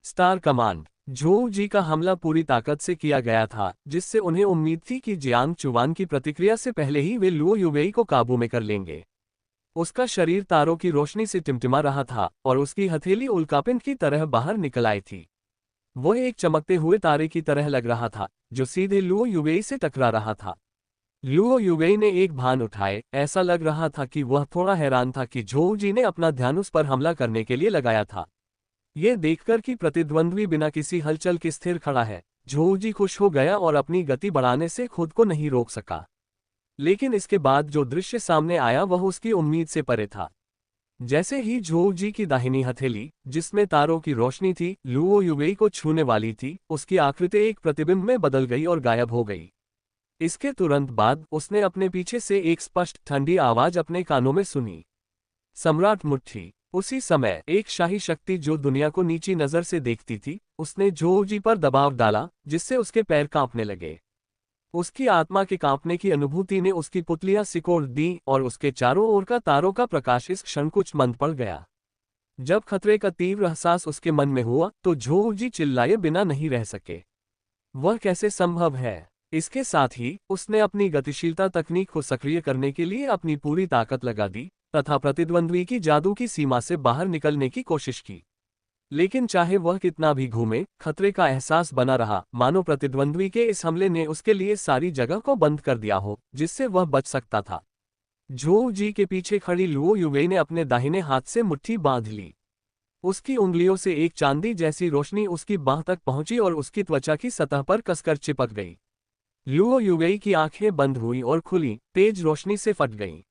Star command. Zhou जी का हमला पूरी ताकत से किया गया था, जिससे उन्हें उम्मीद थी कि जियांग चुवान की प्रतिक्रिया से पहले ही वे लुओ युवेई को काबू में कर लेंगे। उसका शरीर तारों की रोशनी से टिमटिमा रहा था और उसकी हथेली उल्कापिंड की तरह बाहर निकल आई थी। वह एक चमकते हुए तारे की तरह लग रहा था, जो सीधे लुओ युवेई से टकरा रहा था। लुओ युवेई ने एक भान उठाए, ऐसा लग रहा था कि वह थोड़ा हैरान था कि झोऊ जी ने अपना ध्यान उस पर हमला करने के लिए लगाया था। ये देखकर कि प्रतिद्वंद्वी बिना किसी हलचल के स्थिर खड़ा है, झोऊ जी खुश हो गया और अपनी गति बढ़ाने से खुद को नहीं रोक सका। लेकिन इसके बाद जो दृश्य सामने आया वह उसकी उम्मीद से परे था। जैसे ही झोऊ जी की दाहिनी हथेली, जिसमें तारों की रोशनी थी, लुओ युवेई को छूने वाली थी, उसकी आकृति एक प्रतिबिंब में बदल गई और गायब हो गई। इसके तुरंत बाद उसने अपने पीछे से एक स्पष्ट ठंडी आवाज अपने कानों में सुनी। सम्राट मुट्ठी। उसी समय एक शाही शक्ति जो दुनिया को नीची नजर से देखती थी, उसने झोऊ जी पर दबाव डाला, जिससे उसके पैर कांपने लगे। उसकी आत्मा के कांपने की अनुभूति ने उसकी पुतलियां सिकोड़ दी और उसके चारों ओर का तारों का प्रकाश इस क्षण कुछ मंद पड़ गया। जब खतरे का तीव्र एहसास उसके मन में हुआ तो झोऊ जी चिल्लाए बिना नहीं रह सके। वह कैसे संभव है? इसके साथ ही उसने अपनी गतिशीलता तकनीक को सक्रिय करने के लिए अपनी पूरी ताकत लगा दी तथा प्रतिद्वंद्वी की जादू की सीमा से बाहर निकलने की कोशिश की। लेकिन चाहे वह कितना भी घूमे, खतरे का एहसास बना रहा, मानो प्रतिद्वंद्वी के इस हमले ने उसके लिए सारी जगह को बंद कर दिया हो जिससे वह बच सकता था। झोऊ जी के पीछे खड़ी लुओ युवेई ने अपने दाहिने हाथ से मुट्ठी बांध ली। उसकी उंगलियों से एक चांदी जैसी रोशनी उसकी बाह तक पहुंची और उसकी त्वचा की सतह पर कसकर चिपक गई। लुओ युवेई की आंखें बंद हुई और खुली, तेज रोशनी से फट गईं।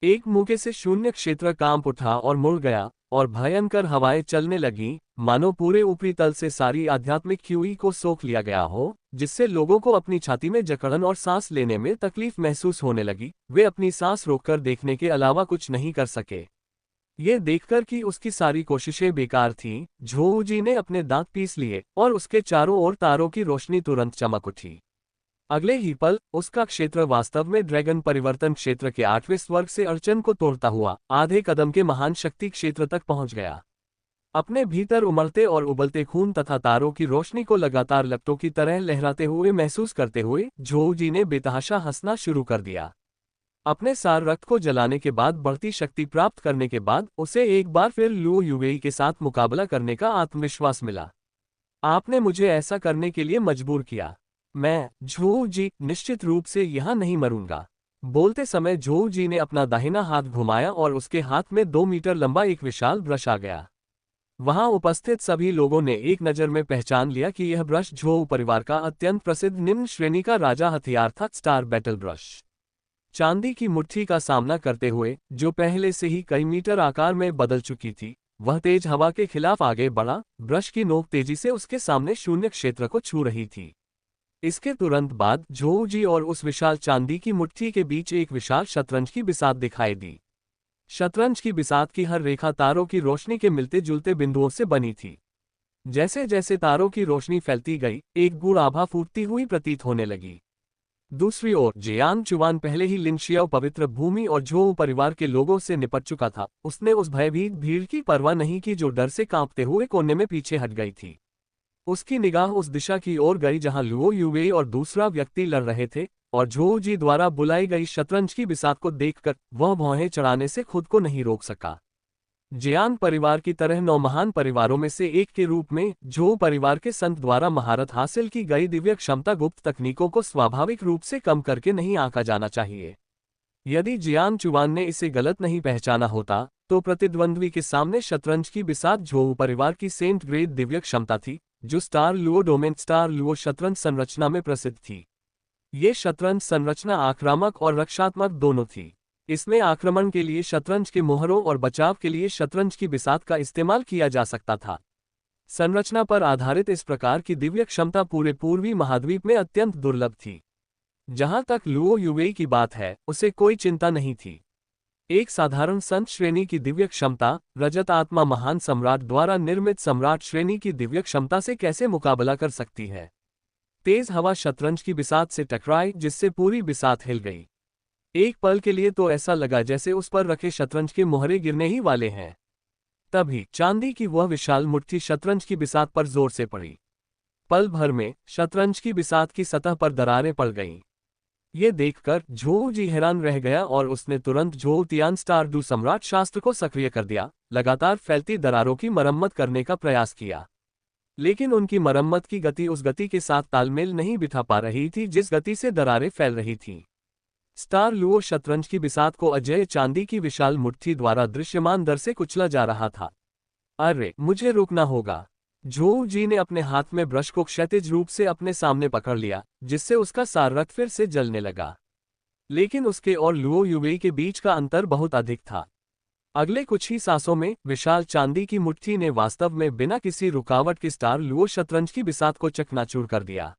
एक मूके से शून्य क्षेत्र कांप उठा और मुड़ गया, और भयंकर हवाएं चलने लगीं, मानो पूरे ऊपरी तल से सारी आध्यात्मिक ख्यूई को सोख लिया गया हो, जिससे लोगों को अपनी छाती में जकड़न और सांस लेने में तकलीफ महसूस होने लगी। वे अपनी सांस रोककर देखने के अलावा कुछ नहीं कर सके। ये देखकर कि उसकी सारी कोशिशें बेकार थीं, झोऊ जी ने अपने दांत पीस लिए और उसके चारों ओर तारों की रोशनी तुरंत चमक उठी। अगले ही पल उसका क्षेत्र वास्तव में ड्रैगन परिवर्तन क्षेत्र के 8वें स्वर्ग से अड़चन को तोड़ता हुआ आधे कदम के महान शक्ति क्षेत्र तक पहुंच गया। अपने भीतर उमड़ते और उबलते खून तथा तारों की रोशनी को लगातार लपटों की तरह लहराते हुए महसूस करते हुए झोऊ जी ने बेतहाशा हंसना शुरू कर दिया। अपने सार रक्त को जलाने के बाद बढ़ती शक्ति प्राप्त करने के बाद उसे एक बार फिर लुओ युवेई के साथ मुकाबला करने का आत्मविश्वास मिला। आपने मुझे ऐसा करने के लिए मजबूर किया। मैं, झोऊ जी, निश्चित रूप से यहाँ नहीं मरूंगा। बोलते समय झोऊ जी ने अपना दाहिना हाथ घुमाया और उसके हाथ में 2 मीटर लंबा एक विशाल ब्रश आ गया। वहां उपस्थित सभी लोगों ने एक नज़र में पहचान लिया कि यह ब्रश झोऊ परिवार का अत्यंत प्रसिद्ध निम्न श्रेणी का राजा हथियार था, स्टार बैटल ब्रश। चांदी की मुट्ठी का सामना करते हुए, जो पहले से ही कई मीटर आकार में बदल चुकी थी, वह तेज हवा के खिलाफ आगे बढ़ा। ब्रश की नोक तेजी से उसके सामने शून्य क्षेत्र को छू रही थी। इसके तुरंत बाद झोऊ जी और उस विशाल चांदी की मुट्ठी के बीच एक विशाल शतरंज की बिसात दिखाई दी। शतरंज की बिसात की हर रेखा तारों की रोशनी के मिलते जुलते बिंदुओं से बनी थी। जैसे जैसे तारों की रोशनी फैलती गई, एक गूढ़ आभा फूटती हुई प्रतीत होने लगी। दूसरी ओर जियांग चुवान पहले ही लिनशियाओ पवित्र भूमि और झोऊ परिवार के लोगों से निपट चुका था। उसने उस भयभीत भीड़ की परवाह नहीं की जो डर से कांपते हुए कोने में पीछे हट गई थी। उसकी निगाह उस दिशा की ओर गई जहां लुओ युवेई और दूसरा व्यक्ति लड़ रहे थे, और झोऊ जी द्वारा बुलाई गई शतरंज की बिसात को देखकर वह भौहें चढ़ाने से खुद को नहीं रोक सका। जियांग परिवार की तरह 9 महान परिवारों में से एक के रूप में झोऊ परिवार के संत द्वारा महारत हासिल की गई दिव्य क्षमता गुप्त तकनीकों को स्वाभाविक रूप से कम करके नहीं आंका जाना चाहिए। यदि जियांग चुवान ने इसे गलत नहीं पहचाना होता, तो प्रतिद्वंद्वी के सामने शतरंज की बिसात झोऊ परिवार की सेंट ग्रेड दिव्य क्षमता थी, जो star Luo domain star Luo शतरंज संरचना में प्रसिद्ध थी। ये शतरंज संरचना आक्रामक और रक्षात्मक दोनों थी। इसमें आक्रमण के लिए शतरंज के मोहरों और बचाव के लिए शतरंज की बिसात का इस्तेमाल किया जा सकता था। संरचना पर आधारित इस प्रकार की दिव्य क्षमता पूरे पूर्वी महाद्वीप में अत्यंत दुर्लभ थी। जहां तक लुओ युवेई की बात है, उसे कोई चिंता नहीं थी। एक साधारण संत श्रेणी की दिव्य क्षमता रजत आत्मा महान सम्राट द्वारा निर्मित सम्राट श्रेणी की दिव्य क्षमता से कैसे मुकाबला कर सकती है। तेज हवा शतरंज की बिसात से टकराई, जिससे पूरी बिसात हिल गई। एक पल के लिए तो ऐसा लगा जैसे उस पर रखे शतरंज के मोहरे गिरने ही वाले हैं। तभी चांदी की वह विशाल मुट्ठी शतरंज की बिसात पर जोर से पड़ी। पल भर में शतरंज की बिसात की सतह पर दरारें पड़ गईं। ये देखकर झोऊ जी हैरान रह गया और उसने तुरंत झोऊ तियान स्टारडू सम्राट शास्त्र को सक्रिय कर दिया, लगातार फैलती दरारों की मरम्मत करने का प्रयास किया। लेकिन उनकी मरम्मत की गति उस गति के साथ तालमेल नहीं बिठा पा रही थी जिस गति से दरारें फैल रही थीं। स्टार लुओ शतरंज की बिसात को अजय चांदी की विशाल मुट्ठी द्वारा दृश्यमान दर से कुचला जा रहा था। अरे, मुझे रुकना होगा। झोऊ जी ने अपने हाथ में ब्रश को क्षैतिज रूप से अपने सामने पकड़ लिया, जिससे उसका सार रक्त फिर से जलने लगा। लेकिन उसके और लुओ युवेई के बीच का अंतर बहुत अधिक था। अगले कुछ ही सांसों में विशाल चांदी की मुट्ठी ने वास्तव में बिना किसी रुकावट के स्टार लुओ शतरंज की बिसात को चकनाचूर कर दिया।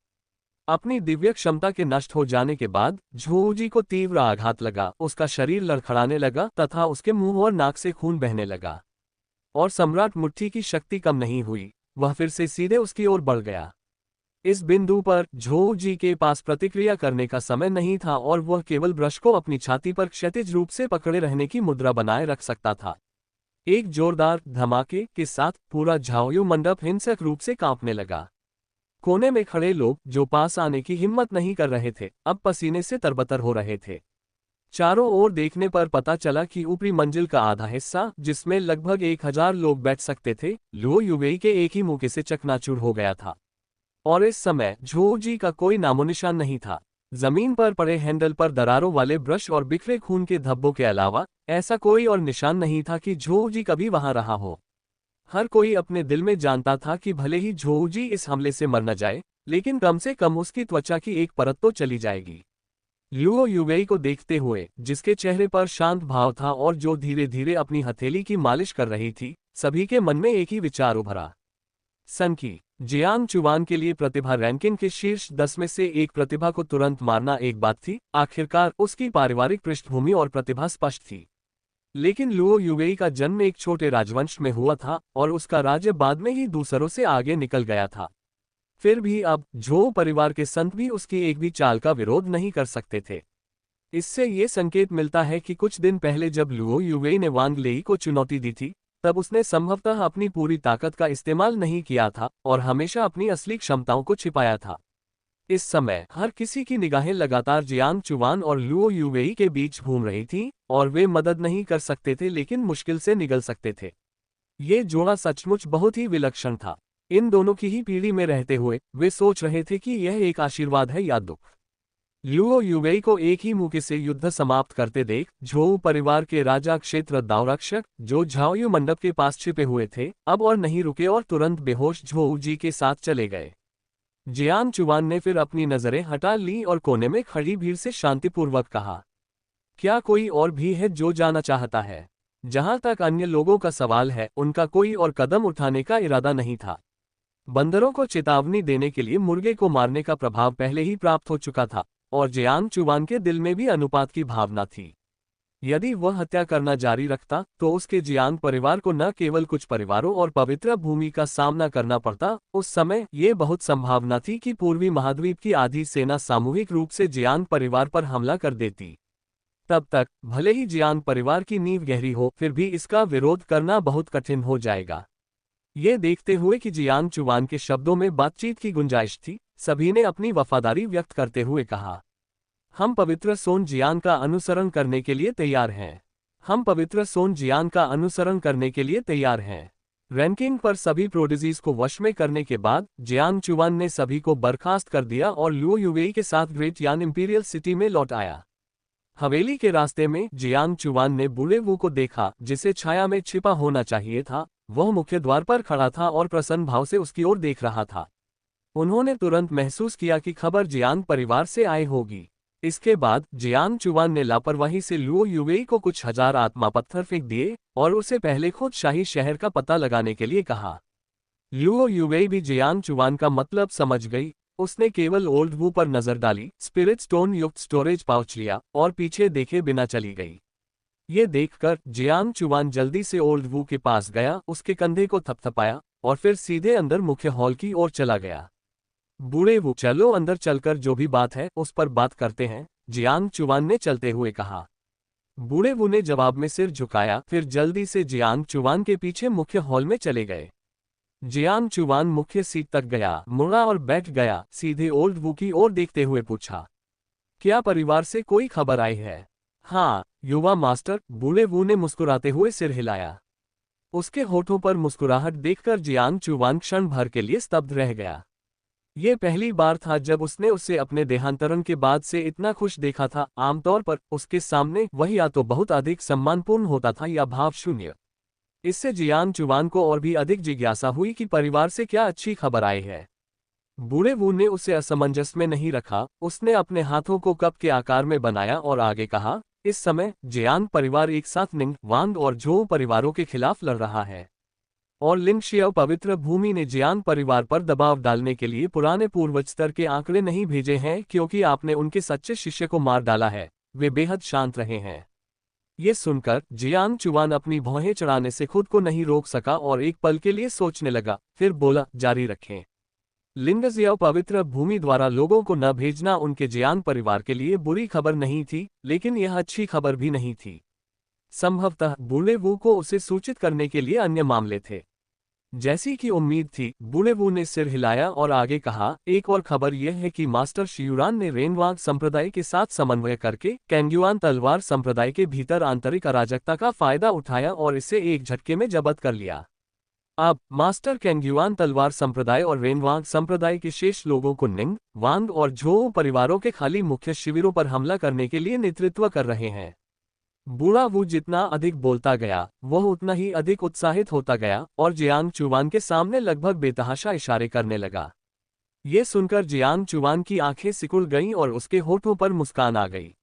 अपनी दिव्य क्षमता के नष्ट हो जाने के बाद झोऊ जी को तीव्र आघात लगा, उसका शरीर लड़खड़ाने लगा तथा उसके मुंह और नाक से खून बहने लगा। और सम्राट मुट्ठी की शक्ति कम नहीं हुई, वह फिर से सीधे उसकी ओर बढ़ गया। इस बिंदु पर झोऊ जी के पास प्रतिक्रिया करने का समय नहीं था और वह केवल ब्रश को अपनी छाती पर क्षैतिज रूप से पकड़े रहने की मुद्रा बनाए रख सकता था। एक जोरदार धमाके के साथ पूरा झाओयू मंडप हिंसक रूप से कांपने लगा। कोने में खड़े लोग जो पास आने की हिम्मत नहीं कर रहे थे, अब पसीने से तरबतर हो रहे थे। चारों ओर देखने पर पता चला कि ऊपरी मंजिल का आधा हिस्सा, जिसमें लगभग 1000 लोग बैठ सकते थे, लुओ युवेई के एक ही मौके से चकनाचूर हो गया था। और इस समय झोऊ जी का कोई नामोनिशान नहीं था। जमीन पर पड़े हैंडल पर दरारों वाले ब्रश और बिखरे खून के धब्बों के अलावा ऐसा कोई और निशान नहीं था कि झोऊ जी कभी वहां रहा हो। हर कोई अपने दिल में जानता था कि भले ही झोऊ जी इस हमले से मर न जाए, लेकिन कम से कम उसकी त्वचा की एक परत तो चली जाएगी। लुओ युवेई को देखते हुए, जिसके चेहरे पर शांत भाव था और जो धीरे धीरे अपनी हथेली की मालिश कर रही थी, सभी के मन में एक ही विचार उभरा। सन की जियांग चुवान के लिए प्रतिभा रैंकिंग के शीर्ष 10 में से एक प्रतिभा को तुरंत मारना एक बात थी। आखिरकार उसकी पारिवारिक पृष्ठभूमि और प्रतिभा स्पष्ट थी। लेकिन लुओ युवेई का जन्म एक छोटे राजवंश में हुआ था और उसका राज्य बाद में ही दूसरों से आगे निकल गया था। फिर भी अब झोऊ परिवार के संत भी उसकी एक भी चाल का विरोध नहीं कर सकते थे। इससे ये संकेत मिलता है कि कुछ दिन पहले जब लुओ युवेई ने वांग लेई को चुनौती दी थी, तब उसने संभवतः अपनी पूरी ताकत का इस्तेमाल नहीं किया था और हमेशा अपनी असली क्षमताओं को छिपाया था। इस समय हर किसी की निगाहें लगातार जियांग चुवान और लुओ युवेई के बीच घूम रही थीं, और वे मदद नहीं कर सकते थे लेकिन मुश्किल से निगल सकते थे। ये जोड़ा सचमुच बहुत ही विलक्षण था। इन दोनों की ही पीढ़ी में रहते हुए वे सोच रहे थे कि यह एक आशीर्वाद है या दुख। लुओ युवेई को एक ही मौके से युद्ध समाप्त करते देख झोऊ परिवार के राजा क्षेत्र दावरक्षक, जो झाओयू मंडप के पास छिपे हुए थे, अब और नहीं रुके और तुरंत बेहोश झोऊ जी के साथ चले गए। जियांग चुवान ने फिर अपनी नजरें हटा ली और कोने में खड़ी भीड़ से शांतिपूर्वक कहा, क्या कोई और भी है जो जाना चाहता है? जहां तक अन्य लोगों का सवाल है, उनका कोई और कदम उठाने का इरादा नहीं था। बंदरों को चेतावनी देने के लिए मुर्गे को मारने का प्रभाव पहले ही प्राप्त हो चुका था और जियांग चुवान के दिल में भी अनुपात की भावना थी। यदि वह हत्या करना जारी रखता तो उसके जियांग परिवार को न केवल कुछ परिवारों और पवित्र भूमि का सामना करना पड़ता, उस समय ये बहुत संभावना थी कि पूर्वी महाद्वीप की आधी सेना सामूहिक रूप से जियांग परिवार पर हमला कर देती। तब तक भले ही जियांग परिवार की नींव गहरी हो, फिर भी इसका विरोध करना बहुत कठिन हो जाएगा। ये देखते हुए कि जियांग चुवान के शब्दों में बातचीत की गुंजाइश थी, सभी ने अपनी वफादारी व्यक्त करते हुए कहा, हम पवित्र सोन जियांग का अनुसरण करने के लिए तैयार हैं। हम पवित्र सोन जियांग का अनुसरण करने के लिए तैयार हैं। रैंकिंग पर सभी प्रोडिजीज को वश में करने के बाद जियांग चुवान ने सभी को बर्खास्त कर दिया और लुओ युवेई के साथ ग्रेट यान इंपीरियल सिटी में लौट आया। हवेली के रास्ते में जियांग चुवान ने बूढ़े वू को देखा, जिसे छाया में छिपा होना चाहिए था। वह मुख्य द्वार पर खड़ा था और प्रसन्न भाव से उसकी ओर देख रहा था। उन्होंने तुरंत महसूस किया कि खबर जियांग परिवार से आई होगी। इसके बाद जियांग चुवान ने लापरवाही से लुओ युवेई को कुछ हजार आत्मा पत्थर फेंक दिए और उसे पहले खुद शाही शहर का पता लगाने के लिए कहा। लुओ युवेई भी जियांग चुवान का मतलब समझ गई। उसने केवल ओल्ड वू पर नजर डाली, स्पिरिट स्टोन युक्त स्टोरेज पाउच लिया और पीछे देखे बिना चली गई। ये देखकर जियांग चुवान जल्दी से ओल्ड वू के पास गया, उसके कंधे को थपथपाया और फिर सीधे अंदर मुख्य हॉल की ओर चला गया। बूढ़े वू, चलो अंदर चलकर जो भी बात है उस पर बात करते हैं, जियांग चुवान ने चलते हुए कहा। बूढ़े वू ने जवाब में सिर झुकाया, फिर जल्दी से जियांग चुवान के पीछे मुख्य हॉल में चले गए। जियांग चुवान मुख्य सीट तक गया, मुड़ा और बैठ गया, सीधे ओल्ड वू की ओर देखते हुए पूछा, क्या परिवार से कोई खबर आई है? हाँ, युवा मास्टर, बूढ़े वू ने मुस्कुराते हुए सिर हिलाया। उसके होठों पर मुस्कुराहट देखकर जियांग चुवान क्षण भर के लिए स्तब्ध रह गया। ये पहली बार था जब उसने उसे अपने देहांतरण के बाद से इतना खुश देखा था। आमतौर पर उसके सामने वह या तो बहुत अधिक सम्मानपूर्ण होता था या भाव शून्य। इससे जियांग चुवान को और भी अधिक जिज्ञासा हुई कि परिवार से क्या अच्छी खबर आई है। बूढ़े वू ने उसे असमंजस में नहीं रखा, उसने अपने हाथों को कप के आकार में बनाया और आगे कहा, इस समय जियांग परिवार एक साथ निंग, वांग और झोउ परिवारों के खिलाफ लड़ रहा है। और लिंगशियाओ पवित्र भूमि ने जियांग परिवार पर दबाव डालने के लिए पुराने पूर्वज स्तर के आंकड़े नहीं भेजे हैं, क्योंकि आपने उनके सच्चे शिष्य को मार डाला है। वे बेहद शांत रहे हैं। ये सुनकर जियांग चुवान अपनी भौहें चढ़ाने से खुद को नहीं रोक सका और एक पल के लिए सोचने लगा, फिर बोला, जारी रखें। लिंगशियाओ पवित्र भूमि द्वारा लोगों को न भेजना उनके जियांग परिवार के लिए बुरी खबर नहीं थी, लेकिन यह अच्छी खबर भी नहीं थी। संभवतः बूढ़े वू को उसे सूचित करने के लिए अन्य मामले थे। जैसी कि उम्मीद थी, बूढ़े वू ने सिर हिलाया और आगे कहा, एक और खबर यह है कि मास्टर शियुरान ने रेनवांग संप्रदाय के साथ समन्वय करके कैंग्युआन तलवार संप्रदाय के भीतर आंतरिक अराजकता का फायदा उठाया और इसे एक झटके में जब्त कर लिया। अब मास्टर कैंग्युआन तलवार संप्रदाय और रेनवांग संप्रदाय के शेष लोगों को निंग, वांग और झोउ परिवारों के खाली मुख्य शिविरों पर हमला करने के लिए नेतृत्व कर रहे हैं। बूढ़ा वू जितना अधिक बोलता गया, वह उतना ही अधिक उत्साहित होता गया और जियांग चुवान के सामने लगभग बेतहाशा इशारे करने लगा। ये सुनकर जियांग चुवान की आंखें सिकुड़ गईं और उसके होठों पर मुस्कान आ गई।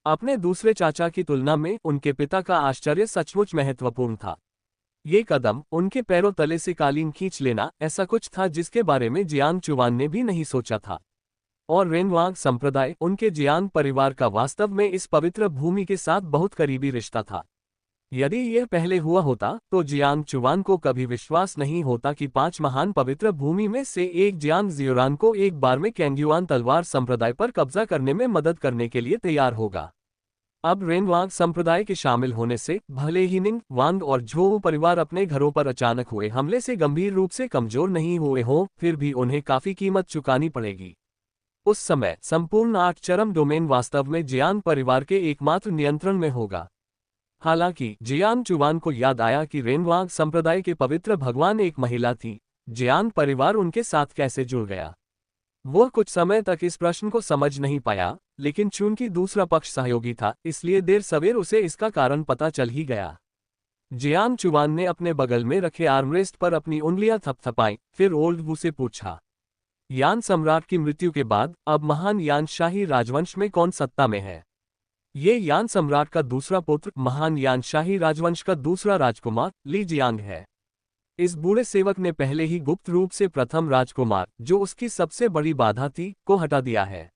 अपने दूसरे चाचा की तुलना में उनके पिता का आश्चर्य सचमुच महत्वपूर्ण था। ये कदम, उनके पैरों तले से कालीन खींच लेना, ऐसा कुछ था जिसके बारे में जियांग चुवान ने भी नहीं सोचा था। और रेनवांग संप्रदाय, उनके जियांग परिवार का वास्तव में इस पवित्र भूमि के साथ बहुत करीबी रिश्ता था। यदि यह पहले हुआ होता तो जियांग चुवान को कभी विश्वास नहीं होता कि 5 महान पवित्र भूमि में से एक जियांग जियोरान को एक बार में कैंग्युआन तलवार संप्रदाय पर कब्जा करने में मदद करने के लिए तैयार होगा। अब रेनवांग संप्रदाय के शामिल होने से भले ही निंग, वांग और झोउ परिवार अपने घरों पर अचानक हुए हमले से गंभीर रूप से कमजोर नहीं हुए हों, फिर भी उन्हें काफी कीमत चुकानी पड़ेगी। उस समय संपूर्ण 8 चरम डोमेन वास्तव में जियांग परिवार के एकमात्र नियंत्रण में होगा। हालांकि जियांग चुवान को याद आया कि रेनवांग संप्रदाय के पवित्र भगवान एक महिला थी। जियांग परिवार उनके साथ कैसे जुड़ गया? वह कुछ समय तक इस प्रश्न को समझ नहीं पाया, लेकिन चूंकि दूसरा पक्ष सहयोगी था, इसलिए देर सवेर उसे इसका कारण पता चल ही गया। जियांग चुवान ने अपने बगल में रखे आर्मरेस्ट पर अपनी उंगलियां थपथपाईं, फिर ओल्ड वू से पूछा, यान सम्राट की मृत्यु के बाद अब महान यान शाही राजवंश में कौन सत्ता में है? ये यान सम्राट का दूसरा पुत्र, महान यान शाही राजवंश का दूसरा राजकुमार ली जियांग है। इस बूढ़े सेवक ने पहले ही गुप्त रूप से प्रथम राजकुमार, जो उसकी सबसे बड़ी बाधा थी, को हटा दिया है।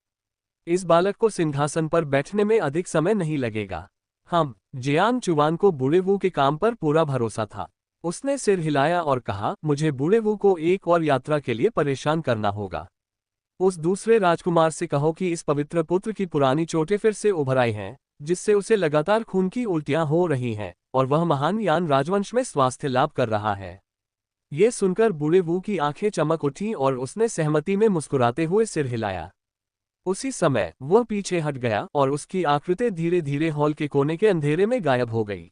इस बालक को सिंहासन पर बैठने में अधिक समय नहीं लगेगा। जियांग चुवान को बूढ़े वू के काम पर पूरा भरोसा था। उसने सिर हिलाया और कहा, मुझे बूढ़े वू को एक और यात्रा के लिए परेशान करना होगा। उस दूसरे राजकुमार से कहो कि इस पवित्र पुत्र की पुरानी चोटें फिर से उभर आई हैं, जिससे उसे लगातार खून की उल्टियां हो रही हैं, और वह महान यान राजवंश में स्वास्थ्य लाभ कर रहा है। ये सुनकर बूढ़े वू की आंखें चमक उठीं और उसने सहमति में मुस्कुराते हुए सिर हिलाया। उसी समय वह पीछे हट गया और उसकी आकृति धीरे धीरे हॉल के कोने के अंधेरे में गायब हो गई।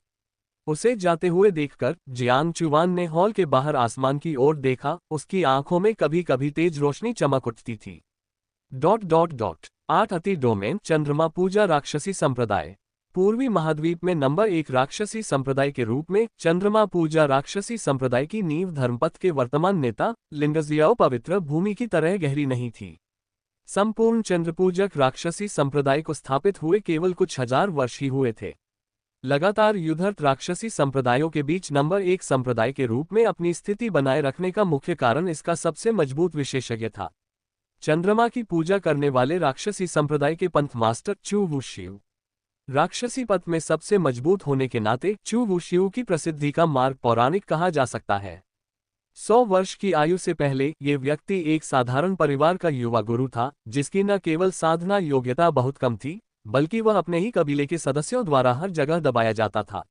उसे जाते हुए देखकर जियांग चुवान ने हॉल के बाहर आसमान की ओर देखा। उसकी आंखों में कभी कभी तेज रोशनी चमक उठती थी। 8 अति डोमेन चंद्रमा पूजा राक्षसी संप्रदाय। पूर्वी महाद्वीप में नंबर 1 राक्षसी संप्रदाय के रूप में चंद्रमा पूजा राक्षसी संप्रदाय की नींव धर्मपथ के वर्तमान नेता लिंगशियाओ पवित्र भूमि की तरह गहरी नहीं थी। संपूर्ण चंद्रपूजक राक्षसी संप्रदाय को स्थापित हुए केवल कुछ हजार वर्ष ही हुए थे। लगातार युद्धरत राक्षसी संप्रदायों के बीच नंबर 1 संप्रदाय के रूप में अपनी स्थिति बनाए रखने का मुख्य कारण इसका सबसे मजबूत विशेषज्ञ था। चंद्रमा की पूजा करने वाले राक्षसी संप्रदाय के पंथ मास्टर चू वुशिउ। राक्षसी पथ में सबसे मजबूत होने के नाते चू वुशिउ की प्रसिद्धि का मार्ग पौराणिक कहा जा सकता है। 100 वर्ष की आयु से पहले ये व्यक्ति एक साधारण परिवार का युवा गुरु था, जिसकी न केवल साधना योग्यता बहुत कम थी, बल्कि वह अपने ही कबीले के सदस्यों द्वारा हर जगह दबाया जाता था।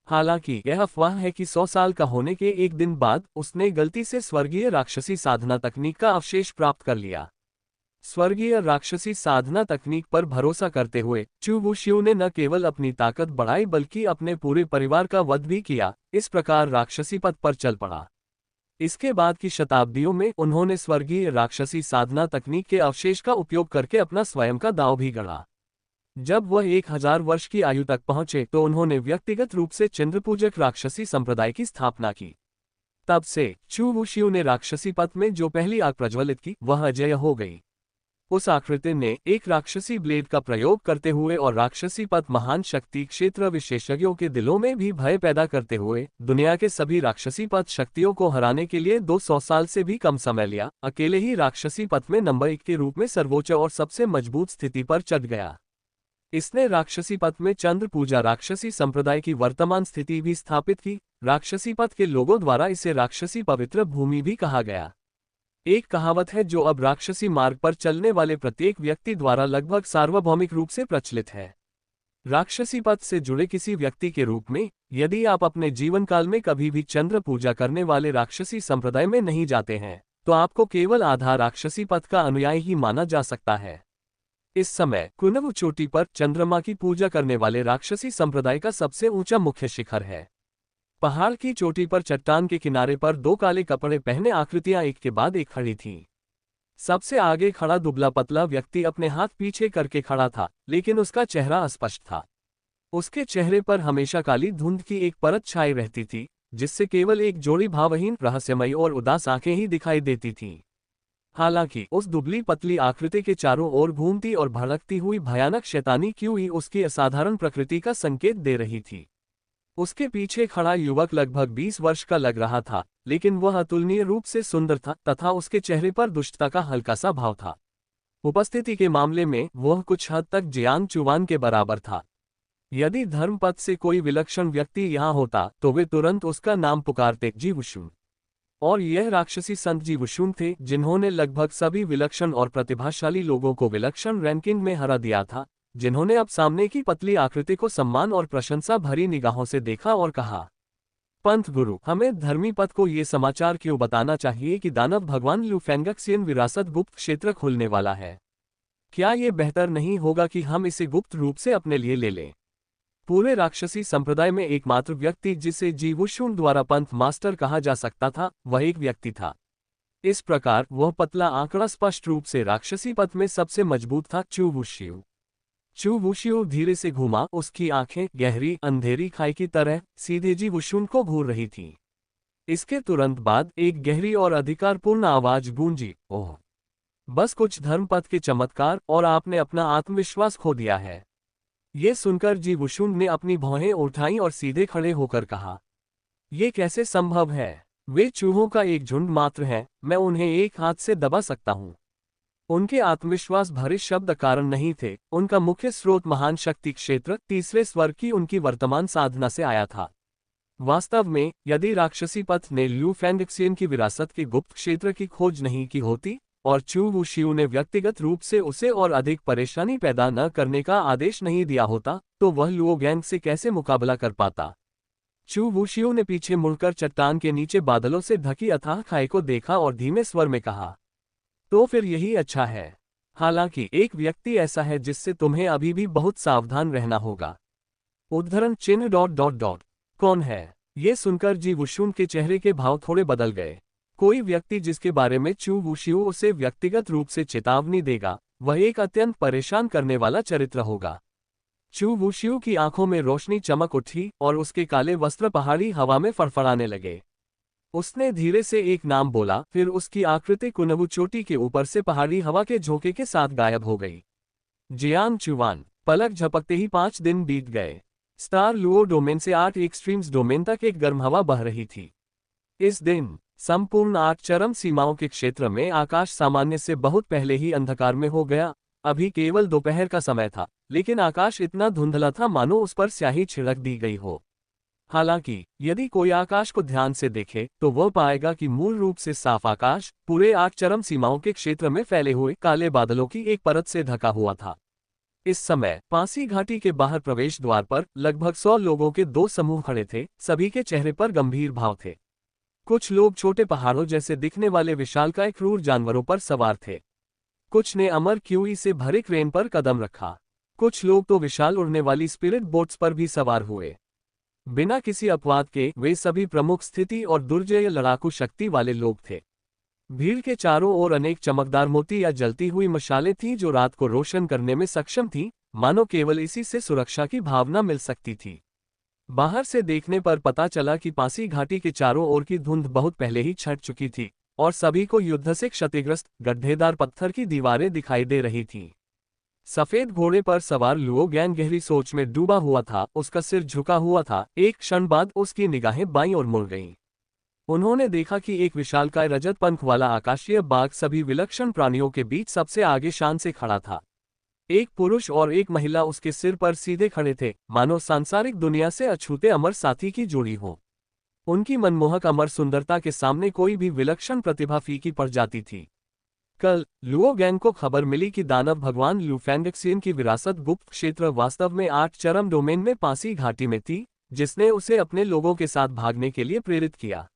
हालांकि यह अफवाह है कि 100 साल का होने के एक दिन बाद उसने गलती से स्वर्गीय राक्षसी साधना तकनीक का अवशेष प्राप्त कर लिया। स्वर्गीय राक्षसी साधना तकनीक पर भरोसा करते हुए चू वुशियू ने न केवल अपनी ताकत बढ़ाई बल्कि अपने पूरे परिवार का वध भी किया, इस प्रकार राक्षसी पथ पर चल पड़ा। इसके बाद की शताब्दियों में उन्होंने स्वर्गीय राक्षसी साधना तकनीक के अवशेष का उपयोग करके अपना स्वयं का दांव भी गढ़ा। जब वह 1000 वर्ष की आयु तक पहुंचे तो उन्होंने व्यक्तिगत रूप से चंद्रपूजक राक्षसी संप्रदाय की स्थापना की। तब से चू वुशियू ने राक्षसी पथ में जो पहली आग प्रज्वलित की वह अजेय हो गई। उस आकृति ने एक राक्षसी ब्लेड का प्रयोग करते हुए और राक्षसी पथ महान शक्ति क्षेत्र विशेषज्ञों के दिलों में भी भय पैदा करते हुए दुनिया के सभी राक्षसी पथ शक्तियों को हराने के लिए 200 साल से भी कम समय लिया, अकेले ही राक्षसी पथ में नंबर 1 के रूप में सर्वोच्च और सबसे मजबूत स्थिति पर चढ़ गया। इसने राक्षसी पथ में चंद्र पूजा राक्षसी संप्रदाय की वर्तमान स्थिति भी स्थापित की। राक्षसी पथ के लोगों द्वारा इसे राक्षसी पवित्र भूमि भी कहा गया। एक कहावत है जो अब राक्षसी मार्ग पर चलने वाले प्रत्येक व्यक्ति द्वारा लगभग सार्वभौमिक रूप से प्रचलित है। राक्षसी पथ से जुड़े किसी व्यक्ति के रूप में यदि आप अपने जीवन काल में कभी भी चंद्र पूजा करने वाले राक्षसी संप्रदाय में नहीं जाते हैं तो आपको केवल आधा राक्षसी पथ का अनुयायी ही माना जा सकता है। इस समय कुनवु चोटी पर चंद्रमा की पूजा करने वाले राक्षसी संप्रदाय का सबसे ऊंचा मुख्य शिखर है। पहाड़ की चोटी पर चट्टान के किनारे पर 2 काले कपड़े पहने आकृतियां एक के बाद एक खड़ी थीं। सबसे आगे खड़ा दुबला पतला व्यक्ति अपने हाथ पीछे करके खड़ा था, लेकिन उसका चेहरा अस्पष्ट था। उसके चेहरे पर हमेशा काली धुंध की एक परत छाई रहती थी, जिससे केवल एक जोड़ी भावहीन, रहस्यमयी और उदास आंखें ही दिखाई देती थीं। हालांकि उस दुबली पतली आकृति के चारों ओर घूमती और भड़कती हुई भयानक शैतानी क्यूई उसकी असाधारण प्रकृति का संकेत दे रही थी। उसके पीछे खड़ा युवक लगभग 20 वर्ष का लग रहा था, लेकिन वह अतुलनीय रूप से सुंदर था तथा उसके चेहरे पर दुष्टता का हल्का सा भाव था। उपस्थिति के मामले में वह कुछ हद तक जियांग चुवान के बराबर था। यदि धर्मपथ से कोई विलक्षण व्यक्ति यहाँ होता तो वे तुरंत उसका नाम पुकारते जी वुशुन। और यह राक्षसी संत जी वुशुन थे जिन्होंने लगभग सभी विलक्षण और प्रतिभाशाली लोगों को विलक्षण रैंकिंग में हरा दिया था, जिन्होंने अब सामने की पतली आकृति को सम्मान और प्रशंसा भरी निगाहों से देखा और कहा, पंथ गुरु, हमें धर्मी पथ को ये समाचार क्यों बताना चाहिए कि दानव भगवान लू फेंगक्सियन विरासत गुप्त क्षेत्र खुलने वाला है। क्या ये बेहतर नहीं होगा कि हम इसे गुप्त रूप से अपने लिए ले लें? पूरे राक्षसी संप्रदाय में एकमात्र व्यक्ति जिसे जी वुशुन द्वारा पंथ मास्टर कहा जा सकता था वह एक व्यक्ति था। इस प्रकार वह पतला आंकड़ा स्पष्ट रूप से राक्षसी पथ में सबसे मजबूत था, चू वुशियू। चू वुशियू धीरे से घूमा, उसकी आंखें गहरी अंधेरी खाई की तरह सीधे जी वुशुन को घूर रही थीं। इसके तुरंत बाद एक गहरी और अधिकारपूर्ण आवाज गूंजी, ओह, बस कुछ धर्मपथ के चमत्कार और आपने अपना आत्मविश्वास खो दिया है। ये सुनकर जी वुशुन ने अपनी भौहें उठाईं और सीधे खड़े होकर कहा, ये कैसे संभव है? वे चूहों का एक झुंड मात्र हैं, मैं उन्हें एक हाथ से दबा सकता हूँ। उनके आत्मविश्वास भरे शब्द कारण नहीं थे, उनका मुख्य स्रोत महान शक्ति क्षेत्र तीसरे स्वर्ग की उनकी वर्तमान साधना से आया था। वास्तव में यदि राक्षसी पथ ने लू फेंगक्सियन की विरासत के गुप्त क्षेत्र की खोज नहीं की होती और चू वुशियू ने व्यक्तिगत रूप से उसे और अधिक परेशानी पैदा न करने का आदेश नहीं दिया होता, तो वह लुओ गैंग से कैसे मुकाबला कर पाता? चू वुशियू ने पीछे मुड़कर चट्टान के नीचे बादलों से ढकी अथाह खाई को देखा और धीमे स्वर में कहा, तो फिर यही अच्छा है। हालांकि एक व्यक्ति ऐसा है जिससे तुम्हें अभी भी बहुत सावधान रहना होगा। उद्धरण चिन्ह ... कौन है? ये सुनकर जी वुशुन के चेहरे के भाव थोड़े बदल गए। कोई व्यक्ति जिसके बारे में चू वुशियू उसे व्यक्तिगत रूप से चेतावनी देगा, वह एक अत्यंत परेशान करने वाला चरित्र होगा। चू वुशियू की आंखों में रोशनी चमक उठी और उसके काले वस्त्र पहाड़ी हवा में फड़फड़ाने लगे। उसने धीरे से एक नाम बोला, फिर उसकी आकृति कुनवु चोटी के ऊपर से पहाड़ी हवा के झोंके के साथ गायब हो गई। जियांग चुवान। पलक झपकते ही 5 दिन बीत गए। स्टार लुओ डोमेन से 8 एक्सट्रीम्स डोमेन तक एक गर्म हवा बह रही थी। इस दिन संपूर्ण 8 चरम सीमाओं के क्षेत्र में आकाश सामान्य से बहुत पहले ही अंधकार में हो गया। अभी केवल दोपहर का समय था, लेकिन आकाश इतना धुंधला था मानो उस पर स्याही छिड़क दी गई हो। हालांकि यदि कोई आकाश को ध्यान से देखे तो वह पाएगा कि मूल रूप से साफ आकाश पूरे 8 चरम सीमाओं के क्षेत्र में फैले हुए काले बादलों की एक परत से ढका हुआ था। इस समय पासी घाटी के बाहर प्रवेश द्वार पर लगभग 100 लोगों के 2 समूह खड़े थे। सभी के चेहरे पर गंभीर भाव थे। कुछ लोग छोटे पहाड़ों जैसे दिखने वाले विशालकाय क्रूर जानवरों पर सवार थे। कुछ ने अमर क्यूई से भरे क्रेन पर कदम रखा। कुछ लोग तो विशाल उड़ने वाली स्पिरिट बोट्स पर भी सवार हुए। बिना किसी अपवाद के वे सभी प्रमुख स्थिति और दुर्जय लड़ाकू शक्ति वाले लोग थे। भीड़ के चारों ओर अनेक चमकदार मोती या जलती हुई मशालें थीं जो रात को रोशन करने में सक्षम थीं, मानो केवल इसी से सुरक्षा की भावना मिल सकती थी। बाहर से देखने पर पता चला कि पासी घाटी के चारों ओर की धुंध बहुत पहले ही छट चुकी थी और सभी को युद्ध से क्षतिग्रस्त गड्ढेदार पत्थर की दीवारें दिखाई दे रही थीं। सफेद घोड़े पर सवार लुओ गैन गहरी सोच में डूबा हुआ था। उसका सिर झुका हुआ था। एक क्षण बाद उसकी निगाहें बाईं ओर मुड़ गईं। उन्होंने देखा कि एक विशालकाय रजत पंख वाला आकाशीय बाघ सभी विलक्षण प्राणियों के बीच सबसे आगे शान से खड़ा था। एक पुरुष और एक महिला उसके सिर पर सीधे खड़े थे, मानो सांसारिक दुनिया से अछूते अमर साथी की जोड़ी हो। उनकी मनमोहक अमर सुंदरता के सामने कोई भी विलक्षण प्रतिभा फीकी पड़ जाती थी। कल लुओ गैंग को खबर मिली कि दानव भगवान लू फेंगक्सियन की विरासत गुप्त क्षेत्र वास्तव में 8 चरम डोमेन में पासी घाटी में थी, जिसने उसे अपने लोगों के साथ भागने के लिए प्रेरित किया।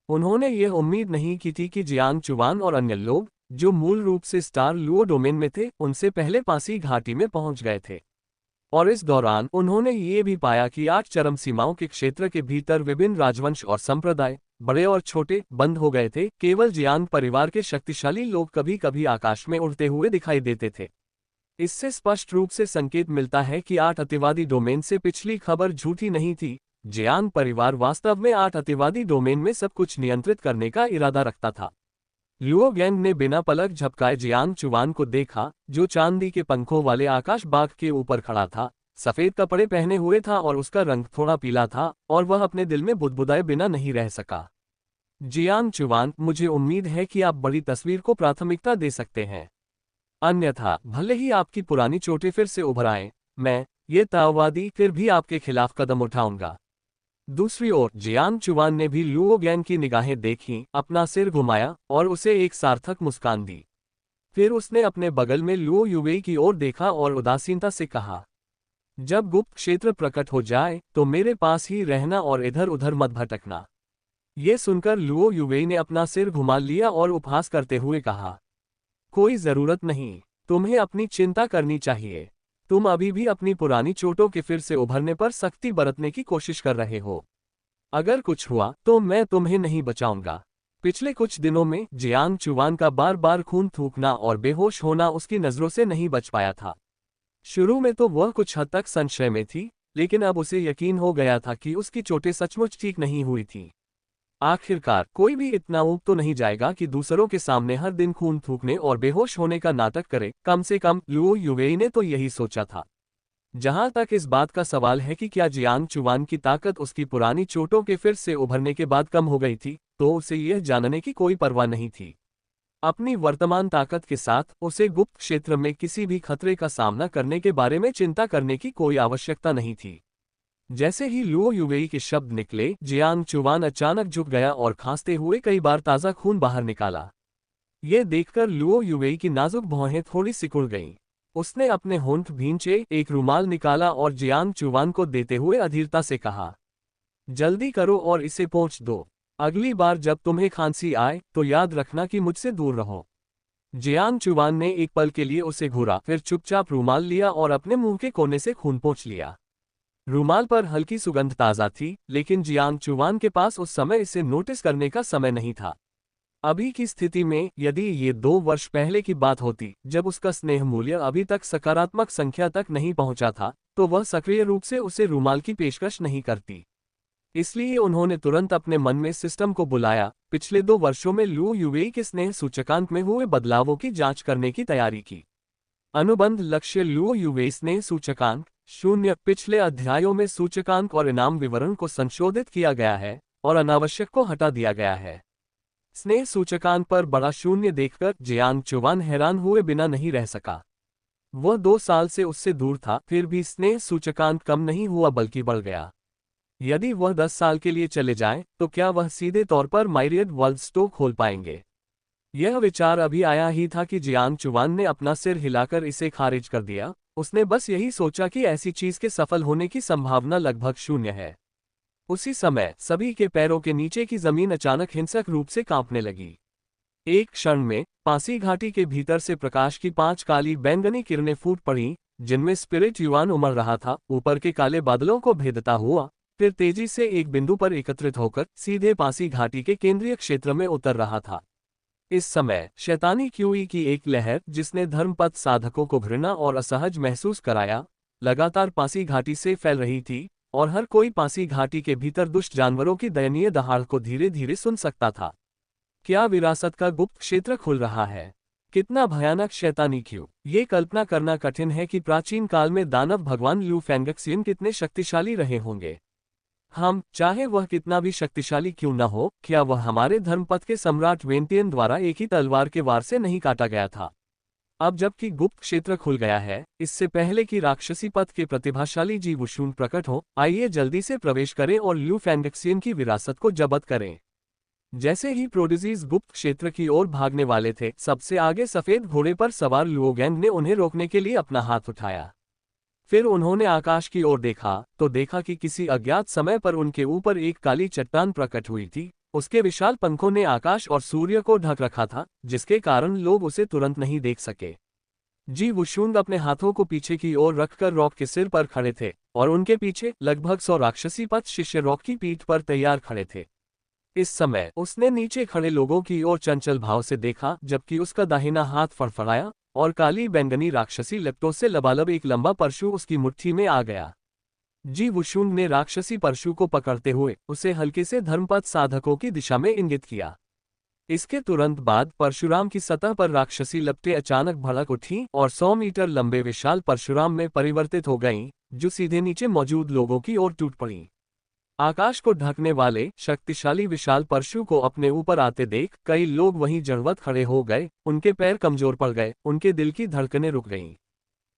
उन्होंने यह उम्मीद नहीं की थी कि जियांग चुवान और अन्य लोग, जो मूल रूप से स्टार लुओ डोमेन में थे, उनसे पहले पासी घाटी में पहुंच गए थे। और इस दौरान उन्होंने ये भी पाया कि 8 चरम सीमाओं के क्षेत्र के भीतर विभिन्न राजवंश और संप्रदाय, बड़े और छोटे, बंद हो गए थे। केवल जियांग परिवार के शक्तिशाली लोग कभी कभी आकाश में उड़ते हुए दिखाई देते थे। इससे स्पष्ट रूप से संकेत मिलता है कि 8 अतिवादी डोमेन से पिछली खबर झूठी नहीं थी। जियांग परिवार वास्तव में 8 अतिवादी डोमेन में सब कुछ नियंत्रित करने का इरादा रखता था। लुओ गैंग ने बिना पलक झपकाए जियांग चुवान को देखा, जो चांदी के पंखों वाले आकाश बाग के ऊपर खड़ा था, सफेद कपड़े पहने हुए था और उसका रंग थोड़ा पीला था, और वह अपने दिल में बुदबुदाए बिना नहीं रह सका। जियांग चुवान, मुझे उम्मीद है कि आप बड़ी तस्वीर को प्राथमिकता दे सकते हैं। अन्यथा भले ही आपकी पुरानी चोटें फिर से उभर आएं, मैं, ये ताओवादी, फिर भी आपके खिलाफ कदम उठाऊंगा। दूसरी ओर जियांग चुवान ने भी लुओ गैंग की निगाहें देखीं, अपना सिर घुमाया और उसे एक सार्थक मुस्कान दी। फिर उसने अपने बगल में लुओ युवेई की ओर देखा और उदासीनता से कहा, जब गुप्त क्षेत्र प्रकट हो जाए तो मेरे पास ही रहना और इधर उधर मत भटकना। ये सुनकर लुओ युवेई ने अपना सिर घुमा लिया और उपहास करते हुए कहा, कोई जरूरत नहीं, तुम्हें अपनी चिंता करनी चाहिए। तुम अभी भी अपनी पुरानी चोटों के फिर से उभरने पर सख्ती बरतने की कोशिश कर रहे हो। अगर कुछ हुआ तो मैं तुम्हें नहीं बचाऊंगा। पिछले कुछ दिनों में जियांग चुवान का बार बार खून थूकना और बेहोश होना उसकी नजरों से नहीं बच पाया था। शुरू में तो वह कुछ हद तक संशय में थी, लेकिन अब उसे यकीन हो गया था कि उसकी चोटें सचमुच ठीक नहीं हुई थीं। आखिरकार कोई भी इतना ऊब तो नहीं जाएगा कि दूसरों के सामने हर दिन खून थूकने और बेहोश होने का नाटक करे। कम से कम लुओ युवेई ने तो यही सोचा था। जहां तक इस बात का सवाल है कि क्या जियांग चुवान की ताकत उसकी पुरानी चोटों के फिर से उभरने के बाद कम हो गई थी, तो उसे यह जानने की कोई परवाह नहीं थी। अपनी वर्तमान ताकत के साथ उसे गुप्त क्षेत्र में किसी भी खतरे का सामना करने के बारे में चिंता करने की कोई आवश्यकता नहीं थी। जैसे ही लुओ युवेई के शब्द निकले, जियांग चुवान अचानक झुक गया और खांसते हुए कई बार ताज़ा खून बाहर निकाला। ये देखकर लुओ युवेई की नाजुक भौहें थोड़ी सिकुड़ गईं। उसने अपने होंठ भींचे, एक रुमाल निकाला और जियांग चुवान को देते हुए अधीरता से कहा, जल्दी करो और इसे पोंछ दो। अगली बार जब तुम्हें खांसी आए तो याद रखना कि मुझसे दूर रहो। जियांग चुवान ने एक पल के लिए उसे घूरा, फिर चुपचाप रुमाल लिया और अपने मुंह के कोने से खून पोंछ लिया। रुमाल पर हल्की सुगंध ताज़ा थी, लेकिन जियांग चुवान के पास उस समय इसे नोटिस करने का समय नहीं था। अभी की स्थिति में यदि ये 2 वर्ष पहले की बात होती, जब उसका स्नेह मूल्य अभी तक सकारात्मक संख्या तक नहीं पहुंचा था, तो वह सक्रिय रूप से उसे रुमाल की पेशकश नहीं करती। इसलिए उन्होंने तुरंत अपने मन में सिस्टम को बुलाया, पिछले 2 वर्षों में लुओ युवेई के स्नेह सूचकांक में हुए बदलावों की जांच करने की तैयारी की। अनुबंध लक्ष्य लुओ युवेई स्नेह सूचकांक 0। पिछले अध्यायों में सूचकांक और इनाम विवरण को संशोधित किया गया है और अनावश्यक को हटा दिया गया है। स्नेह सूचकांक पर बड़ा 0 देखकर जियांग चुवान हैरान हुए बिना नहीं रह सका। वह 2 साल से उससे दूर था, फिर भी स्नेह सूचकांक कम नहीं हुआ बल्कि बढ़ गया। यदि वह 10 साल के लिए चले जाएं, तो क्या वह सीधे तौर पर माइरियड वर्ल्डस्टो खोल पाएंगे? यह विचार अभी आया ही था कि जियांग चुवान ने अपना सिर हिलाकर इसे खारिज कर दिया उसने बस यही सोचा कि ऐसी चीज के सफल होने की संभावना लगभग शून्य है। उसी समय सभी के पैरों के नीचे की जमीन अचानक हिंसक रूप से कांपने लगी। एक क्षण में पासी घाटी के भीतर से प्रकाश की 5 काली बैंगनी किरणें फूट पड़ी, जिनमें स्पिरिट युवान उमड़ रहा था, ऊपर के काले बादलों को भेदता हुआ, फिर तेजी से एक बिंदु पर एकत्रित होकर सीधे पासी घाटी के केंद्रीय क्षेत्र में उतर रहा था। इस समय शैतानी क्यूई की एक लहर, जिसने धर्मपथ साधकों को घृणा और असहज महसूस कराया, लगातार पासी घाटी से फैल रही थी, और हर कोई पासी घाटी के भीतर दुष्ट जानवरों की दयनीय दहाड़ को धीरे धीरे सुन सकता था। क्या विरासत का गुप्त क्षेत्र खुल रहा है? कितना भयानक शैतानी क्यू! ये कल्पना करना कठिन है कि प्राचीन काल में दानव भगवान ल्यू फेंगक्सियन कितने शक्तिशाली रहे होंगे। हम, चाहे वह कितना भी शक्तिशाली क्यों न हो, क्या वह हमारे धर्मपथ के सम्राट वेंटियन द्वारा एक ही तलवार के वार से नहीं काटा गया था? अब जबकि गुप्त क्षेत्र खुल गया है, इससे पहले कि राक्षसी पथ के प्रतिभाशाली जीव वुशुन प्रकट हो, आइए जल्दी से प्रवेश करें और ल्यू फेंगक्सियन की विरासत को जब्त करें। जैसे ही प्रोडिजीज गुप्त क्षेत्र की ओर भागने वाले थे, सबसे आगे सफेद घोड़े पर सवार लुओगैंग ने उन्हें रोकने के लिए अपना हाथ उठाया। फिर उन्होंने आकाश की ओर देखा तो देखा कि किसी अज्ञात समय पर उनके ऊपर एक काली चट्टान प्रकट हुई थी। उसके विशाल पंखों ने आकाश और सूर्य को ढक रखा था, जिसके कारण लोग उसे तुरंत नहीं देख सके। जी वुशुंग अपने हाथों को पीछे की ओर रखकर रॉक के सिर पर खड़े थे, और उनके पीछे लगभग 100 राक्षसी पथ शिष्य रॉक की पीठ पर तैयार खड़े थे। इस समय उसने नीचे खड़े लोगों की ओर चंचल भाव से देखा, जबकि उसका दाहिना हाथ फड़फड़ाया और काली बैंगनी राक्षसी लिप्टों से लबालब एक लंबा परशु उसकी मुट्ठी में आ गया। जी वुशुंग ने राक्षसी परशु को पकड़ते हुए उसे हल्के से धर्मपथ साधकों की दिशा में इंगित किया। इसके तुरंत बाद परशुराम की सतह पर राक्षसी लपटें अचानक भड़क उठीं और 100 मीटर लंबे विशाल परशुराम में परिवर्तित हो गईं, जो सीधे नीचे मौजूद लोगों की ओर टूट पड़ीं। आकाश को ढकने वाले शक्तिशाली विशाल परशु को अपने ऊपर आते देख कई लोग वहीं जड़वत खड़े हो गए, उनके पैर कमजोर पड़ गए, उनके दिल की धड़कनें रुक गईं।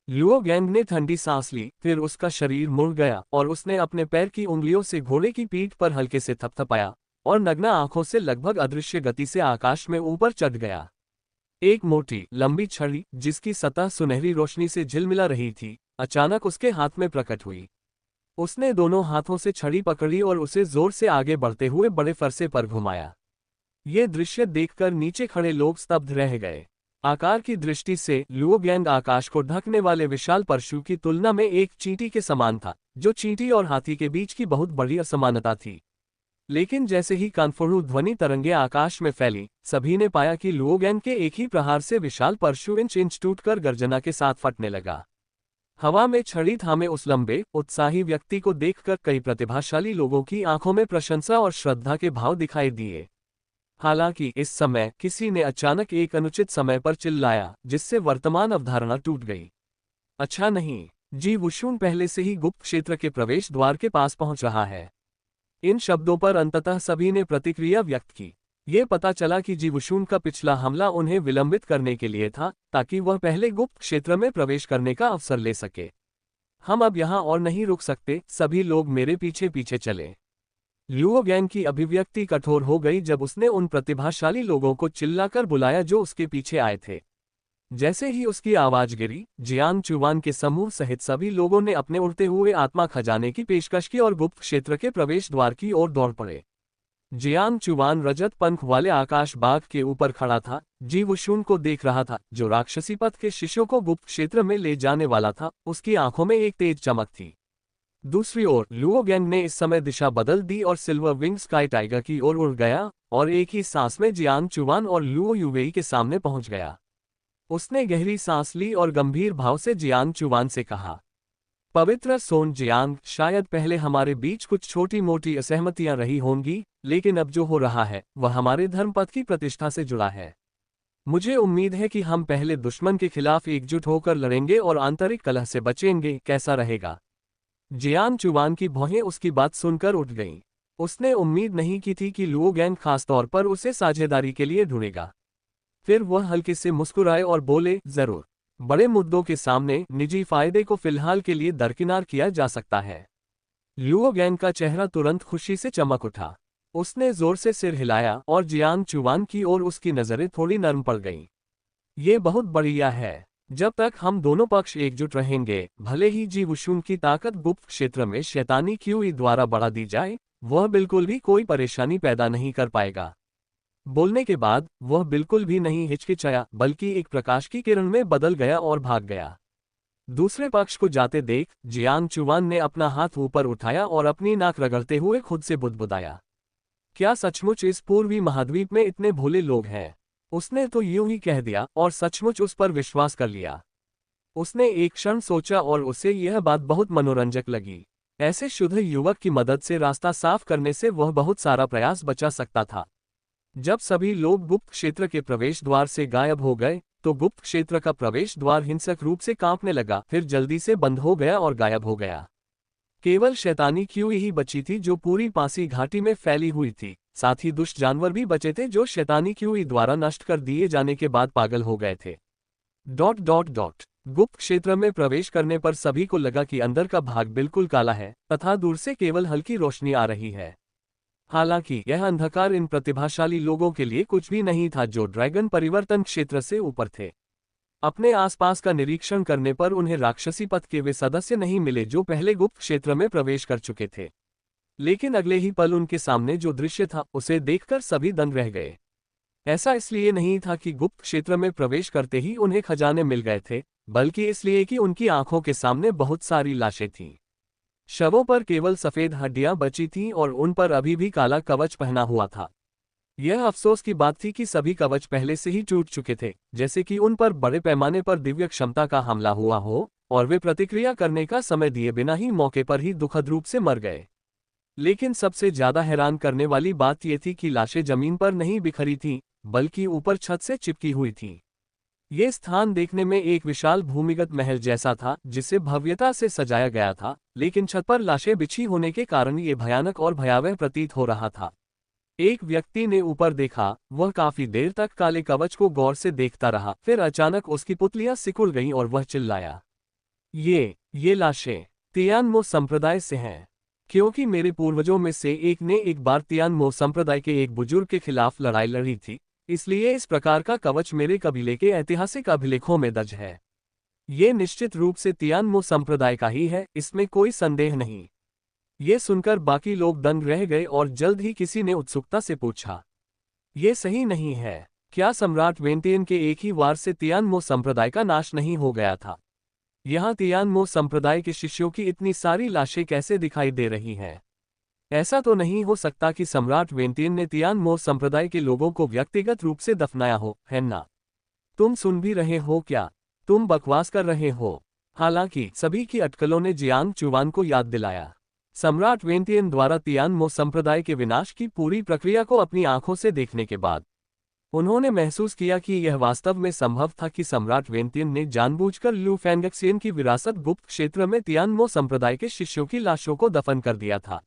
लुओगैंग ने ठंडी सांस ली, फिर उसका शरीर मुड़ गया और उसने अपने पैर की उंगलियों से घोड़े की पीठ पर हल्के से थपथपाया और नग्ना आंखों से लगभग अदृश्य गति से आकाश में ऊपर चढ़ गया। एक मोटी लंबी छड़ी, जिसकी सतह सुनहरी रोशनी से झिलमिला रही थी, अचानक उसके हाथ में प्रकट हुई। उसने दोनों हाथों से छड़ी पकड़ी और उसे जोर से आगे बढ़ते हुए बड़े फरसे पर घुमाया। ये दृश्य देखकर नीचे खड़े लोग स्तब्ध रह गए। आकार की दृष्टि से लुओगैंग आकाश को ढकने वाले विशाल परशु की तुलना में एक चींटी के समान था, जो चींटी और हाथी के बीच की बहुत बड़ी असमानता थी। लेकिन जैसे ही कानफोड़ू ध्वनि तरंगे आकाश में फैली, सभी ने पाया कि लुओगैंग के एक ही प्रहार से विशाल परशु इंच इंच टूटकर गर्जना के साथ फटने लगा। हवा में छड़ी थामे उस लंबे, उत्साही व्यक्ति को देखकर कई प्रतिभाशाली लोगों की आंखों में प्रशंसा और श्रद्धा के भाव दिखाई दिए। हालांकि इस समय किसी ने अचानक एक अनुचित समय पर चिल्लाया, जिससे वर्तमान अवधारणा टूट गई। अच्छा नहीं, जी वुशुन पहले से ही गुप्त क्षेत्र के प्रवेश द्वार के पास पहुंच रहा है। इन शब्दों पर अंततः सभी ने प्रतिक्रिया व्यक्त की। ये पता चला कि जी वुशुन का पिछला हमला उन्हें विलंबित करने के लिए था, ताकि वह पहले गुप्त क्षेत्र में प्रवेश करने का अवसर ले सके। हम अब यहाँ और नहीं रुक सकते, सभी लोग मेरे पीछे पीछे चले। लुओगैंग की अभिव्यक्ति कठोर हो गई जब उसने उन प्रतिभाशाली लोगों को चिल्लाकर बुलाया जो उसके पीछे आए थे। जैसे ही उसकी आवाज गिरी, जियांग चुवान के समूह सहित सभी लोगों ने अपने उड़ते हुए आत्मा खजाने की पेशकश की और गुप्त क्षेत्र के प्रवेश द्वार की ओर दौड़ पड़े। जियांग चुवान रजत पंख वाले आकाश बाग के ऊपर खड़ा था, जी वुशुन को देख रहा था, जो राक्षसी पथ के शिष्यों को गुप्त क्षेत्र में ले जाने वाला था। उसकी आंखों में एक तेज चमक थी। दूसरी ओर लुओगैंग ने इस समय दिशा बदल दी और सिल्वर विंग स्काई टाइगर की ओर उड़ गया और एक ही सांस में जियांग चुवान और लुओ युवेई के सामने पहुंच गया। उसने गहरी सांस ली और गंभीर भाव से जियांग चुवान से कहा, पवित्र सोन जियांग, शायद पहले हमारे बीच कुछ छोटी मोटी असहमतियां रही होंगी, लेकिन अब जो हो रहा है वह हमारे धर्मपथ की प्रतिष्ठा से जुड़ा है। मुझे उम्मीद है कि हम पहले दुश्मन के खिलाफ एकजुट होकर लड़ेंगे और आंतरिक कलह से बचेंगे। कैसा रहेगा? जियांग चुवान की भौहें उसकी बात सुनकर उठ गईं। उसने उम्मीद नहीं की थी कि लुओगैंग खासतौर पर उसे साझेदारी के लिए ढूंढेगा। फिर वह हल्के से मुस्कुराए और बोले, जरूर। बड़े मुद्दों के सामने निजी फायदे को फिलहाल के लिए दरकिनार किया जा सकता है। लुओगैंग का चेहरा तुरंत खुशी से चमक उठा। उसने जोर से सिर हिलाया और जियांग चुवान की ओर उसकी नजरें थोड़ी नरम पड़ गईं। ये बहुत बढ़िया है। जब तक हम दोनों पक्ष एकजुट रहेंगे, भले ही जीवुशुन की ताकत गुप्त क्षेत्र में शैतानी क्यूई द्वारा बढ़ा दी जाए, वह बिल्कुल भी कोई परेशानी पैदा नहीं कर पाएगा। बोलने के बाद वह बिल्कुल भी नहीं हिचकिचाया, बल्कि एक प्रकाश की किरण में बदल गया और भाग गया। दूसरे पक्ष को जाते देख जियांग चुवान ने अपना हाथ ऊपर उठाया और अपनी नाक रगड़ते हुए खुद से बुदबुदाया। क्या सचमुच इस पूर्वी महाद्वीप में इतने भोले लोग हैं? उसने तो यूं ही कह दिया और सचमुच उस पर विश्वास कर लिया। उसने एक क्षण सोचा और उसे यह बात बहुत मनोरंजक लगी। ऐसे शुद्ध युवक की मदद से रास्ता साफ करने से वह बहुत सारा प्रयास बचा सकता था। जब सभी लोग गुप्त क्षेत्र के प्रवेश द्वार से गायब हो गए, तो गुप्त क्षेत्र का प्रवेश द्वार हिंसक रूप से कांपने लगा, फिर जल्दी से बंद हो गया और गायब हो गया। केवल शैतानी क्यूई ही बची थी जो पूरी पासी घाटी में फैली हुई थी। साथ ही दुष्ट जानवर भी बचे थे जो शैतानी क्यूई द्वारा नष्ट कर दिए जाने के बाद पागल हो गए थे। ... गुप्त क्षेत्र में प्रवेश करने पर सभी को लगा कि अंदर का भाग बिल्कुल काला है तथा दूर से केवल हल्की रोशनी आ रही है। हालांकि यह अंधकार इन प्रतिभाशाली लोगों के लिए कुछ भी नहीं था जो ड्रैगन परिवर्तन क्षेत्र से ऊपर थे। अपने आसपास का निरीक्षण करने पर उन्हें राक्षसी पथ के वे सदस्य नहीं मिले जो पहले गुप्त क्षेत्र में प्रवेश कर चुके थे। लेकिन अगले ही पल उनके सामने जो दृश्य था उसे देखकर सभी दंग रह गए। ऐसा इसलिए नहीं था कि गुप्त क्षेत्र में प्रवेश करते ही उन्हें खजाने मिल गए थे, बल्कि इसलिए कि उनकी आंखों के सामने बहुत सारी लाशें थीं। शवों पर केवल सफेद हड्डियां बची थीं और उन पर अभी भी काला कवच पहना हुआ था। यह अफसोस की बात थी कि सभी कवच पहले से ही टूट चुके थे, जैसे कि उन पर बड़े पैमाने पर दिव्य क्षमता का हमला हुआ हो और वे प्रतिक्रिया करने का समय दिए बिना ही मौके पर ही दुखद रूप से मर गए। लेकिन सबसे ज्यादा हैरान करने वाली बात यह थी कि लाशें जमीन पर नहीं बिखरी थीं, बल्कि ऊपर छत से चिपकी हुई थीं। ये स्थान देखने में एक विशाल भूमिगत महल जैसा था जिसे भव्यता से सजाया गया था, लेकिन छत पर लाशें बिछी होने के कारण ये भयानक और भयावह प्रतीत हो रहा था। एक व्यक्ति ने ऊपर देखा, वह काफी देर तक काले कवच को गौर से देखता रहा, फिर अचानक उसकी पुतलियां सिकुड़ गईं और वह चिल्लाया, ये लाशें तियानमो संप्रदाय से हैं। क्योंकि मेरे पूर्वजों में से एक ने एक बार तियानमो संप्रदाय के एक बुजुर्ग के खिलाफ लड़ाई लड़ी थी, इसलिए इस प्रकार का कवच मेरे कबीले के ऐतिहासिक अभिलेखों में दर्ज है। ये निश्चित रूप से तियानमो संप्रदाय का ही है, इसमें कोई संदेह नहीं। ये सुनकर बाकी लोग दंग रह गए और जल्द ही किसी ने उत्सुकता से पूछा, ये सही नहीं है? क्या सम्राट वेंटियन के एक ही वार से तियानमो संप्रदाय का नाश नहीं हो गया था? यहाँ तियानमो संप्रदाय के शिष्यों की इतनी सारी लाशें कैसे दिखाई दे रही हैं? ऐसा तो नहीं हो सकता कि सम्राट वेंटियन ने तियानमो संप्रदाय के लोगों को व्यक्तिगत रूप से दफनाया हो, है ना? तुम सुन भी रहे हो क्या? तुम बकवास कर रहे हो। हालांकि सभी की अटकलों ने जियांग चुवान को याद दिलाया। सम्राट वेंटियन द्वारा तियानमो संप्रदाय के विनाश की पूरी प्रक्रिया को अपनी आंखों से देखने के बाद उन्होंने महसूस किया कि यह वास्तव में संभव था कि सम्राट वेंटियन ने जानबूझकर लू फेंगक्सियन की विरासत गुप्त क्षेत्र में तियानमो संप्रदाय के शिष्यों की लाशों को दफन कर दिया था।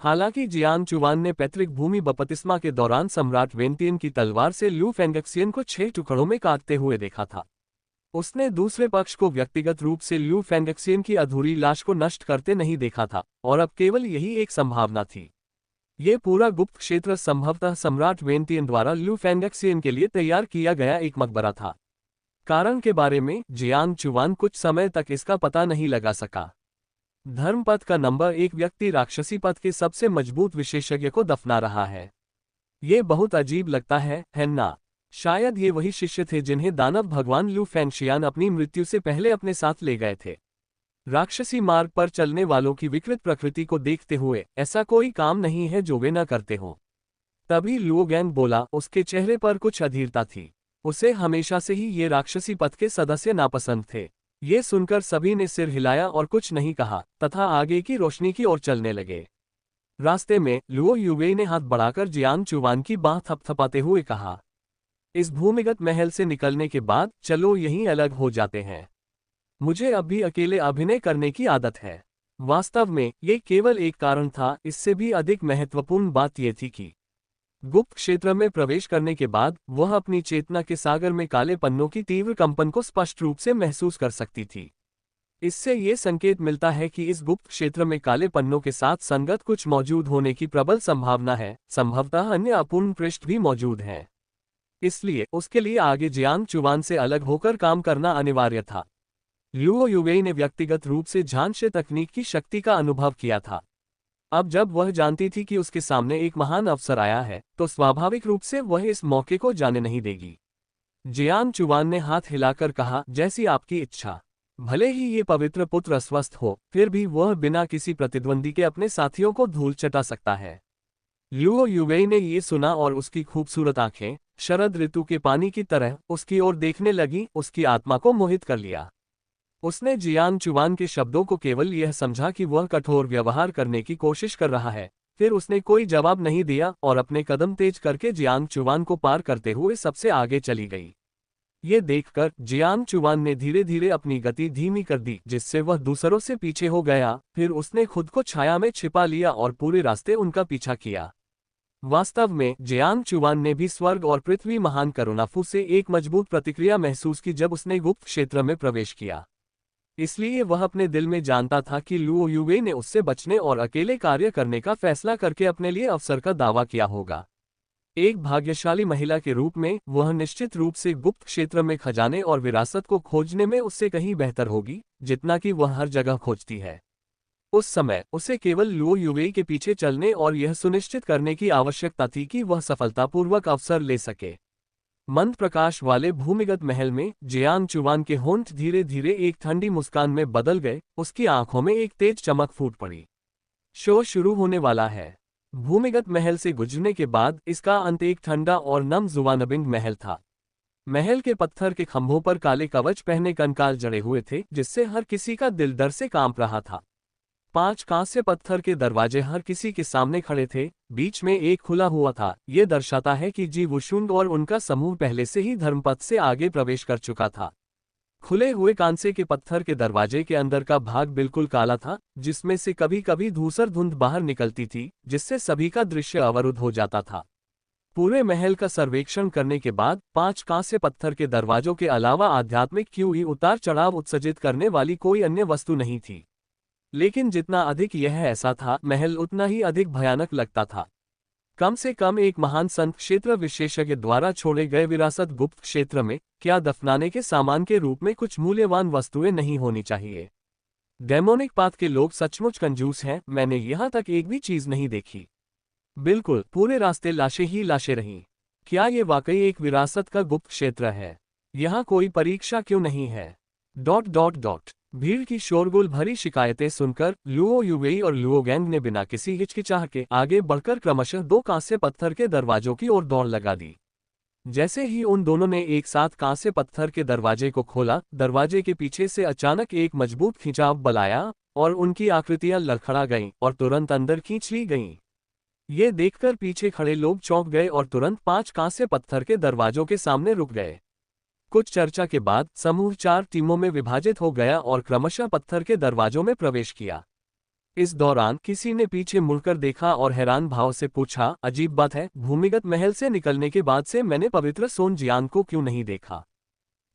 हालांकि जियांग चुवान ने पैतृक भूमि बपतिस्मा के दौरान सम्राट वेंटियन की तलवार से लू फेंगक्सियन को 6 टुकड़ों में काटते हुए देखा था। उसने दूसरे पक्ष को व्यक्तिगत रूप से लू फेंगक्सियन की अधूरी लाश को नष्ट करते नहीं देखा था, और अब केवल यही एक संभावना थी। ये पूरा गुप्त क्षेत्र संभवतः सम्राट वेंटियन द्वारा लू फेंगक्सियन के लिए तैयार किया गया एक मकबरा था। कारण के बारे में जियांग चुवान कुछ समय तक इसका पता नहीं लगा सका। धर्मपथ का नंबर 1 व्यक्ति राक्षसी पथ के सबसे मजबूत विशेषज्ञ को दफना रहा है। ये बहुत अजीब लगता है ना? शायद ये वही शिष्य थे जिन्हें दानव भगवान लू फेंगशियान अपनी मृत्यु से पहले अपने साथ ले गए थे। राक्षसी मार्ग पर चलने वालों की विकृत प्रकृति को देखते हुए ऐसा कोई काम नहीं है जो वे न करते हों। तभी लुओगैंग बोला, उसके चेहरे पर कुछ अधीरता थी। उसे हमेशा से ही ये राक्षसी पथ के सदस्य नापसंद थे। ये सुनकर सभी ने सिर हिलाया और कुछ नहीं कहा तथा आगे की रोशनी की ओर चलने लगे। रास्ते में लुओ युवेई ने हाथ बढ़ाकर जियांग चुवान की बाह थपथपाते हुए कहा, इस भूमिगत महल से निकलने के बाद चलो यहीं अलग हो जाते हैं। मुझे अब भी अकेले अभिनय करने की आदत है। वास्तव में ये केवल एक कारण था, इससे भी अधिक महत्वपूर्ण बात यह थी कि गुप्त क्षेत्र में प्रवेश करने के बाद वह अपनी चेतना के सागर में काले पन्नों की तीव्र कंपन को स्पष्ट रूप से महसूस कर सकती थी। इससे ये संकेत मिलता है कि इस गुप्त क्षेत्र में काले पन्नों के साथ संगत कुछ मौजूद होने की प्रबल संभावना है। संभवतः अन्य अपूर्ण पृष्ठ भी मौजूद हैं। इसलिए उसके लिए आगे जियांग चुवान से अलग होकर काम करना अनिवार्य था। लुओ युवेई ने व्यक्तिगत रूप से झांसे तकनीक की शक्ति का अनुभव किया था। अब जब वह जानती थी कि उसके सामने एक महान अवसर आया है, तो स्वाभाविक रूप से वह इस मौके को जाने नहीं देगी। जियांग चुवान ने हाथ हिलाकर कहा, जैसी आपकी इच्छा। भले ही ये पवित्र पुत्र अस्वस्थ हो, फिर भी वह बिना किसी प्रतिद्वंदी के अपने साथियों को धूल चटा सकता है। लुओ युवेई ने ये सुना और उसकी खूबसूरत आंखें शरद ऋतु के पानी की तरह उसकी ओर देखने लगी, उसकी आत्मा को मोहित कर लिया। उसने जियांग चुवान के शब्दों को केवल यह समझा कि वह कठोर व्यवहार करने की कोशिश कर रहा है। फिर उसने कोई जवाब नहीं दिया और अपने कदम तेज करके जियांग चुवान को पार करते हुए सबसे आगे चली गई। ये देखकर जियांग चुवान ने धीरे धीरे अपनी गति धीमी कर दी, जिससे वह दूसरों से पीछे हो गया। फिर उसने खुद को छाया में छिपा लिया और पूरे रास्ते उनका पीछा किया। वास्तव में जियांग चुवान ने भी स्वर्ग और पृथ्वी महान करुणाफू से एक मजबूत प्रतिक्रिया महसूस की जब उसने गुप्त क्षेत्र में प्रवेश किया। इसलिए वह अपने दिल में जानता था कि लुओ युवेई ने उससे बचने और अकेले कार्य करने का फैसला करके अपने लिए अवसर का दावा किया होगा। एक भाग्यशाली महिला के रूप में वह निश्चित रूप से गुप्त क्षेत्र में खजाने और विरासत को खोजने में उससे कहीं बेहतर होगी, जितना कि वह हर जगह खोजती है। उस समय उसे केवल लुओ युवेई के पीछे चलने और यह सुनिश्चित करने की आवश्यकता थी कि वह सफलतापूर्वक अवसर ले सके। मंद प्रकाश वाले भूमिगत महल में जियांग चुवान के होंठ धीरे धीरे एक ठंडी मुस्कान में बदल गए, उसकी आंखों में एक तेज चमक फूट पड़ी। शो शुरू होने वाला है। भूमिगत महल से गुजरने के बाद इसका अंत एक ठंडा और नम जुवानबिंग महल था। महल के पत्थर के खंभों पर काले कवच पहने कंकाल जड़े हुए थे, जिससे हर किसी का दिल डर से कांप रहा था। 5 कांस्य पत्थर के दरवाजे हर किसी के सामने खड़े थे, बीच में एक खुला हुआ था। ये दर्शाता है कि जी वुशुंग और उनका समूह पहले से ही धर्मपथ से आगे प्रवेश कर चुका था। खुले हुए कांसे के पत्थर के दरवाजे के अंदर का भाग बिल्कुल काला था, जिसमें से कभी कभी धूसर धुंध बाहर निकलती थी, जिससे सभी का दृश्य अवरुद्ध हो जाता था। पूरे महल का सर्वेक्षण करने के बाद 5 कांस्य पत्थर के दरवाजों के अलावा आध्यात्मिक क्यों उतार चढ़ाव उत्सर्जित करने वाली कोई अन्य वस्तु नहीं थी। लेकिन जितना अधिक यह ऐसा था, महल उतना ही अधिक भयानक लगता था। कम से कम एक महान संत क्षेत्र विशेषज्ञ द्वारा छोड़े गए विरासत गुप्त क्षेत्र में क्या दफनाने के सामान के रूप में कुछ मूल्यवान वस्तुएं नहीं होनी चाहिए। डेमोनिक पाथ के लोग सचमुच कंजूस हैं, मैंने यहां तक एक भी चीज नहीं देखी। बिल्कुल, पूरे रास्ते लाशें ही लाशें रहीं। क्या ये वाकई एक विरासत का गुप्त क्षेत्र है? यहाँ कोई परीक्षा क्यों नहीं है? ... भीड़ की शोरगुल भरी शिकायतें सुनकर लुओ युवेई और लुओ गैंग ने बिना किसी हिचकिचाह के आगे बढ़कर क्रमशः 2 कांस्य पत्थर के दरवाजों की ओर दौड़ लगा दी। जैसे ही उन दोनों ने एक साथ कांस्य पत्थर के दरवाजे को खोला, दरवाजे के पीछे से अचानक एक मजबूत खिंचाव बल आया और उनकी आकृतियां लड़खड़ा गईं और तुरंत अंदर खींच ली गईं। ये देखकर पीछे खड़े लोग चौंक गए और तुरंत 5 कांस्य पत्थर के दरवाजों के सामने रुक गए। कुछ चर्चा के बाद समूह 4 टीमों में विभाजित हो गया और क्रमशः पत्थर के दरवाजों में प्रवेश किया। इस दौरान किसी ने पीछे मुड़कर देखा और हैरान भाव से पूछा, अजीब बात है, भूमिगत महल से निकलने के बाद से मैंने पवित्र सोन जियांग को क्यों नहीं देखा?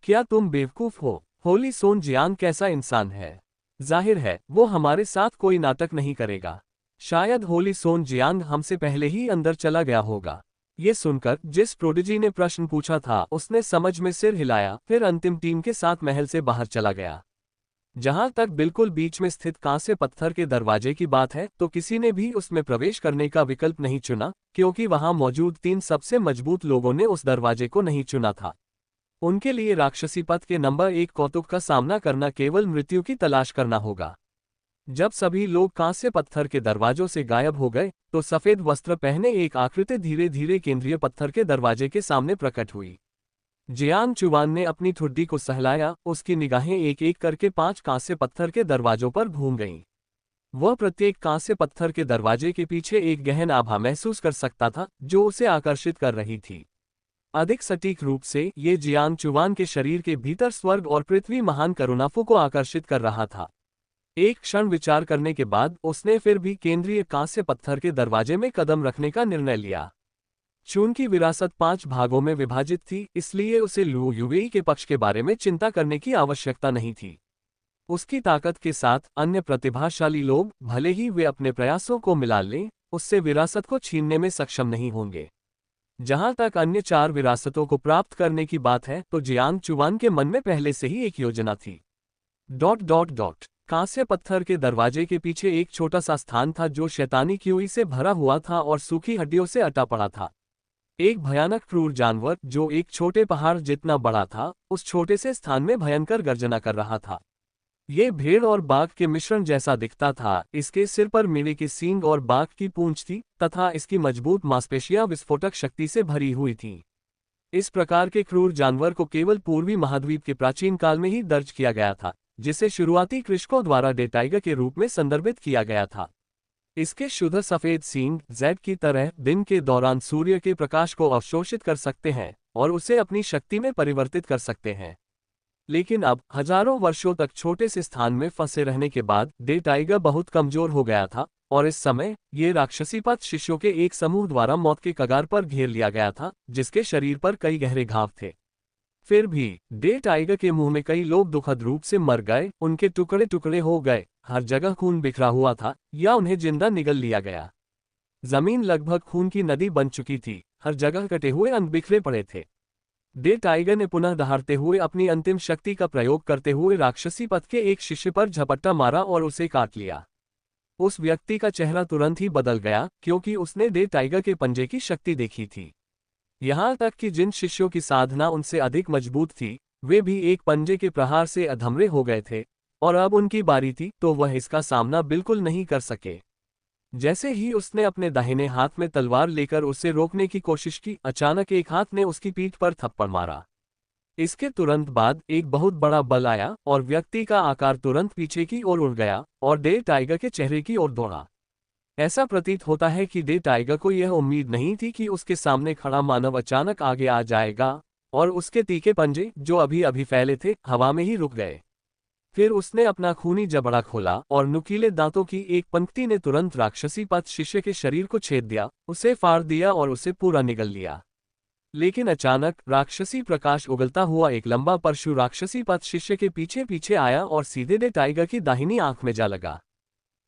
क्या तुम बेवकूफ हो? होली सोन जियांग कैसा इंसान है? जाहिर है वो हमारे साथ कोई नाटक नहीं करेगा। शायद होली सोन जियांग हमसे पहले ही अंदर चला गया होगा। ये सुनकर जिस प्रोडिजी ने प्रश्न पूछा था उसने समझ में सिर हिलाया, फिर अंतिम टीम के साथ महल से बाहर चला गया। जहां तक बिल्कुल बीच में स्थित कांस्य पत्थर के दरवाजे की बात है, तो किसी ने भी उसमें प्रवेश करने का विकल्प नहीं चुना, क्योंकि वहां मौजूद 3 सबसे मजबूत लोगों ने उस दरवाजे को नहीं चुना था। उनके लिए राक्षसी पथ के नंबर 1 कौतुक का सामना करना केवल मृत्यु की तलाश करना होगा। जब सभी लोग कांस्य पत्थर के दरवाजों से गायब हो गए, तो सफेद वस्त्र पहने एक आकृति धीरे धीरे केंद्रीय पत्थर के दरवाजे के सामने प्रकट हुई। जियांग चुवान ने अपनी ठुड्डी को सहलाया, उसकी निगाहें एक एक करके 5 कांस्य पत्थर के दरवाजों पर घूम गईं। वह प्रत्येक कांस्य पत्थर के दरवाजे के पीछे एक गहन आभा महसूस कर सकता था, जो उसे आकर्षित कर रही थी। अधिक सटीक रूप से ये जियांग चुवान के शरीर के भीतर स्वर्ग और पृथ्वी महान करुणाफू को आकर्षित कर रहा था। एक क्षण विचार करने के बाद उसने फिर भी केंद्रीय कांस्य पत्थर के दरवाजे में कदम रखने का निर्णय लिया। चूंकि विरासत 5 भागों में विभाजित थी, इसलिए उसे लुओ युवेई के पक्ष के बारे में चिंता करने की आवश्यकता नहीं थी। उसकी ताकत के साथ अन्य प्रतिभाशाली लोग, भले ही वे अपने प्रयासों को मिला लें, उससे विरासत को छीनने में सक्षम नहीं होंगे। जहां तक अन्य 4 विरासतों को प्राप्त करने की बात है तो जियांग चुवान के मन में पहले से ही एक योजना थी। कांस्य पत्थर के दरवाजे के पीछे एक छोटा सा स्थान था जो शैतानी क्यूई से भरा हुआ था और सूखी हड्डियों से अटा पड़ा था। एक भयानक क्रूर जानवर जो एक छोटे पहाड़ जितना बड़ा था उस छोटे से स्थान में भयंकर गर्जना कर रहा था। ये भेड़ और बाघ के मिश्रण जैसा दिखता था। इसके सिर पर मेढ़े के सींग और बाघ की पूंछ थी तथा इसकी मजबूत मांसपेशियां विस्फोटक शक्ति से भरी हुई थीं। इस प्रकार के क्रूर जानवर को केवल पूर्वी महाद्वीप के प्राचीन काल में ही दर्ज किया गया था, जिसे शुरुआती कृषकों द्वारा डे टाइगर के रूप में संदर्भित किया गया था। इसके शुद्ध सफेद सींग जेड की तरह दिन के दौरान सूर्य के प्रकाश को अवशोषित कर सकते हैं और उसे अपनी शक्ति में परिवर्तित कर सकते हैं। लेकिन अब हजारों वर्षों तक छोटे से स्थान में फंसे रहने के बाद डे टाइगर बहुत कमजोर हो गया था और इस समय ये राक्षसी पथ शिष्यों के एक समूह द्वारा मौत के कगार पर घेर लिया गया था, जिसके शरीर पर कई गहरे घाव थे। फिर भी डे टाइगर के मुंह में कई लोग दुखद रूप से मर गए, उनके टुकड़े टुकड़े हो गए, हर जगह खून बिखरा हुआ था या उन्हें जिंदा निगल लिया गया। जमीन लगभग खून की नदी बन चुकी थी, हर जगह कटे हुए अंग बिखरे पड़े थे। डे टाइगर ने पुनः दहाड़ते हुए अपनी अंतिम शक्ति का प्रयोग करते हुए राक्षसी पथ के एक शिष्य पर झपट्टा मारा और उसे काट लिया। उस व्यक्ति का चेहरा तुरंत ही बदल गया क्योंकि उसने डे टाइगर के पंजे की शक्ति देखी थी। यहाँ तक कि जिन शिष्यों की साधना उनसे अधिक मजबूत थी वे भी एक पंजे के प्रहार से अधमरे हो गए थे और अब उनकी बारी थी तो वह इसका सामना बिल्कुल नहीं कर सके। जैसे ही उसने अपने दाहिने हाथ में तलवार लेकर उसे रोकने की कोशिश की, अचानक एक हाथ ने उसकी पीठ पर थप्पड़ मारा। इसके तुरंत बाद एक बहुत बड़ा बल आया और व्यक्ति का आकार तुरंत पीछे की ओर उड़ गया और डे टाइगर के चेहरे की ओर दौड़ा। ऐसा प्रतीत होता है कि डे टाइगर को यह उम्मीद नहीं थी कि उसके सामने खड़ा मानव अचानक आगे आ जाएगा और उसके तीखे पंजे जो अभी अभी फैले थे हवा में ही रुक गए। फिर उसने अपना खूनी जबड़ा खोला और नुकीले दांतों की एक पंक्ति ने तुरंत राक्षसी पथ शिष्य के शरीर को छेद दिया, उसे फाड़ दिया और उसे पूरा निगल लिया। लेकिन अचानक राक्षसी प्रकाश उगलता हुआ एक लंबा परशु राक्षसी पथ शिष्य के पीछे पीछे आया और सीधे डे टाइगर की दाहिनी आंख में जा लगा।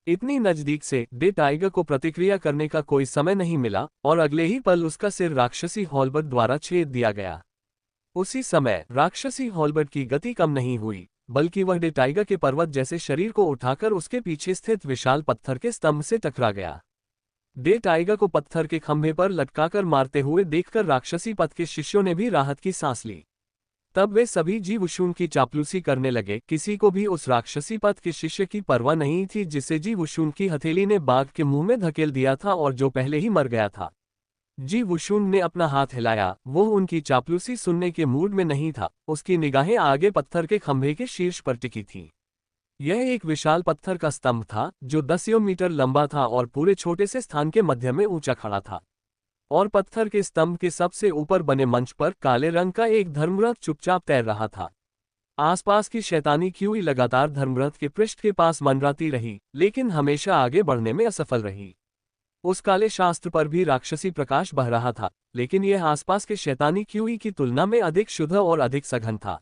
इतनी नजदीक से डे टाइगर को प्रतिक्रिया करने का कोई समय नहीं मिला और अगले ही पल उसका सिर राक्षसी हॉलबर्ट द्वारा छेद दिया गया। उसी समय राक्षसी हॉलबर्ट की गति कम नहीं हुई, बल्कि वह डे टाइगर के पर्वत जैसे शरीर को उठाकर उसके पीछे स्थित विशाल पत्थर के स्तंभ से टकरा गया। डे टाइगर को पत्थर के खंभे पर लटकाकर मारते हुए देखकर राक्षसी पथ के शिष्यों ने भी राहत की सांस ली। तब वे सभी जी वुशुन की चापलूसी करने लगे। किसी को भी उस राक्षसी पथ के शिष्य की परवाह नहीं थी जिसे जी वुशुन की हथेली ने बाघ के मुंह में धकेल दिया था और जो पहले ही मर गया था। जी वुशुन ने अपना हाथ हिलाया, वो उनकी चापलूसी सुनने के मूड में नहीं था। उसकी निगाहें आगे पत्थर के खंभे के शीर्ष पर टिकी थीं। यह एक विशाल पत्थर का स्तंभ था जो 10 मीटर लंबा था और पूरे छोटे से स्थान के मध्य में ऊंचा खड़ा था। और पत्थर के स्तंभ के सबसे ऊपर बने मंच पर काले रंग का एक धर्मरथ चुपचाप तैर रहा था। आसपास की शैतानी क्यूई लगातार धर्मरथ के पृष्ठ के पास मंडराती रही, लेकिन हमेशा आगे बढ़ने में असफल रही। उस काले शास्त्र पर भी राक्षसी प्रकाश बह रहा था, लेकिन यह आसपास के शैतानी क्यूई की तुलना में अधिक शुद्ध और अधिक सघन था।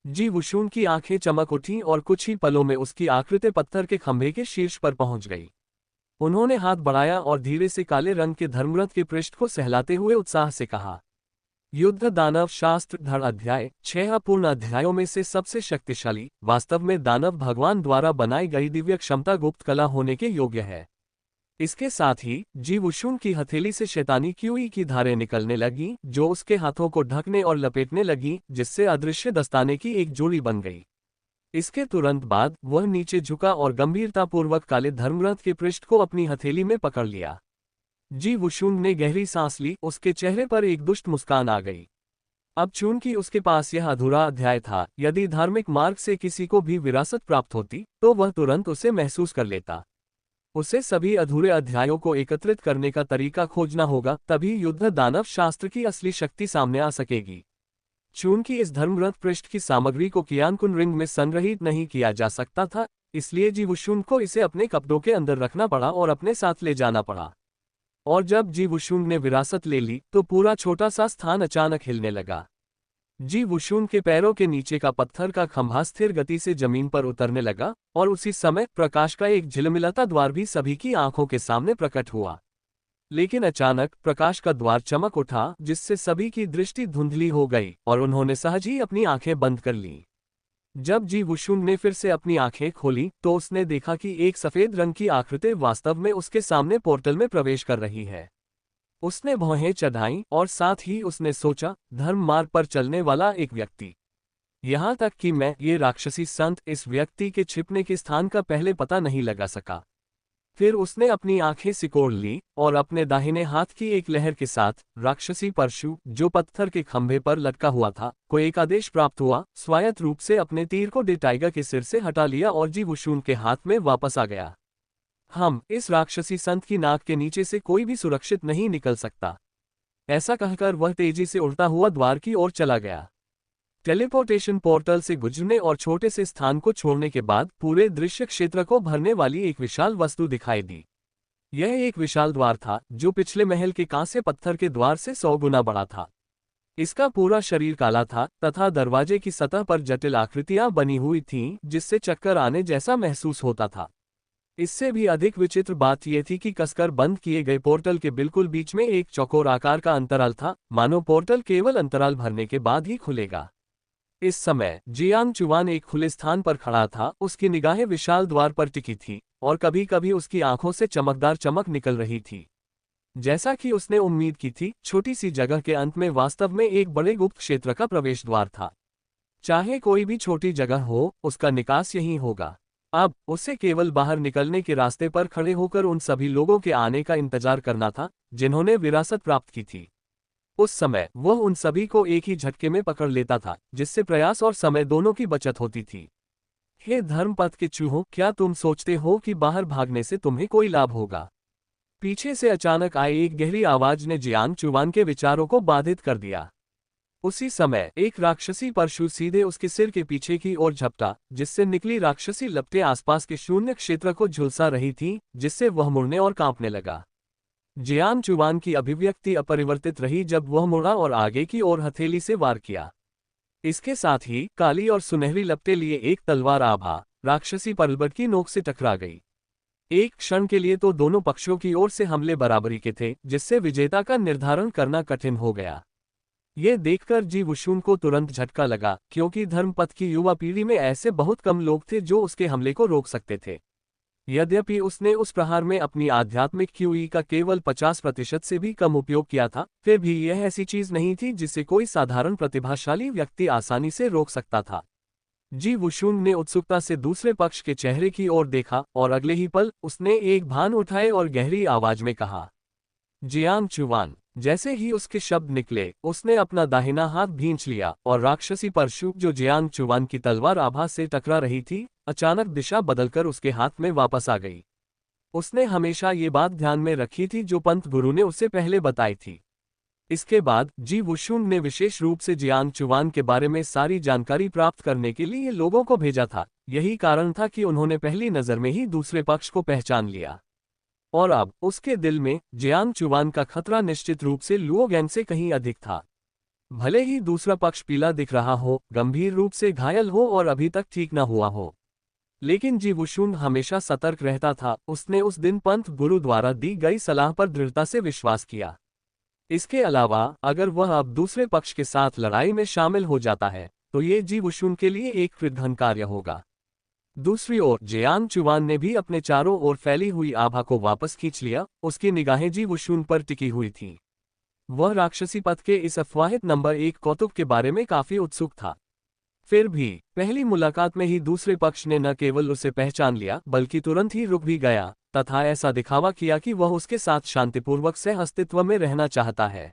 जी वुशुन की आंखें चमक उठीं और कुछ ही पलों में उसकी आकृति पत्थर के खंभे के शीर्ष पर पहुंच गई। उन्होंने हाथ बढ़ाया और धीरे से काले रंग के धर्मरथ के पृष्ठ को सहलाते हुए उत्साह से कहा, युद्ध दानव शास्त्र धड़ अध्याय 6 अपूर्ण अध्यायों में से सबसे शक्तिशाली, वास्तव में दानव भगवान द्वारा बनाई गई दिव्य क्षमता गुप्त कला होने के योग्य है। इसके साथ ही जी वुशुन की हथेली से शैतानी क्यूई की धारें निकलने लगी जो उसके हाथों को ढकने और लपेटने लगी, जिससे अदृश्य दस्ताने की एक जोड़ी बन गई। इसके तुरंत बाद वह नीचे झुका और गंभीरतापूर्वक काले धर्मरथ के पृष्ठ को अपनी हथेली में पकड़ लिया। जी वुशुन ने गहरी सांस ली, उसके चेहरे पर एक दुष्ट मुस्कान आ गई। अब चूंकि उसके पास यह अधूरा अध्याय था, यदि धार्मिक मार्ग से किसी को भी विरासत प्राप्त होती तो वह तुरंत उसे महसूस कर लेता। उसे सभी अधूरे अध्यायों को एकत्रित करने का तरीका खोजना होगा, तभी युद्ध दानव शास्त्र की असली शक्ति सामने आ सकेगी। चूंकि इस धर्मरथ पृष्ठ की सामग्री को कियानकुन रिंग में संग्रहित नहीं किया जा सकता था, इसलिए जी वुशुन को इसे अपने कपड़ों के अंदर रखना पड़ा और अपने साथ ले जाना पड़ा। और जब जी वुशुन ने विरासत ले ली तो पूरा छोटा सा स्थान अचानक हिलने लगा। जी वुशुन के पैरों के नीचे का पत्थर का खंभा स्थिर गति से जमीन पर उतरने लगा और उसी समय प्रकाश का एक झिलमिलाता द्वार भी सभी की आंखों के सामने प्रकट हुआ। लेकिन अचानक प्रकाश का द्वार चमक उठा, जिससे सभी की दृष्टि धुंधली हो गई और उन्होंने सहज ही अपनी आंखें बंद कर लीं। जब जी वुशुन ने फिर से अपनी आंखें खोली तो उसने देखा कि एक सफेद रंग की आकृति वास्तव में उसके सामने पोर्टल में प्रवेश कर रही है। उसने भौहें चढ़ाईं और साथ ही उसने सोचा, धर्म मार्ग पर चलने वाला एक व्यक्ति। यहाँ तक कि मैं, ये राक्षसी संत, इस व्यक्ति के छिपने के स्थान का पहले पता नहीं लगा सका। फिर उसने अपनी आंखें सिकोड़ ली और अपने दाहिने हाथ की एक लहर के साथ राक्षसी परशु, जो पत्थर के खंभे पर लटका हुआ था, को एक आदेश प्राप्त हुआ, स्वायत्त रूप से अपने तीर को डे टाइगर के सिर से हटा लिया और जी वुशुन के हाथ में वापस आ गया। इस राक्षसी संत की नाक के नीचे से कोई भी सुरक्षित नहीं निकल सकता। ऐसा कहकर वह तेजी से उड़ता हुआ द्वार की ओर चला गया। टेलीपोर्टेशन पोर्टल से गुजरने और छोटे से स्थान को छोड़ने के बाद पूरे दृश्य क्षेत्र को भरने वाली एक विशाल वस्तु दिखाई दी। यह एक विशाल द्वार था, जो पिछले महल के कांसे पत्थर के द्वार से 100 गुना बड़ा था। इसका पूरा शरीर काला था तथा दरवाजे की सतह पर जटिल आकृतियां बनी हुई थीं, जिससे चक्कर आने जैसा महसूस होता था। इससे भी अधिक विचित्र बात यह थी कि कसकर बंद किए गए पोर्टल के बिल्कुल बीच में एक चौकोर आकार का अंतराल था, मानो पोर्टल केवल अंतराल भरने के बाद ही खुलेगा। इस समय जियांग चुवान एक खुले स्थान पर खड़ा था। उसकी निगाहें विशाल द्वार पर टिकी थी और कभी कभी उसकी आंखों से चमकदार चमक निकल रही थी। जैसा कि उसने उम्मीद की थी, छोटी सी जगह के अंत में वास्तव में एक बड़े गुप्त क्षेत्र का प्रवेश द्वार था। चाहे कोई भी छोटी जगह हो, उसका निकास यहीं होगा। अब उसे केवल बाहर निकलने के रास्ते पर खड़े होकर उन सभी लोगों के आने का इंतजार करना था, जिन्होंने विरासत प्राप्त की थी। उस समय वह उन सभी को एक ही झटके में पकड़ लेता था, जिससे प्रयास और समय दोनों की बचत होती थी। हे धर्मपथ के चूहों, क्या तुम सोचते हो कि बाहर भागने से तुम्हें कोई लाभ होगा? पीछे से अचानक आई एक गहरी आवाज ने जियांग चुवान के विचारों को बाधित कर दिया। उसी समय एक राक्षसी परशु सीधे उसके सिर के पीछे की ओर झपटा, जिससे निकली राक्षसी लपटें आसपास के शून्य क्षेत्र को झुलसा रही थीं, जिससे वह मुड़ने और कांपने लगा। जियांग चुवान की अभिव्यक्ति अपरिवर्तित रही जब वह मुड़ा और आगे की ओर हथेली से वार किया। इसके साथ ही काली और सुनहरी लपटें लिए एक तलवार आभा राक्षसी परलबट की नोक से टकरा गई। एक क्षण के लिए तो दोनों पक्षों की ओर से हमले बराबरी के थे, जिससे विजेता का निर्धारण करना कठिन हो गया। ये देखकर जी वुशुन को तुरंत झटका लगा, क्योंकि धर्मपथ की युवा पीढ़ी में ऐसे बहुत कम लोग थे जो उसके हमले को रोक सकते थे। यद्यपि उसने उस प्रहार में अपनी आध्यात्मिक क्यूई का केवल 50% से भी कम उपयोग किया था, फिर भी यह ऐसी चीज नहीं थी जिसे कोई साधारण प्रतिभाशाली व्यक्ति आसानी से रोक सकता था। जी वुशुन ने उत्सुकता से दूसरे पक्ष के चेहरे की ओर देखा और अगले ही पल उसने एक भान उठाए और गहरी आवाज में कहा, जियांग चुवान। जैसे ही उसके शब्द निकले, उसने अपना दाहिना हाथ भींच लिया और राक्षसी परशु, जो जियांग चुवान की तलवार आभा से टकरा रही थी, अचानक दिशा बदलकर उसके हाथ में वापस आ गई। उसने हमेशा ये बात ध्यान में रखी थी जो पंत गुरु ने उसे पहले बताई थी। इसके बाद जी वुशुन ने विशेष रूप से जियांग चुवान के बारे में सारी जानकारी प्राप्त करने के लिए लोगों को भेजा था। यही कारण था कि उन्होंने पहली नजर में ही दूसरे पक्ष को पहचान लिया। और अब उसके दिल में जियांग चुवान का खतरा निश्चित रूप से लुओ गैंग से कहीं अधिक था। भले ही दूसरा पक्ष पीला दिख रहा हो, गंभीर रूप से घायल हो और अभी तक ठीक न हुआ हो, लेकिन जी वुशुन हमेशा सतर्क रहता था। उसने उस दिन पंत गुरु द्वारा दी गई सलाह पर दृढ़ता से विश्वास किया। इसके अलावा अगर वह अब दूसरे पक्ष के साथ लड़ाई में शामिल हो जाता है, तो ये जी वुशुन के लिए एक कृतघ्न कार्य होगा। दूसरी ओर जियांग चुवान ने भी अपने चारों ओर फैली हुई आभा को वापस खींच लिया। उसकी निगाहें जी वुशुन पर टिकी हुई थीं। वह राक्षसी पथ के इस अफवाहित नंबर 1 कौतुक के बारे में काफी उत्सुक था। फिर भी पहली मुलाकात में ही दूसरे पक्ष ने न केवल उसे पहचान लिया, बल्कि तुरंत ही रुक भी गया तथा ऐसा दिखावा किया कि वह उसके साथ शांतिपूर्वक सह अस्तित्व में रहना चाहता है।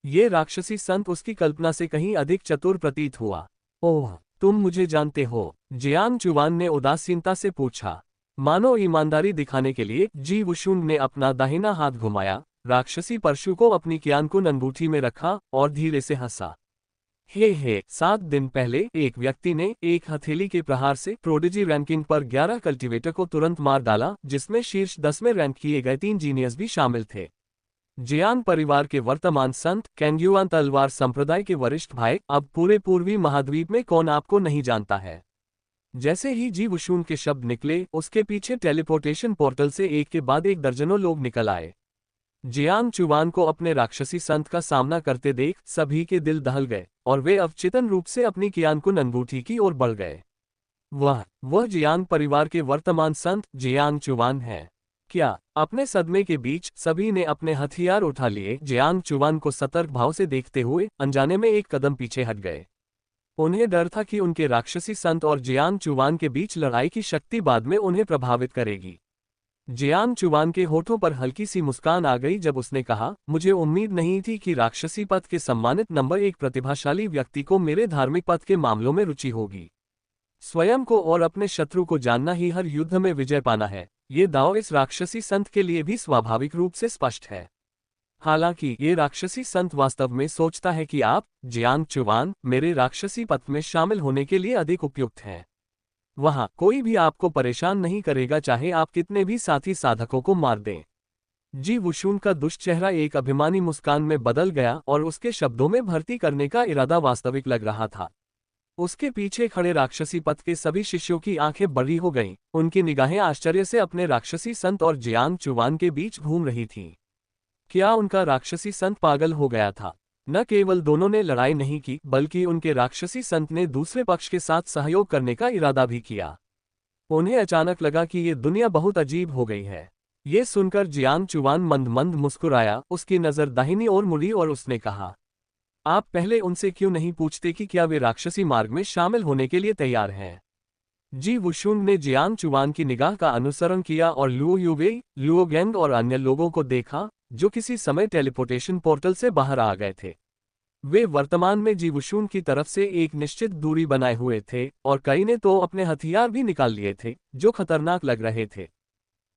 ये राक्षसी संत उसकी कल्पना से कहीं अधिक चतुर प्रतीत हुआ। ओह, तुम मुझे जानते हो? जियांग चुवान ने उदासीनता से पूछा। मानो ईमानदारी दिखाने के लिए जी वुशुन ने अपना दाहिना हाथ घुमाया, राक्षसी परशु को अपनी क्यानकुन अंगूठी में रखा और धीरे से हंसा। हे 7 दिन पहले एक व्यक्ति ने एक हथेली के प्रहार से प्रोडिजी रैंकिंग पर 11 कल्टीवेटर को तुरंत मार डाला, जिसमें शीर्ष 10 में रैंक किए गए 3 जीनियस भी शामिल थे। जियांग परिवार के वर्तमान संत, कैंग्युआन तलवार संप्रदाय के वरिष्ठ भाई। अब पूरे पूर्वी महाद्वीप में कौन आपको नहीं जानता है? जैसे ही जी वुशुन के शब्द निकले, उसके पीछे टेलीपोर्टेशन पोर्टल से एक के बाद एक दर्जनों लोग निकल आए। जियांग चुवान को अपने राक्षसी संत का सामना करते देख सभी के दिल दहल गए और वे अवचेतन रूप से अपनी कियानकुन अंगूठी की ओर बढ़ गए। वह जियांग परिवार के वर्तमान संत जियांग चुवान हैं। क्या अपने सदमे के बीच सभी ने अपने हथियार उठा लिए। जियांग चुवान को सतर्क भाव से देखते हुए अनजाने में एक कदम पीछे हट गए। उन्हें डर था कि उनके राक्षसी संत और जियांग चुवान के बीच लड़ाई की शक्ति बाद में उन्हें प्रभावित करेगी। जियांग चुवान के होठों पर हल्की सी मुस्कान आ गई जब उसने कहा, मुझे उम्मीद नहीं थी कि राक्षसी पथ के सम्मानित नंबर 1 प्रतिभाशाली व्यक्ति को मेरे धार्मिक पथ के मामलों में रुचि होगी। स्वयं को और अपने शत्रु को जानना ही हर युद्ध में विजय पाना है। ये दाव इस राक्षसी संत के लिए भी स्वाभाविक रूप से स्पष्ट है। हालांकि ये राक्षसी संत वास्तव में सोचता है कि आप जियांग चुवान मेरे राक्षसी पथ में शामिल होने के लिए अधिक उपयुक्त हैं। वहां कोई भी आपको परेशान नहीं करेगा, चाहे आप कितने भी साथी साधकों को मार दें। जी वुशुन का दुष्ट चेहरा एक अभिमानी मुस्कान में बदल गया और उसके शब्दों में भर्ती करने का इरादा वास्तविक लग रहा था। उसके पीछे खड़े राक्षसी पथ के सभी शिष्यों की आंखें बड़ी हो गईं। उनकी निगाहें आश्चर्य से अपने राक्षसी संत और जियांग चुवान के बीच घूम रही थीं। क्या उनका राक्षसी संत पागल हो गया था? न केवल दोनों ने लड़ाई नहीं की, बल्कि उनके राक्षसी संत ने दूसरे पक्ष के साथ सहयोग करने का इरादा भी किया। उन्हें अचानक लगा कि ये दुनिया बहुत अजीब हो गई है। ये सुनकर जियांग चुवान मंद मंद मुस्कुराया, उसकी नज़र दाहिनी ओर मुड़ी और उसने कहा, आप पहले उनसे क्यों नहीं पूछते कि क्या वे राक्षसी मार्ग में शामिल होने के लिए तैयार हैं? जी वुशुन ने जियांग चुवान की निगाह का अनुसरण किया और लुओ युवेई, लुओ गेंग और अन्य लोगों को देखा जो किसी समय टेलीपोर्टेशन पोर्टल से बाहर आ गए थे। वे वर्तमान में जी वुशुन की तरफ से एक निश्चित दूरी बनाए हुए थे और कई ने तो अपने हथियार भी निकाल लिए थे जो खतरनाक लग रहे थे।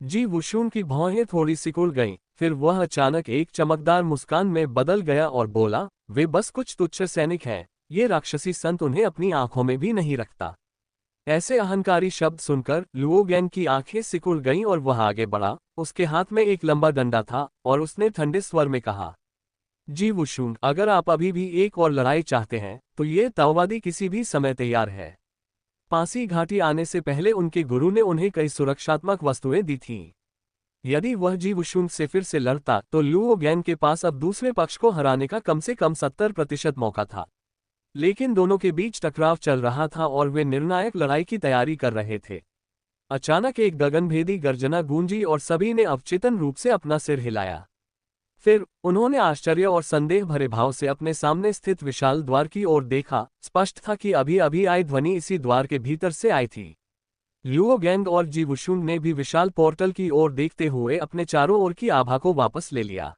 जी वुशुन की भौहें थोड़ी सिकुड़ गईं, फिर वह अचानक एक चमकदार मुस्कान में बदल गया और बोला, वे बस कुछ तुच्छ सैनिक हैं। ये राक्षसी संत उन्हें अपनी आंखों में भी नहीं रखता। ऐसे अहंकारी शब्द सुनकर लुओ गेंग की आंखें सिकुड़ गईं और वह आगे बढ़ा। उसके हाथ में एक लंबा डंडा था और उसने ठंडे स्वर में कहा, जी वुशुन, अगर आप अभी भी एक और लड़ाई चाहते हैं तो ये ताओवादी किसी भी समय तैयार है। पासी घाटी आने से पहले उनके गुरु ने उन्हें कई सुरक्षात्मक वस्तुएं दी थीं। यदि वह जी वुशुन से फिर से लड़ता तो लुओ गेंग के पास अब दूसरे पक्ष को हराने का कम से कम 70% मौका था। लेकिन दोनों के बीच टकराव चल रहा था और वे निर्णायक लड़ाई की तैयारी कर रहे थे। अचानक एक गगनभेदी गर्जना गूंजी और सभी ने अवचेतन रूप से अपना सिर हिलाया। फिर उन्होंने आश्चर्य और संदेह भरे भाव से अपने सामने स्थित विशाल द्वार की ओर देखा। स्पष्ट था कि अभी अभी आई ध्वनि इसी द्वार के भीतर से आई थी। लुओ गेंग और जी वुशुन ने भी विशाल पोर्टल की ओर देखते हुए अपने चारों ओर की आभा को वापस ले लिया।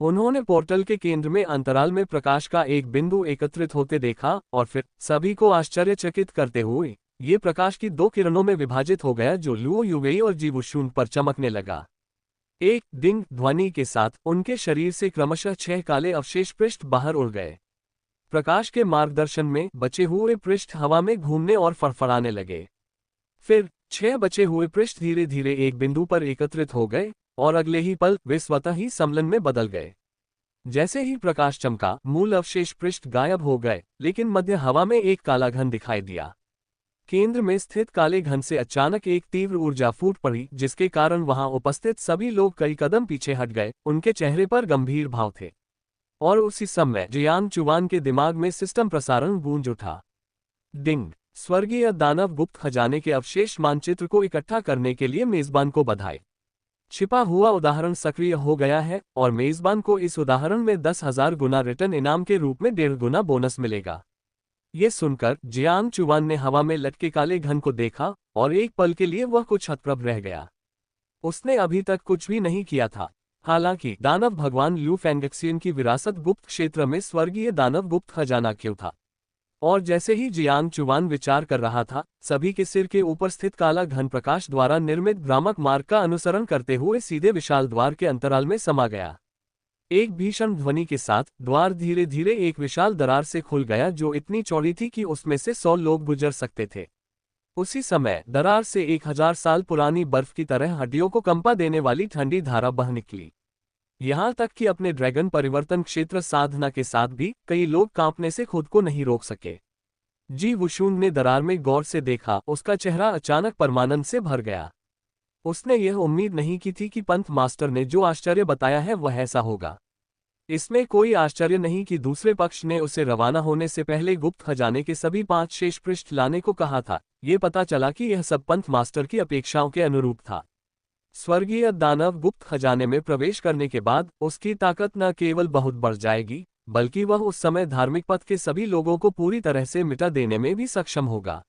उन्होंने पोर्टल के केंद्र में अंतराल में प्रकाश का एक बिंदु एकत्रित होते देखा और फिर सभी को आश्चर्यचकित करते हुए ये प्रकाश की 2 किरणों में विभाजित हो गया जो लुओ युवेई और जी वुशुन पर चमकने लगा। एक डिंग ध्वनि के साथ उनके शरीर से क्रमशः 6 काले अवशेष पृष्ठ बाहर उड़ गए। प्रकाश के मार्गदर्शन में बचे हुए पृष्ठ हवा में घूमने और फड़फड़ाने लगे। फिर 6 बचे हुए पृष्ठ धीरे धीरे एक बिंदु पर एकत्रित हो गए और अगले ही पल वे स्वतः ही समलन में बदल गए। जैसे ही प्रकाश चमका, मूल अवशेष पृष्ठ गायब हो गए, लेकिन मध्य हवा में एक काला घन दिखाई दिया। केंद्र में स्थित काले घन से अचानक एक तीव्र ऊर्जा फूट पड़ी, जिसके कारण वहां उपस्थित सभी लोग कई कदम पीछे हट गए। उनके चेहरे पर गंभीर भाव थे और उसी समय जियांग चुवान के दिमाग में सिस्टम प्रसारण गूंज उठा। डिंग, स्वर्गीय दानव गुप्त खजाने के अवशेष मानचित्र को इकट्ठा करने के लिए मेजबान को बधाई। छिपा हुआ उदाहरण सक्रिय हो गया है और मेजबान को इस उदाहरण में 10,000 गुना रिटर्न इनाम के रूप में 1.5 गुना बोनस मिलेगा। ये सुनकर जियांग चुवान ने हवा में लटके काले घन को देखा और एक पल के लिए वह कुछ हतप्रभ रह गया। उसने अभी तक कुछ भी नहीं किया था। हालांकि दानव भगवान लू फेंगक्सियन की विरासत गुप्त क्षेत्र में स्वर्गीय दानव गुप्त खजाना क्यों था। और जैसे ही जियांग चुवान विचार कर रहा था, सभी के सिर के ऊपर स्थित काला घन प्रकाश द्वारा निर्मित भ्रामक मार्ग का अनुसरण करते हुए सीधे विशाल द्वार के अंतराल में समा गया। एक भीषण ध्वनि के साथ द्वार धीरे धीरे एक विशाल दरार से खुल गया जो इतनी चौड़ी थी कि उसमें से 100 लोग गुजर सकते थे। उसी समय दरार से 1000 साल पुरानी बर्फ की तरह हड्डियों को कंपा देने वाली ठंडी धारा बह निकली। यहाँ तक कि अपने ड्रैगन परिवर्तन क्षेत्र साधना के साथ भी कई लोग कांपने से खुद को नहीं रोक सके। जी वुशुन ने दरार में गौर से देखा, उसका चेहरा अचानक परमानंद से भर गया। उसने यह उम्मीद नहीं की थी कि पंथ मास्टर ने जो आश्चर्य बताया है वह ऐसा होगा। इसमें कोई आश्चर्य नहीं कि दूसरे पक्ष ने उसे रवाना होने से पहले गुप्त खजाने के सभी 5 शेष पृष्ठ लाने को कहा था। ये पता चला कि यह सब पंथ मास्टर की अपेक्षाओं के अनुरूप था। स्वर्गीय दानव गुप्त खजाने में प्रवेश करने के बाद उसकी ताकत न केवल बहुत बढ़ जाएगी, बल्कि वह उस समय धार्मिक पथ के सभी लोगों को पूरी तरह से मिटा देने में भी सक्षम होगा।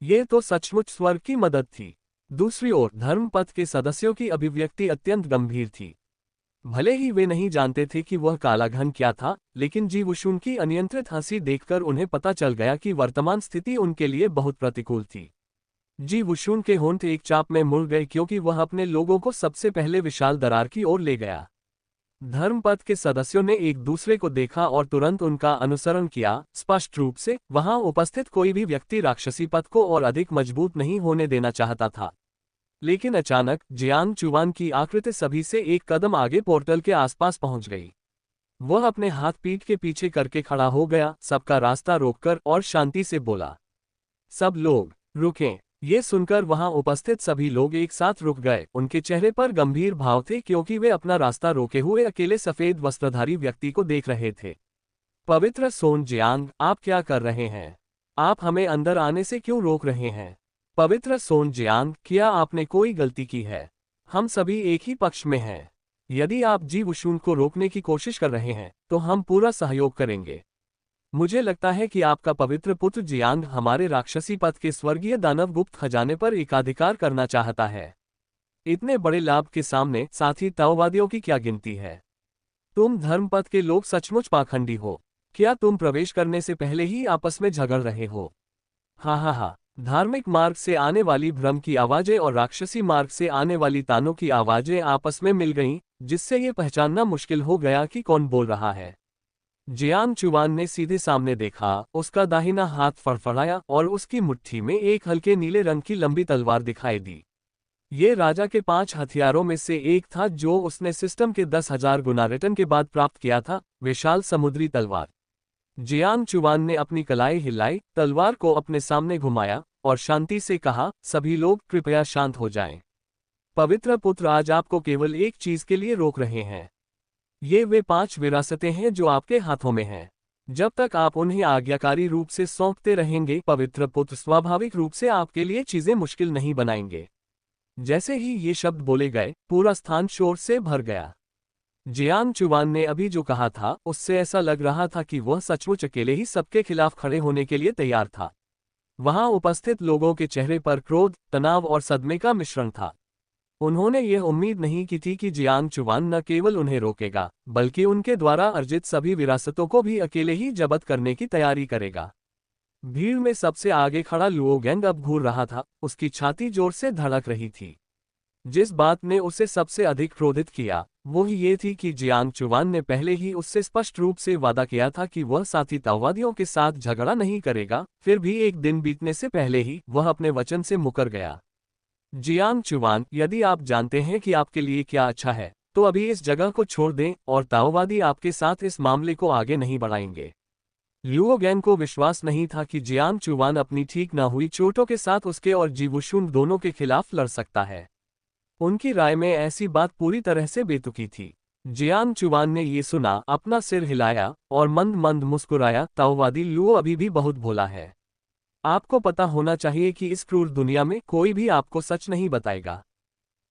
ये तो सचमुच स्वर्ग की मदद थी। दूसरी ओर धर्म पथ के सदस्यों की अभिव्यक्ति अत्यंत गंभीर थी। भले ही वे नहीं जानते थे कि वह काला घन क्या था, लेकिन जीवुशुन की अनियंत्रित हंसी देखकर उन्हें पता चल गया कि वर्तमान स्थिति उनके लिए बहुत प्रतिकूल थी। जीवुशुन के होंठ एक चाप में मुड़ गए क्योंकि वह अपने लोगों को सबसे पहले विशाल दरार की ओर ले गया। धर्मपथ के सदस्यों ने एक दूसरे को देखा और तुरंत उनका अनुसरण किया। स्पष्ट रूप से वहां उपस्थित कोई भी व्यक्ति राक्षसी पथ को और अधिक मजबूत नहीं होने देना चाहता था। लेकिन अचानक जियांग चुवान की आकृति सभी से एक कदम आगे पोर्टल के आसपास पहुंच गई। वह अपने हाथ पीठ के पीछे करके खड़ा हो गया, सबका रास्ता रोककर, और शांति से बोला, सब लोग रुकें। ये सुनकर वहां उपस्थित सभी लोग एक साथ रुक गए। उनके चेहरे पर गंभीर भाव थे क्योंकि वे अपना रास्ता रोके हुए अकेले सफेद वस्त्रधारी व्यक्ति को देख रहे थे। पवित्र सोन जियांग, आप क्या कर रहे हैं? आप हमें अंदर आने से क्यों रोक रहे हैं? पवित्र सोन जियांग, क्या आपने कोई गलती की है? हम सभी एक ही पक्ष में हैं। यदि आप जीवुशुन को रोकने की कोशिश कर रहे हैं तो हम पूरा सहयोग करेंगे। मुझे लगता है कि आपका पवित्र पुत्र जियांग हमारे राक्षसी पथ के स्वर्गीय दानव गुप्त खजाने पर एकाधिकार करना चाहता है। इतने बड़े लाभ के सामने साथी ताओवादियों की क्या गिनती है? तुम धर्मपथ के लोग सचमुच पाखंडी हो। क्या तुम प्रवेश करने से पहले ही आपस में झगड़ रहे हो? हा। धार्मिक मार्ग से आने वाली भ्रम की आवाजें और राक्षसी मार्ग से आने वाली तानों की आवाजें आपस में मिल गईं, जिससे ये पहचानना मुश्किल हो गया कि कौन बोल रहा है। जियांग चुवान ने सीधे सामने देखा। उसका दाहिना हाथ फड़फड़ाया और उसकी मुट्ठी में एक हल्के नीले रंग की लंबी तलवार दिखाई दी। ये राजा के 5 हथियारों में से एक था जो उसने सिस्टम के 10,000 गुना रिटर्न के बाद प्राप्त किया था, विशाल समुद्री तलवार। जियांग चुवान ने अपनी कलाई हिलाई, तलवार को अपने सामने घुमाया और शांति से कहा, सभी लोग कृपया शांत हो जाएं। पवित्र पुत्र आज आपको केवल एक चीज के लिए रोक रहे हैं। ये वे 5 विरासतें हैं जो आपके हाथों में हैं। जब तक आप उन्हें आज्ञाकारी रूप से सौंपते रहेंगे, पवित्र पुत्र स्वाभाविक रूप से आपके लिए चीजें मुश्किल नहीं बनाएंगे। जैसे ही ये शब्द बोले गए, पूरा स्थान शोर से भर गया। जियांग चुवान ने अभी जो कहा था उससे ऐसा लग रहा था कि वह सचमुच अकेले ही सबके खिलाफ खड़े होने के लिए तैयार था। वहां उपस्थित लोगों के चेहरे पर क्रोध, तनाव और सदमे का मिश्रण था। उन्होंने यह उम्मीद नहीं की थी कि जियांग चुवान न केवल उन्हें रोकेगा, बल्कि उनके द्वारा अर्जित सभी विरासतों को भी अकेले ही जब्त करने की तैयारी करेगा। भीड़ में सबसे आगे खड़ा लुओगेंग अब घूर रहा था, उसकी छाती जोर से धड़क रही थी। जिस बात ने उसे सबसे अधिक क्रोधित किया वो ये थी कि जियांग चुवान ने पहले ही उससे स्पष्ट रूप से वादा किया था कि वह साथी ताओवादियों के साथ झगड़ा नहीं करेगा, फिर भी एक दिन बीतने से पहले ही वह अपने वचन से मुकर गया। जियांग चुवान, यदि आप जानते हैं कि आपके लिए क्या अच्छा है, तो अभी इस जगह को छोड़ दें और ताओवादी आपके साथ इस मामले को आगे नहीं बढ़ाएंगे। लुओगेंग को विश्वास नहीं था कि जियांग चुवान अपनी ठीक न हुई चोटों के साथ उसके और जीवुशुन दोनों के खिलाफ लड़ सकता है। उनकी राय में ऐसी बात पूरी तरह से बेतुकी थी। जियांग चुवान ने ये सुना, अपना सिर हिलाया और मंद मंद मुस्कुराया, ताओवादी लुओ अभी भी बहुत भोला है। आपको पता होना चाहिए कि इस क्रूर दुनिया में कोई भी आपको सच नहीं बताएगा।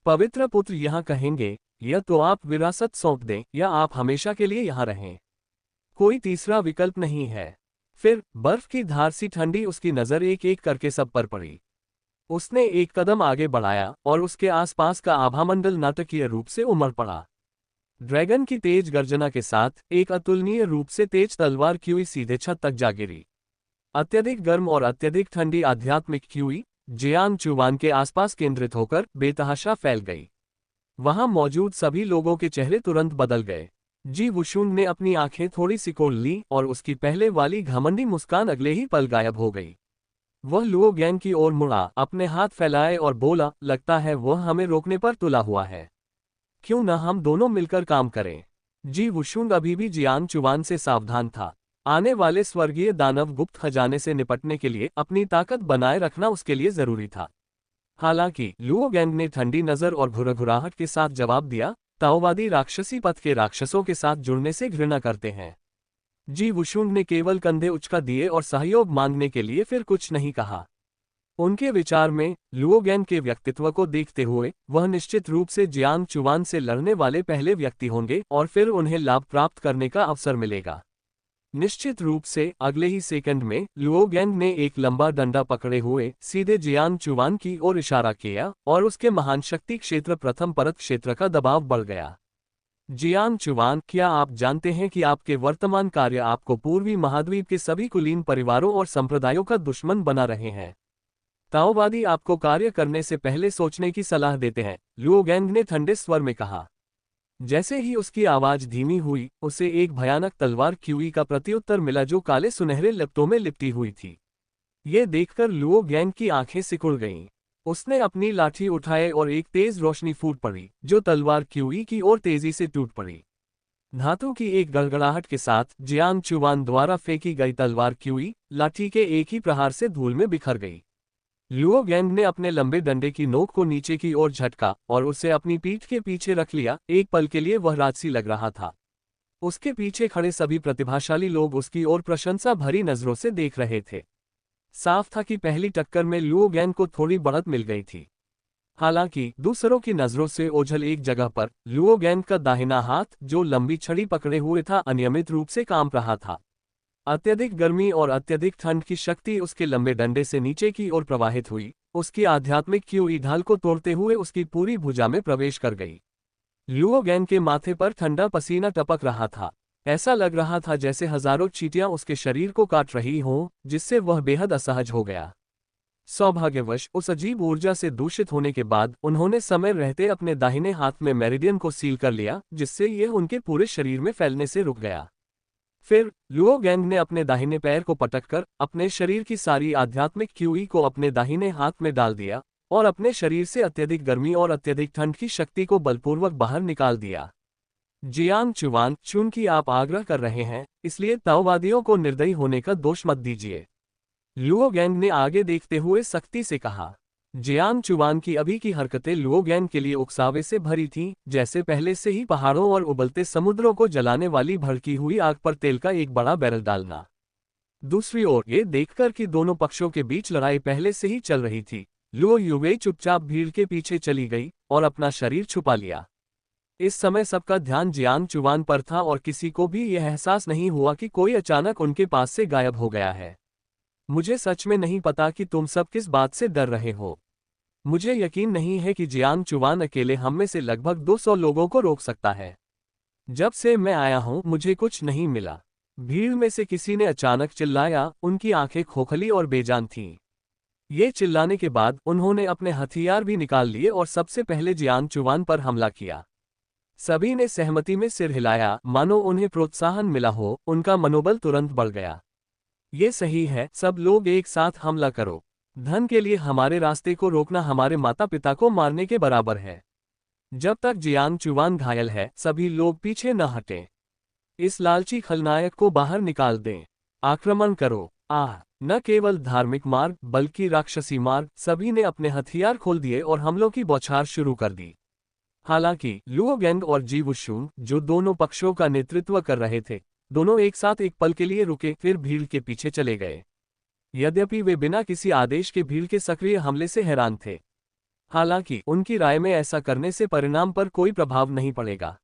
पवित्र पुत्र यहाँ कहेंगे, या तो आप विरासत सौंप दें या आप हमेशा के लिए यहाँ रहें। कोई तीसरा विकल्प नहीं है। फिर बर्फ की धार सी ठंडी उसकी नजर एक एक करके सब पर पड़ी। उसने एक कदम आगे बढ़ाया और उसके आसपास का आभामंडल नाटकीय रूप से उमड़ पड़ा। ड्रैगन की तेज गर्जना के साथ एक अतुलनीय रूप से तेज तलवार क्यूई सीधे छत तक जा गिरी। अत्यधिक गर्म और अत्यधिक ठंडी आध्यात्मिक क्यूई जियांग चुवान के आसपास केंद्रित होकर बेतहाशा फैल गई। वहां मौजूद सभी लोगों के चेहरे तुरंत बदल गए। जीवुशुन ने अपनी आंखें थोड़ी सिकोड़ ली और उसकी पहले वाली घमंडी मुस्कान अगले ही पल गायब हो गई। वह लुओगेंग की ओर मुड़ा, अपने हाथ फैलाए और बोला, लगता है वह हमें रोकने पर तुला हुआ है। क्यों न हम दोनों मिलकर काम करें? जीवुशुन अभी भी जियांग चुवान से सावधान था। आने वाले स्वर्गीय दानव गुप्त खजाने से निपटने के लिए अपनी ताकत बनाए रखना उसके लिए जरूरी था। हालांकि लुओ गैंग ने ठंडी नजर और घुरघुराहट के साथ जवाब दिया, ताओवादी राक्षसी पथ के राक्षसों के साथ जुड़ने से घृणा करते हैं। जी वुशुंग ने केवल कंधे उचका दिए और सहयोग मांगने के लिए फिर कुछ नहीं कहा। उनके विचार में लुओ गैंग के व्यक्तित्व को देखते हुए वह निश्चित रूप से जियांग चुवान से लड़ने वाले पहले व्यक्ति होंगे और फिर उन्हें लाभ प्राप्त करने का अवसर मिलेगा। निश्चित रूप से अगले ही सेकंड में लुओ गैंग ने एक लंबा डंडा पकड़े हुए सीधे जियांग चुवान की ओर इशारा किया और उसके महान शक्ति क्षेत्र प्रथम परत क्षेत्र का दबाव बढ़ गया। जियांग चुवान, क्या आप जानते हैं कि आपके वर्तमान कार्य आपको पूर्वी महाद्वीप के सभी कुलीन परिवारों और संप्रदायों का दुश्मन बना रहे हैं? ताओवादी आपको कार्य करने से पहले सोचने की सलाह देते हैं, लुओ गैंग ने ठंडे स्वर में कहा। जैसे ही उसकी आवाज धीमी हुई, उसे एक भयानक तलवार क्यूई का प्रत्युत्तर मिला जो काले सुनहरे लपटों में लिपटी हुई थी। ये देखकर लुओ गैंग की आंखें सिकुड़ गईं। उसने अपनी लाठी उठाए और एक तेज रोशनी फूट पड़ी जो तलवार क्यूई की ओर तेजी से टूट पड़ी। धातु की एक गड़गड़ाहट के साथ जियांग चुवान द्वारा फेंकी गई तलवार क्यूई लाठी के एक ही प्रहार से धूल में बिखर गई। लुओ गैंग ने अपने लंबे डंडे की नोक को नीचे की ओर झटका और उसे अपनी पीठ के पीछे रख लिया। एक पल के लिए वह राजसी लग रहा था। उसके पीछे खड़े सभी प्रतिभाशाली लोग उसकी ओर प्रशंसा भरी नजरों से देख रहे थे। साफ था कि पहली टक्कर में लुओ गैंग को थोड़ी बढ़त मिल गई थी। हालांकि दूसरों की नजरों से ओझल एक जगह पर लुओ गैंग का दाहिना हाथ, जो लंबी छड़ी पकड़े हुए था, अनियमित रूप से कांप रहा था। अत्यधिक गर्मी और अत्यधिक ठंड की शक्ति उसके लंबे डंडे से नीचे की ओर प्रवाहित हुई, उसकी आध्यात्मिक क्यूई ढाल को तोड़ते हुए उसकी पूरी भुजा में प्रवेश कर गई। लुओ गैंग के माथे पर ठंडा पसीना टपक रहा था। ऐसा लग रहा था जैसे हजारों चींटियां उसके शरीर को काट रही हों, जिससे वह बेहद असहज हो गया। सौभाग्यवश उस अजीब ऊर्जा से दूषित होने के बाद उन्होंने समय रहते अपने दाहिने हाथ में मेरिडियन को सील कर लिया, जिससे यह उनके पूरे शरीर में फैलने से रुक गया। फिर लुओ गैंग ने अपने दाहिने पैर को पटककर अपने शरीर की सारी आध्यात्मिक क्यूई को अपने दाहिने हाथ में डाल दिया और अपने शरीर से अत्यधिक गर्मी और अत्यधिक ठंड की शक्ति को बलपूर्वक बाहर निकाल दिया। जियांग चुवान, चूंकि आप आग्रह कर रहे हैं, इसलिए ताओवादियों को निर्दयी होने का दोष मत दीजिए, लुओ गैंग ने आगे देखते हुए सख्ती से कहा। जियांग चुवान की अभी की हरकतें लुओ गैंग के लिए उकसावे से भरी थीं, जैसे पहले से ही पहाड़ों और उबलते समुद्रों को जलाने वाली भड़की हुई आग पर तेल का एक बड़ा बैरल डालना। दूसरी ओर ये देखकर कि दोनों पक्षों के बीच लड़ाई पहले से ही चल रही थी, लुओ युवेई चुपचाप भीड़ के पीछे चली गई और अपना शरीर छुपा लिया। इस समय सबका ध्यान जियांग चुवान पर था और किसी को भी यह एहसास नहीं हुआ कि कोई अचानक उनके पास से गायब हो गया है। मुझे सच में नहीं पता कि तुम सब किस बात से डर रहे हो। मुझे यकीन नहीं है कि जियांग चुवान अकेले हम में से लगभग 200 लोगों को रोक सकता है। जब से मैं आया हूं मुझे कुछ नहीं मिला। भीड़ में से किसी ने अचानक चिल्लाया, उनकी आंखें खोखली और बेजान थीं। ये चिल्लाने के बाद उन्होंने अपने हथियार भी निकाल लिए और सबसे पहले जियांग चुवान पर हमला किया। सभी ने सहमति में सिर हिलाया, मानो उन्हें प्रोत्साहन मिला हो। उनका मनोबल तुरंत बढ़ गया। ये सही है, सब लोग एक साथ हमला करो। धन के लिए हमारे रास्ते को रोकना हमारे माता पिता को मारने के बराबर है। जब तक जियांग चुवान घायल है, सभी लोग पीछे न हटें। इस लालची खलनायक को बाहर निकाल दें। आक्रमण करो। न केवल धार्मिक मार्ग बल्कि राक्षसी मार्ग। सभी ने अपने हथियार खोल दिए और हमलों की बौछार शुरू कर दी। हालांकि लुओ गैंग और जी वुशुंग, जो दोनों पक्षों का नेतृत्व कर रहे थे, दोनों एक साथ एक पल के लिए रुके, फिर भीड़ के पीछे चले गए। यद्यपि वे बिना किसी आदेश के भीड़ के सक्रिय हमले से हैरान थे। हालांकि उनकी राय में ऐसा करने से परिणाम पर कोई प्रभाव नहीं पड़ेगा।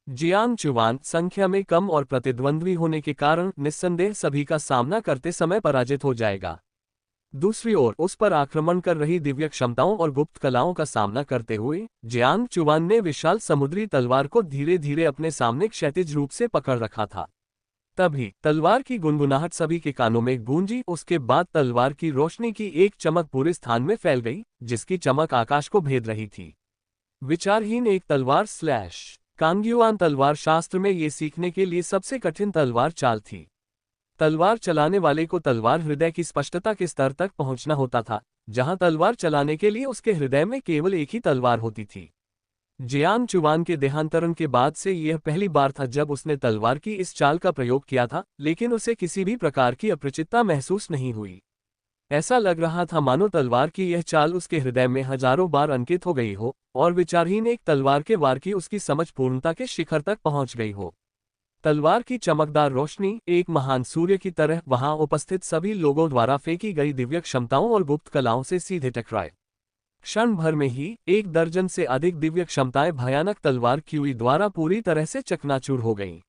जियांग चुवान संख्या में कम और प्रतिद्वंद्वी होने के कारण निस्संदेह सभी का सामना करते समय पराजित हो जाएगा। दूसरी ओर उस पर आक्रमण कर रही दिव्य क्षमताओं और गुप्त कलाओं का सामना करते हुए जियांग चुवान ने विशाल समुद्री तलवार को धीरे धीरे अपने सामने क्षैतिज रूप से पकड़ रखा था। तभी तलवार की गुनगुनाहट सभी के कानों में गूंजी। उसके बाद तलवार की रोशनी की एक चमक पूरे स्थान में फैल गई, जिसकी चमक आकाश को भेद रही थी। विचारहीन एक तलवार स्लैश। कांग्युआन तलवार शास्त्र में ये सीखने के लिए सबसे कठिन तलवार चाल थी। तलवार चलाने वाले को तलवार हृदय की स्पष्टता के स्तर तक पहुंचना होता था, जहां तलवार चलाने के लिए उसके हृदय में केवल एक ही तलवार होती थी। जियांग चुवान के देहांतरण के बाद से यह पहली बार था जब उसने तलवार की इस चाल का प्रयोग किया था, लेकिन उसे किसी भी प्रकार की अपरिचितता महसूस नहीं हुई। ऐसा लग रहा था मानो तलवार की यह चाल उसके हृदय में हजारों बार अंकित हो गई हो, और विचारहीन एक तलवार के वार की उसकी समझ पूर्णता के शिखर तक पहुंच गई हो। तलवार की चमकदार रोशनी एक महान सूर्य की तरह वहां उपस्थित सभी लोगों द्वारा फेंकी गई दिव्य क्षमताओं और गुप्त कलाओं से सीधे टकराए। क्षण भर में ही 1 दर्जन से अधिक दिव्य क्षमताएं भयानक तलवार क्यूई द्वारा पूरी तरह से चकनाचूर हो गईं।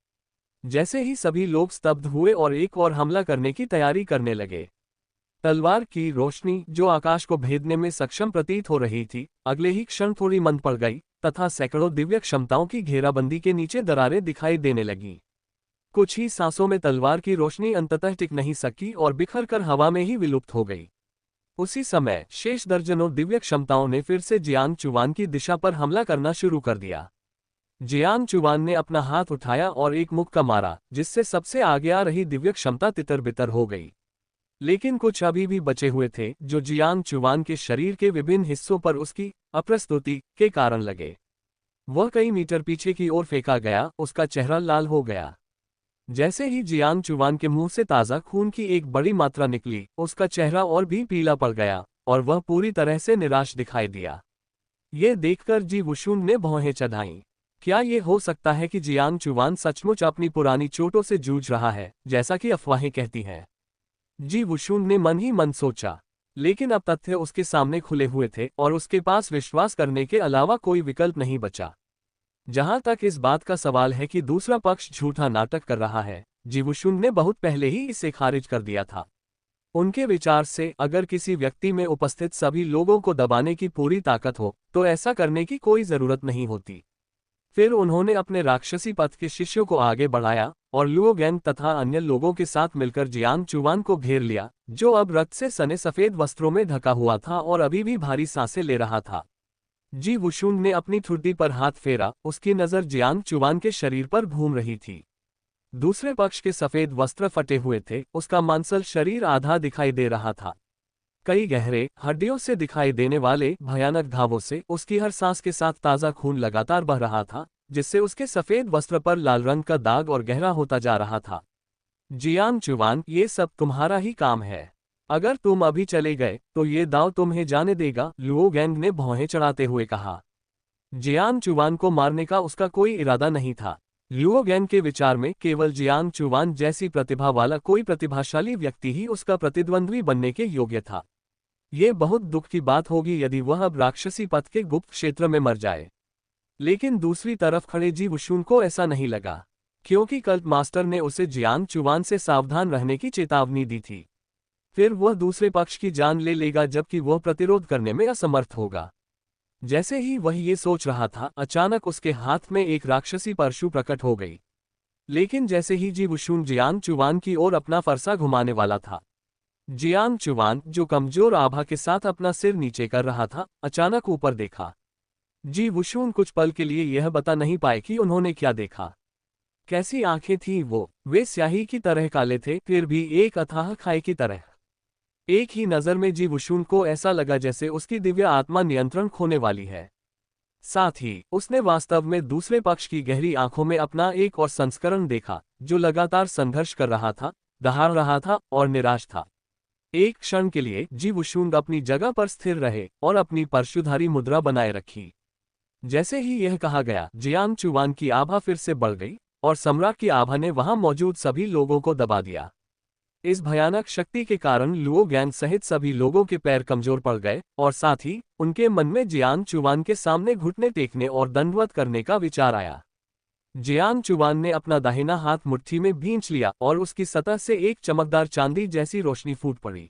जैसे ही सभी लोग स्तब्ध हुए और एक और हमला करने की तैयारी करने लगे, तलवार की रोशनी जो आकाश को भेदने में सक्षम प्रतीत हो रही थी, अगले ही क्षण थोड़ी मंद पड़ गई तथा सैकड़ों दिव्य क्षमताओं की घेराबंदी के नीचे दरारें दिखाई देने लगीं। कुछ ही सांसों में तलवार की रोशनी अंततः टिक नहीं सकी और बिखर कर हवा में ही विलुप्त हो गई। उसी समय शेष दर्जनों दिव्य क्षमताओं ने फिर से जियांग चुवान की दिशा पर हमला करना शुरू कर दिया। जियांग चुवान ने अपना हाथ उठाया और एक मुक्का मारा, जिससे सबसे आगे आ रही दिव्य क्षमता तितर बितर हो गई। लेकिन कुछ अभी भी बचे हुए थे, जो जियांग चुवान के शरीर के विभिन्न हिस्सों पर उसकी अप्रस्तुति के कारण लगे। वह कई मीटर पीछे की ओर फेंका गया, उसका चेहरा लाल हो गया। जैसे ही जियांग चुवान के मुंह से ताज़ा खून की एक बड़ी मात्रा निकली, उसका चेहरा और भी पीला पड़ गया और वह पूरी तरह से निराश दिखाई दिया। ये देखकर जी वुशुन ने भौहें चढ़ाईं। क्या ये हो सकता है कि जियांग चुवान सचमुच अपनी पुरानी चोटों से जूझ रहा है, जैसा कि अफवाहें कहती हैं? जी वुशुन ने मन ही मन सोचा। लेकिन अब तथ्य उसके सामने खुले हुए थे और उसके पास विश्वास करने के अलावा कोई विकल्प नहीं बचा। जहां तक इस बात का सवाल है कि दूसरा पक्ष झूठा नाटक कर रहा है, जी वुशुन ने बहुत पहले ही इसे खारिज कर दिया था। उनके विचार से अगर किसी व्यक्ति में उपस्थित सभी लोगों को दबाने की पूरी ताकत हो, तो ऐसा करने की कोई जरूरत नहीं होती। फिर उन्होंने अपने राक्षसी पथ के शिष्यों को आगे बढ़ाया और लुओ गैंग तथा अन्य लोगों के साथ मिलकर जियांग चुवान को घेर लिया, जो अब रक्त से सने सफेद वस्त्रों में ढका हुआ था और अभी भी भारी सांसें ले रहा था। जी वुशुन ने अपनी ठुड्डी पर हाथ फेरा, उसकी नजर जियांग चुवान के शरीर पर घूम रही थी। दूसरे पक्ष के सफेद वस्त्र फटे हुए थे, उसका मांसल शरीर आधा दिखाई दे रहा था। कई गहरे, हड्डियों से दिखाई देने वाले भयानक घावों से उसकी हर सांस के साथ ताज़ा खून लगातार बह रहा था, जिससे उसके सफेद वस्त्र पर लाल रंग का दाग और गहरा होता जा रहा था। जियांग चुवान, ये सब तुम्हारा ही काम है। अगर तुम अभी चले गए तो ये दाव तुम्हें जाने देगा, लुओ गैंग ने भौहें चढ़ाते हुए कहा। जियांग चुवान को मारने का उसका कोई इरादा नहीं था। लुओ गैंग के विचार में केवल जियांग चुवान जैसी प्रतिभा वाला कोई प्रतिभाशाली व्यक्ति ही उसका प्रतिद्वंद्वी बनने के योग्य था। ये बहुत दुख की बात होगी यदि वह अब राक्षसी पथ के गुप्त क्षेत्र में मर जाए। लेकिन दूसरी तरफ खड़े जी वुशुन को ऐसा नहीं लगा, क्योंकि कल्ट मास्टर ने उसे जियांग चुवान से सावधान रहने की चेतावनी दी थी। फिर वह दूसरे पक्ष की जान ले लेगा जबकि वह प्रतिरोध करने में असमर्थ होगा। जैसे ही वह ये सोच रहा था, अचानक उसके हाथ में एक राक्षसी परशु प्रकट हो गई। लेकिन जैसे ही जी वुशुन जियांग चुवान की ओर अपना फरसा घुमाने वाला था, जियांग चुवान, जो कमजोर आभा के साथ अपना सिर नीचे कर रहा था, अचानक ऊपर देखा। जी वुशुन कुछ पल के लिए यह बता नहीं पाए कि उन्होंने क्या देखा। कैसी आंखें थीं वो, वे स्याही की तरह काले थे, फिर भी एक अथाह खाई की तरह। एक ही नज़र में जी वुशुन को ऐसा लगा जैसे उसकी दिव्य आत्मा नियंत्रण खोने वाली है। साथ ही उसने वास्तव में दूसरे पक्ष की गहरी आंखों में अपना एक और संस्करण देखा, जो लगातार संघर्ष कर रहा था, दहाड़ रहा था और निराश था। एक क्षण के लिए जी वुशुन अपनी जगह पर स्थिर रहे और अपनी परशुधारी मुद्रा बनाए रखी। जैसे ही यह कहा गया, जियांग चुवान की आभा फिर से बढ़ गई और सम्राट की आभा ने वहां मौजूद सभी लोगों को दबा दिया। इस भयानक शक्ति के कारण लुओ गैंग सहित सभी लोगों के पैर कमजोर पड़ गए और साथ ही उनके मन में जियांग चुवान के सामने घुटने टेकने और दंडवत करने का विचार आया। जियांग चुवान ने अपना दाहिना हाथ मुट्ठी में भींच लिया और उसकी सतह से एक चमकदार चांदी जैसी रोशनी फूट पड़ी।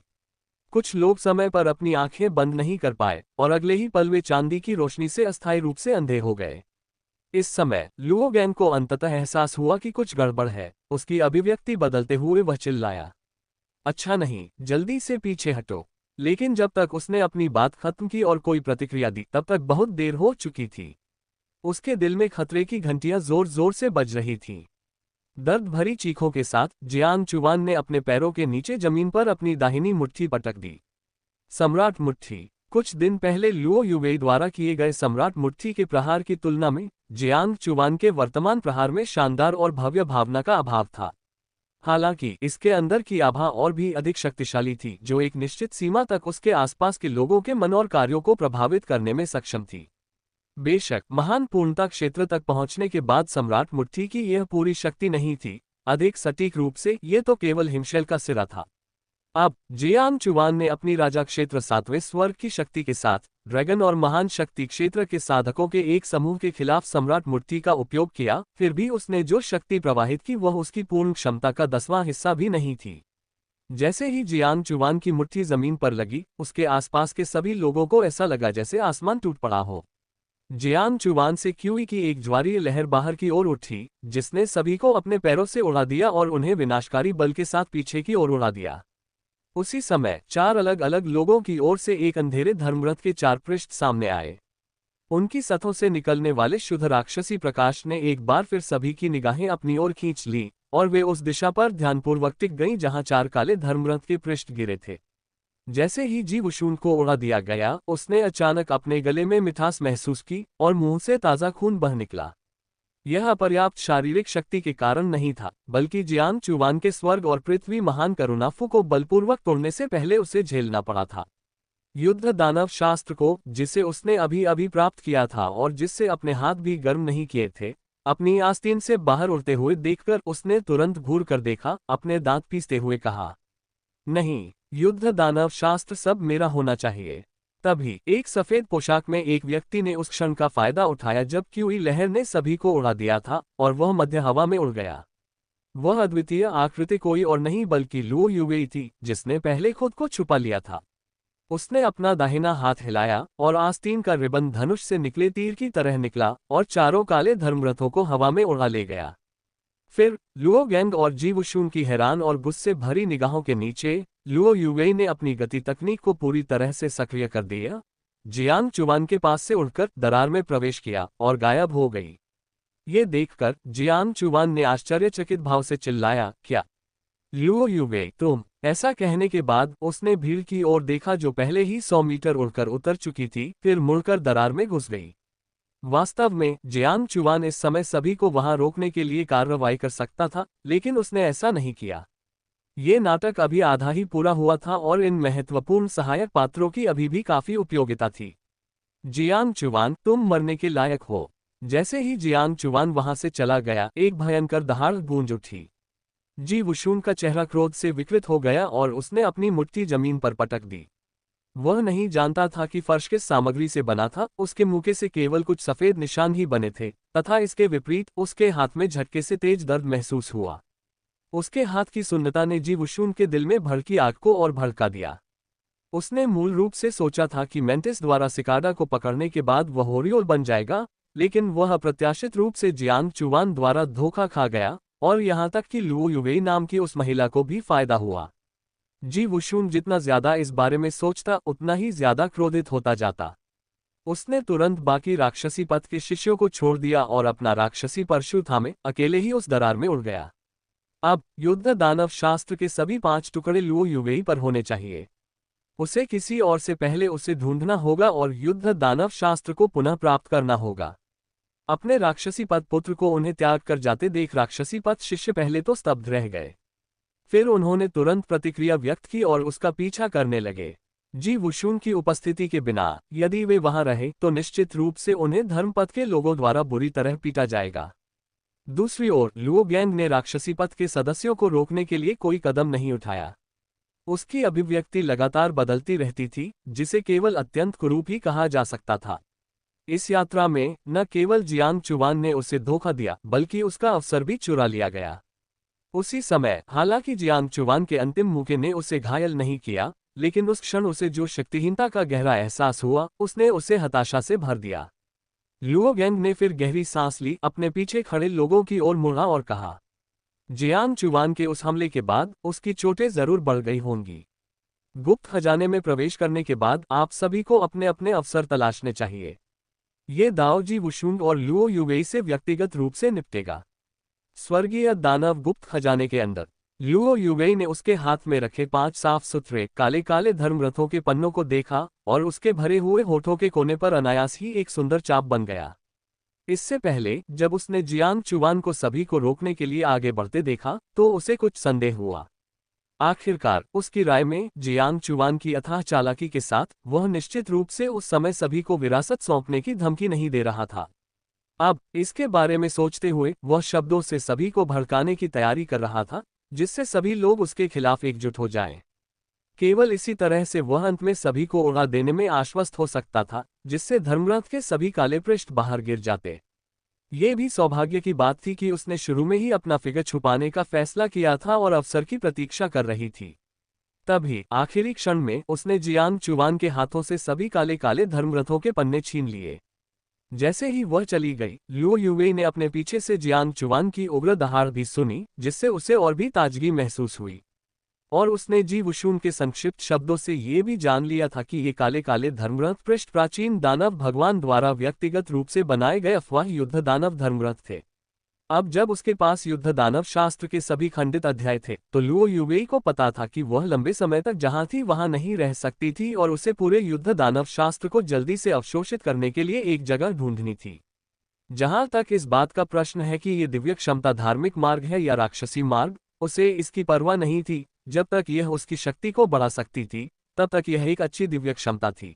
कुछ लोग समय पर अपनी आंखें बंद नहीं कर पाए और अगले ही पल वे चांदी की रोशनी से अस्थायी रूप से अंधे हो गए। इस समय लुओ गैंग को अंततः एहसास हुआ कि कुछ गड़बड़ है। उसकी अभिव्यक्ति बदलते हुए वह चिल्लाया, अच्छा नहीं, जल्दी से पीछे हटो। लेकिन जब तक उसने अपनी बात खत्म की और कोई प्रतिक्रिया दी, तब तक बहुत देर हो चुकी थी। उसके दिल में खतरे की घंटियां जोर जोर से बज रही थीं। दर्द भरी चीखों के साथ जियांग चुवान ने अपने पैरों के नीचे जमीन पर अपनी दाहिनी मुट्ठी पटक दी। सम्राट मुट्ठी। कुछ दिन पहले लुओ युवेई द्वारा किए गए सम्राट मुट्ठी के प्रहार की तुलना में जियांग चुवान के वर्तमान प्रहार में शानदार और भव्य भावना का अभाव था। हालांकि इसके अंदर की आभा और भी अधिक शक्तिशाली थी, जो एक निश्चित सीमा तक उसके आसपास के लोगों के मन और कार्यों को प्रभावित करने में सक्षम थी। बेशक महान पूर्णता क्षेत्र तक पहुंचने के बाद सम्राट मुट्ठी की यह पूरी शक्ति नहीं थी, अधिक सटीक रूप से ये तो केवल हिमशैल का सिरा था। अब जियांग चुवान ने अपनी राजा क्षेत्र 7वें स्वर्ग की शक्ति के साथ ड्रैगन और महान शक्ति क्षेत्र के साधकों के एक समूह के खिलाफ सम्राट मुट्ठी का उपयोग किया, फिर भी उसने जो शक्ति प्रवाहित की वह उसकी पूर्ण क्षमता का 10वां हिस्सा भी नहीं थी। जैसे ही जियांग चुवान की मुट्ठी जमीन पर लगी, उसके आसपास के सभी लोगों को ऐसा लगा जैसे आसमान टूट पड़ा हो। जियांग चुवान से क्यूई की एक ज्वारीय लहर बाहर की ओर उठी, जिसने सभी को अपने पैरों से उड़ा दिया और उन्हें विनाशकारी बल के साथ पीछे की ओर उड़ा दिया। उसी समय 4 अलग अलग लोगों की ओर से एक अंधेरे धर्मरथ के 4 पृष्ठ सामने आए। उनकी सतहों से निकलने वाले शुद्ध राक्षसी प्रकाश ने एक बार फिर सभी की निगाहें अपनी ओर खींच ली, और वे उस दिशा पर ध्यानपूर्वक टिक गईं जहां 4 काले धर्मरथ के पृष्ठ गिरे थे। जैसे ही जी वुशुन को उड़ा दिया गया, उसने अचानक अपने गले में मिठास महसूस की और मुंह से ताज़ा खून बह निकला। यह अपर्याप्त शारीरिक शक्ति के कारण नहीं था, बल्कि जियांग चुवान के स्वर्ग और पृथ्वी महान करुणाफू को बलपूर्वक तोड़ने से पहले उसे झेलना पड़ा था। युद्ध दानव शास्त्र को, जिसे उसने अभी अभी प्राप्त किया था और जिससे अपने हाथ भी गर्म नहीं किए थे, अपनी आस्तीन से बाहर उड़ते हुए देखकर उसने तुरंत घूर कर देखा, अपने दांत पीसते हुए कहा, नहीं, युद्ध दानव शास्त्र सब मेरा होना चाहिए। तभी एक सफेद पोशाक में एक व्यक्ति ने उस क्षण का फायदा उठाया जब क्यूई लहर ने सभी को उड़ा दिया था और वह मध्य हवा में उड़ गया। वह अद्वितीय आकृति कोई और नहीं बल्कि लुओ युवेई थी, जिसने पहले खुद को छुपा लिया था। उसने अपना दाहिना हाथ हिलाया और आस्तीन का रिबन धनुष से निकले तीर की तरह निकला और 4 काले धर्मरथों को हवा में उड़ा ले गया। फिर लुओ गैंग और जी वुशुन की हैरान और गुस्से भरी निगाहों के नीचे लुओ युवेई ने अपनी गति तकनीक को पूरी तरह से सक्रिय कर दिया, जियांग चुवान के पास से उड़कर दरार में प्रवेश किया और गायब हो गई। ये देखकर जियांग चुवान ने आश्चर्यचकित भाव से चिल्लाया, क्या लुओ युवेई तुम? ऐसा कहने के बाद उसने भीड़ की ओर देखा जो पहले ही 100 मीटर उड़कर उतर चुकी थी, फिर मुड़कर दरार में घुस गई। वास्तव में जियांग चुवान इस समय सभी को वहां रोकने के लिए कार्रवाई कर सकता था, लेकिन उसने ऐसा नहीं किया। ये नाटक अभी आधा ही पूरा हुआ था और इन महत्वपूर्ण सहायक पात्रों की अभी भी काफी उपयोगिता थी। जियांग चुवान, तुम मरने के लायक हो। जैसे ही जियांग चुवान वहां से चला गया, एक भयंकर दहाड़ गूंज उठी। जी वुशुन का चेहरा क्रोध से विकृत हो गया और उसने अपनी मुट्ठी जमीन पर पटक दी। वह नहीं जानता था कि फर्श किस सामग्री से बना था, उसके मुंह से केवल कुछ सफेद निशान ही बने थे, तथा इसके विपरीत उसके हाथ में झटके से तेज दर्द महसूस हुआ। उसके हाथ की सुन्नता ने जी वुशुन के दिल में भड़की आग को और भड़का दिया। उसने मूल रूप से सोचा था कि मेंटिस द्वारा सिकाडा को पकड़ने के बाद वह होरियोल बन जाएगा, लेकिन वह अप्रत्याशित रूप से जियांग चुवान द्वारा धोखा खा गया, और यहाँ तक कि लुओ युवेई नाम की उस महिला को भी फायदा हुआ। जी वुशुन जितना ज्यादा इस बारे में सोचता, उतना ही ज्यादा क्रोधित होता जाता। उसने तुरंत बाकी राक्षसी पथ के शिष्यों को छोड़ दिया और अपना राक्षसी परशु थामे अकेले ही उस दरार में उड़ गया। अब युद्ध दानव शास्त्र के सभी 5 टुकड़े लुओ युवेई पर होने चाहिए। उसे किसी और से पहले उसे ढूंढना होगा और युद्ध दानव शास्त्र को पुनः प्राप्त करना होगा। अपने राक्षसी पद पुत्र को उन्हें त्याग कर जाते देख राक्षसी पद शिष्य पहले तो स्तब्ध रह गए, फिर उन्होंने तुरंत प्रतिक्रिया व्यक्त की और उसका पीछा करने लगे। जी वुशुन की उपस्थिति के बिना यदि वे वहां रहे तो निश्चित रूप से उन्हें धर्मपथ के लोगों द्वारा बुरी तरह पीटा जाएगा। दूसरी ओर लुओ गैंग ने राक्षसी पथ के सदस्यों को रोकने के लिए कोई कदम नहीं उठाया। उसकी अभिव्यक्ति लगातार बदलती रहती थी, जिसे केवल अत्यंत कुरूप ही कहा जा सकता था। इस यात्रा में न केवल जियांग चुवान ने उसे धोखा दिया, बल्कि उसका अवसर भी चुरा लिया गया। उसी समय हालांकि जियांग चुवान के अंतिम मुक्के ने उसे घायल नहीं किया, लेकिन उस क्षण उसे जो शक्तिहीनता का गहरा एहसास हुआ, उसने उसे हताशा से भर दिया। लुओ गैंग ने फिर गहरी सांस ली, अपने पीछे खड़े लोगों की ओर मुड़ा और कहा, जियांग चुवान के उस हमले के बाद उसकी चोटें जरूर बढ़ गई होंगी। गुप्त खजाने में प्रवेश करने के बाद आप सभी को अपने अपने अवसर तलाशने चाहिए। ये दाओ जी वुशुन और लुओ युवेई से व्यक्तिगत रूप से निपटेगा। स्वर्गीय दानव गुप्त खजाने के अंदर लुओ युवेई ने उसके हाथ में रखे 5 साफ सुथरे काले काले धर्मरथों के पन्नों को देखा और उसके भरे हुए होठों के कोने पर अनायास ही एक सुंदर चाप बन गया। इससे पहले जब उसने जियांग चुवान को सभी को रोकने के लिए आगे बढ़ते देखा तो उसे कुछ संदेह हुआ। आखिरकार उसकी राय में जियांग चुवान की अथाह चालाकी के साथ वह निश्चित रूप से उस समय सभी को विरासत सौंपने की धमकी नहीं दे रहा था। अब इसके बारे में सोचते हुए वह शब्दों से सभी को भड़काने की तैयारी कर रहा था, जिससे सभी लोग उसके खिलाफ एकजुट हो जाएं। केवल इसी तरह से वह अंत में सभी को उड़ा देने में आश्वस्त हो सकता था, जिससे धर्मरथ के सभी काले पृष्ठ बाहर गिर जाते। ये भी सौभाग्य की बात थी कि उसने शुरू में ही अपना फिगर छुपाने का फैसला किया था और अवसर की प्रतीक्षा कर रही थी। तभी आखिरी क्षण में उसने जियांग चुवान के हाथों से सभी काले काले धर्मरथों के पन्ने छीन लिए। जैसे ही वह चली गई, लुओ युवेई ने अपने पीछे से जियांग चुवान की उग्र दहाड़ भी सुनी, जिससे उसे और भी ताजगी महसूस हुई। और उसने जी वुशुन के संक्षिप्त शब्दों से ये भी जान लिया था कि ये काले काले धर्मरथ पृष्ठ प्राचीन दानव भगवान द्वारा व्यक्तिगत रूप से बनाए गए अफवाह युद्ध दानव धर्मरथ थे। अब जब उसके पास युद्ध दानव शास्त्र के सभी खंडित अध्याय थे, तो लुओ युवेई को पता था कि वह लंबे समय तक जहां थी वहां नहीं रह सकती थी और उसे पूरे युद्ध दानव शास्त्र को जल्दी से अवशोषित करने के लिए एक जगह ढूंढनी थी। जहां तक इस बात का प्रश्न है कि ये दिव्य क्षमता धार्मिक मार्ग है या राक्षसी मार्ग, उसे इसकी परवाह नहीं थी। जब तक यह उसकी शक्ति को बढ़ा सकती थी, तब तक यह एक अच्छी दिव्य क्षमता थी।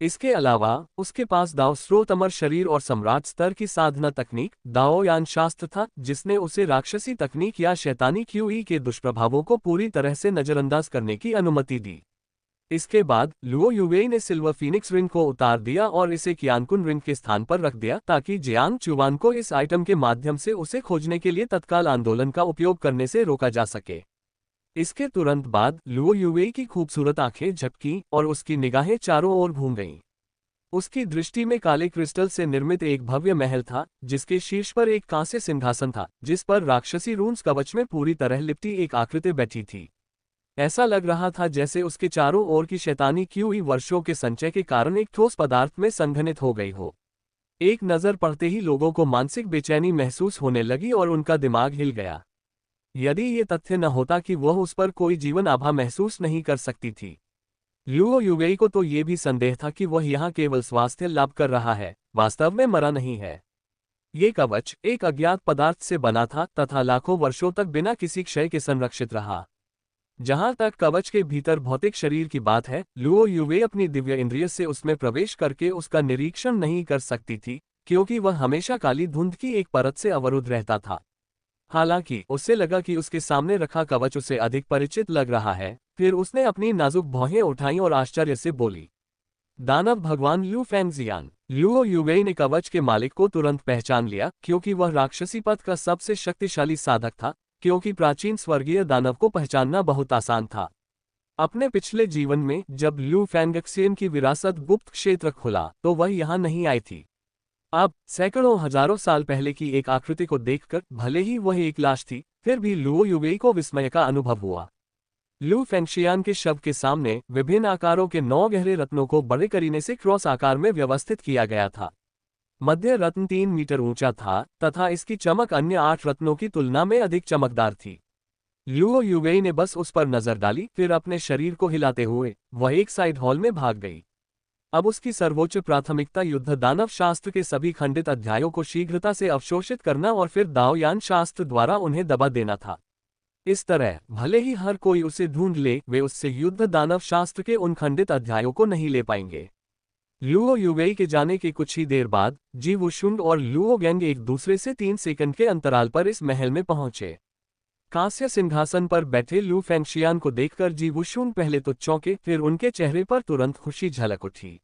इसके अलावा उसके पास दाओ स्रोत अमर शरीर और सम्राट स्तर की साधना तकनीक दाओ यान शास्त्र था, जिसने उसे राक्षसी तकनीक या शैतानी क्यूई के दुष्प्रभावों को पूरी तरह से नजरअंदाज करने की अनुमति दी। इसके बाद लुओ युवेई ने सिल्वर फीनिक्स रिंग को उतार दिया और इसे कियानकुन रिंग के स्थान पर रख दिया, ताकि जियांग चुवान को इस आइटम के माध्यम से उसे खोजने के लिए तत्काल आंदोलन का उपयोग करने से रोका जा सके। इसके तुरंत बाद लुओ युवेई की खूबसूरत आंखें झपकीं और उसकी निगाहें चारों ओर घूम गईं। उसकी दृष्टि में काले क्रिस्टल से निर्मित एक भव्य महल था, जिसके शीर्ष पर एक कांस्य सिंहासन था, जिस पर राक्षसी रून्स कवच में पूरी तरह लिपटी एक आकृति बैठी थी। ऐसा लग रहा था जैसे उसके चारों ओर की शैतानी क्यूई वर्षों के संचय के कारण एक ठोस पदार्थ में संघनित हो गई हो। एक नजर पड़ते ही लोगों को मानसिक बेचैनी महसूस होने लगी और उनका दिमाग हिल गया। यदि ये तथ्य न होता कि वह उस पर कोई जीवन आभा महसूस नहीं कर सकती थी। लुओ युवेई को तो ये भी संदेह था कि वह यहाँ केवल स्वास्थ्य लाभ कर रहा है, वास्तव में मरा नहीं है। ये कवच एक अज्ञात पदार्थ से बना था तथा लाखों वर्षों तक बिना किसी क्षय के संरक्षित रहा। जहां तक कवच के भीतर भौतिक शरीर की बात है, लुओ युवेई अपनी दिव्य इंद्रिय से उसमें प्रवेश करके उसका निरीक्षण नहीं कर सकती थी, क्योंकि वह हमेशा काली धुंध की एक परत से अवरुद्ध रहता था। हालांकि उसे लगा कि उसके सामने रखा कवच उसे अधिक परिचित लग रहा है। फिर उसने अपनी नाजुक भौहें उठाईं और आश्चर्य से बोली, दानव भगवान लू फेंगजियान। लुओ युवेई ने कवच के मालिक को तुरंत पहचान लिया, क्योंकि वह राक्षसी पथ का सबसे शक्तिशाली साधक था, क्योंकि प्राचीन स्वर्गीय दानव को पहचानना बहुत आसान था। अपने पिछले जीवन में जब लू फेंगक्सियन की विरासत गुप्त क्षेत्र खुला, तो वह यहाँ नहीं आई थी। अब सैकड़ों हजारों साल पहले की एक आकृति को देखकर भले ही वह एक लाश थी, फिर भी लुओ युवेई को विस्मय का अनुभव हुआ। लू फेंगशियान के शव के सामने विभिन्न आकारों के 9 गहरे रत्नों को बड़े करीने से क्रॉस आकार में व्यवस्थित किया गया था। मध्य रत्न 3 मीटर ऊंचा था तथा इसकी चमक अन्य 8 रत्नों की तुलना में अधिक चमकदार थी। लुओ युवेई ने बस उस पर नजर डाली, फिर अपने शरीर को हिलाते हुए वह एक साइड हॉल में भाग गई। अब उसकी सर्वोच्च प्राथमिकता युद्ध दानव शास्त्र के सभी खंडित अध्यायों को शीघ्रता से अवशोषित करना और फिर दाओयान शास्त्र द्वारा उन्हें दबा देना था। इस तरह भले ही हर कोई उसे ढूंढ ले, वे उससे युद्ध दानव शास्त्र के उन खंडित अध्यायों को नहीं ले पाएंगे। लुओ युवेई के जाने के कुछ ही देर बाद जी वुशुन और लुओ गैंग एक दूसरे से 3 सेकंड के अंतराल पर इस महल में पहुंचे। कांस्य सिंहासन पर बैठे लू फेंगशियान को देखकर जी वुशुन पहले तो चौंके, फिर उनके चेहरे पर तुरंत खुशी झलक उठी।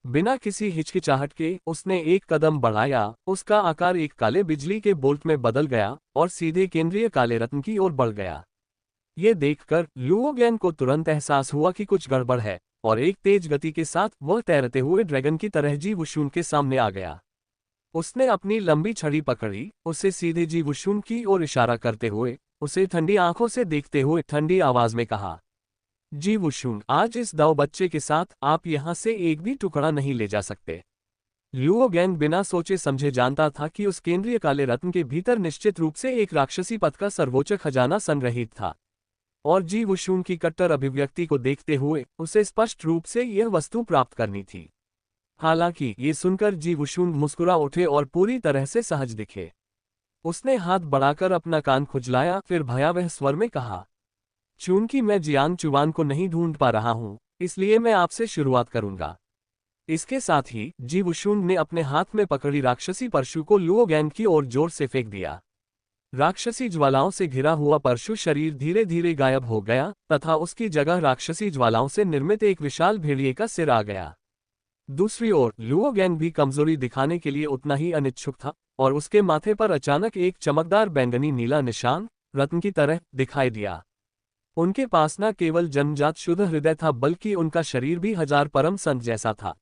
बिना किसी हिचकिचाहट के उसने एक कदम बढ़ाया, उसका आकार एक काले बिजली के बोल्ट में बदल गया और सीधे केंद्रीय काले रत्न की ओर बढ़ गया। ये देखकर लुओ गैंग को तुरंत एहसास हुआ कि कुछ गड़बड़ है, और एक तेज गति के साथ वह तैरते हुए ड्रैगन की तरह जी वुशुन के सामने आ गया। उसने अपनी लंबी छड़ी पकड़ी, उसे सीधे जी वुशुन की ओर इशारा करते हुए उसे ठंडी आंखों से देखते हुए ठंडी आवाज में कहा, जी वुशुन, आज इस दाव बच्चे के साथ आप यहां से एक भी टुकड़ा नहीं ले जा सकते। लुओ गैंग बिना सोचे समझे जानता था कि उस केंद्रीय काले रत्न के भीतर निश्चित रूप से एक राक्षसी पथ का सर्वोच्च खजाना संग्रहित था, और जी वुशुन की कट्टर अभिव्यक्ति को देखते हुए उसे स्पष्ट रूप से यह वस्तु प्राप्त करनी थी। हालांकि ये सुनकर जी वुशुंग मुस्कुरा उठे और पूरी तरह से सहज दिखे। उसने हाथ बढ़ाकर अपना कान खुजलाया, फिर भयावह स्वर में कहा, चूंकि मैं जियांग चुवान को नहीं ढूंढ पा रहा हूं, इसलिए मैं आपसे शुरुआत करूंगा। इसके साथ ही जी वुशुंग ने अपने हाथ में पकड़ी राक्षसी परशु को लुओ गैंग की ओर जोर से फेंक दिया। राक्षसी ज्वालाओं से घिरा हुआ परशु शरीर धीरे धीरे गायब हो गया तथा उसकी जगह राक्षसी ज्वालाओं से निर्मित एक विशाल भेड़िए का सिर आ गया। दूसरी ओर लुओ गैंग भी कमजोरी दिखाने के लिए उतना ही अनिच्छुक था और उसके माथे पर अचानक एक चमकदार बैंगनी नीला निशान रत्न की तरह दिखाई दिया। उनके पास न केवल जन्मजात शुद्ध हृदय था बल्कि उनका शरीर भी हजार परम संत जैसा था।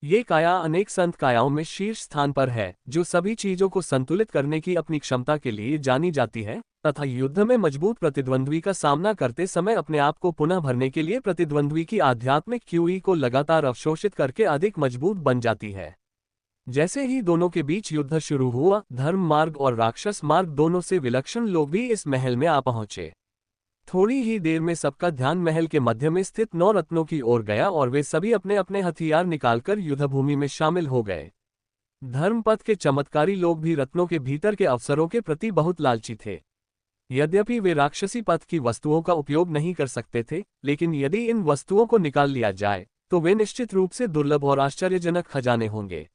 ये काया अनेक संत कायाओं में शीर्ष स्थान पर है, जो सभी चीजों को संतुलित करने की अपनी क्षमता के लिए जानी जाती है तथा युद्ध में मजबूत प्रतिद्वंद्वी का सामना करते समय अपने आप को पुनः भरने के लिए प्रतिद्वंद्वी की आध्यात्मिक क्यूई को लगातार अवशोषित करके अधिक मजबूत बन जाती है। जैसे ही दोनों के बीच युद्ध शुरू हुआ, धर्म मार्ग और राक्षस मार्ग दोनों से विलक्षण लोग भी इस महल में आ पहुंचे। थोड़ी ही देर में सबका ध्यान महल के मध्य में स्थित 9 रत्नों की ओर गया और वे सभी अपने अपने हथियार निकालकर युद्धभूमि में शामिल हो गए। धर्मपथ के चमत्कारी लोग भी रत्नों के भीतर के अवसरों के प्रति बहुत लालची थे। यद्यपि वे राक्षसी पथ की वस्तुओं का उपयोग नहीं कर सकते थे, लेकिन यदि इन वस्तुओं को निकाल लिया जाए तो वे निश्चित रूप से दुर्लभ और आश्चर्यजनक खजाने होंगे।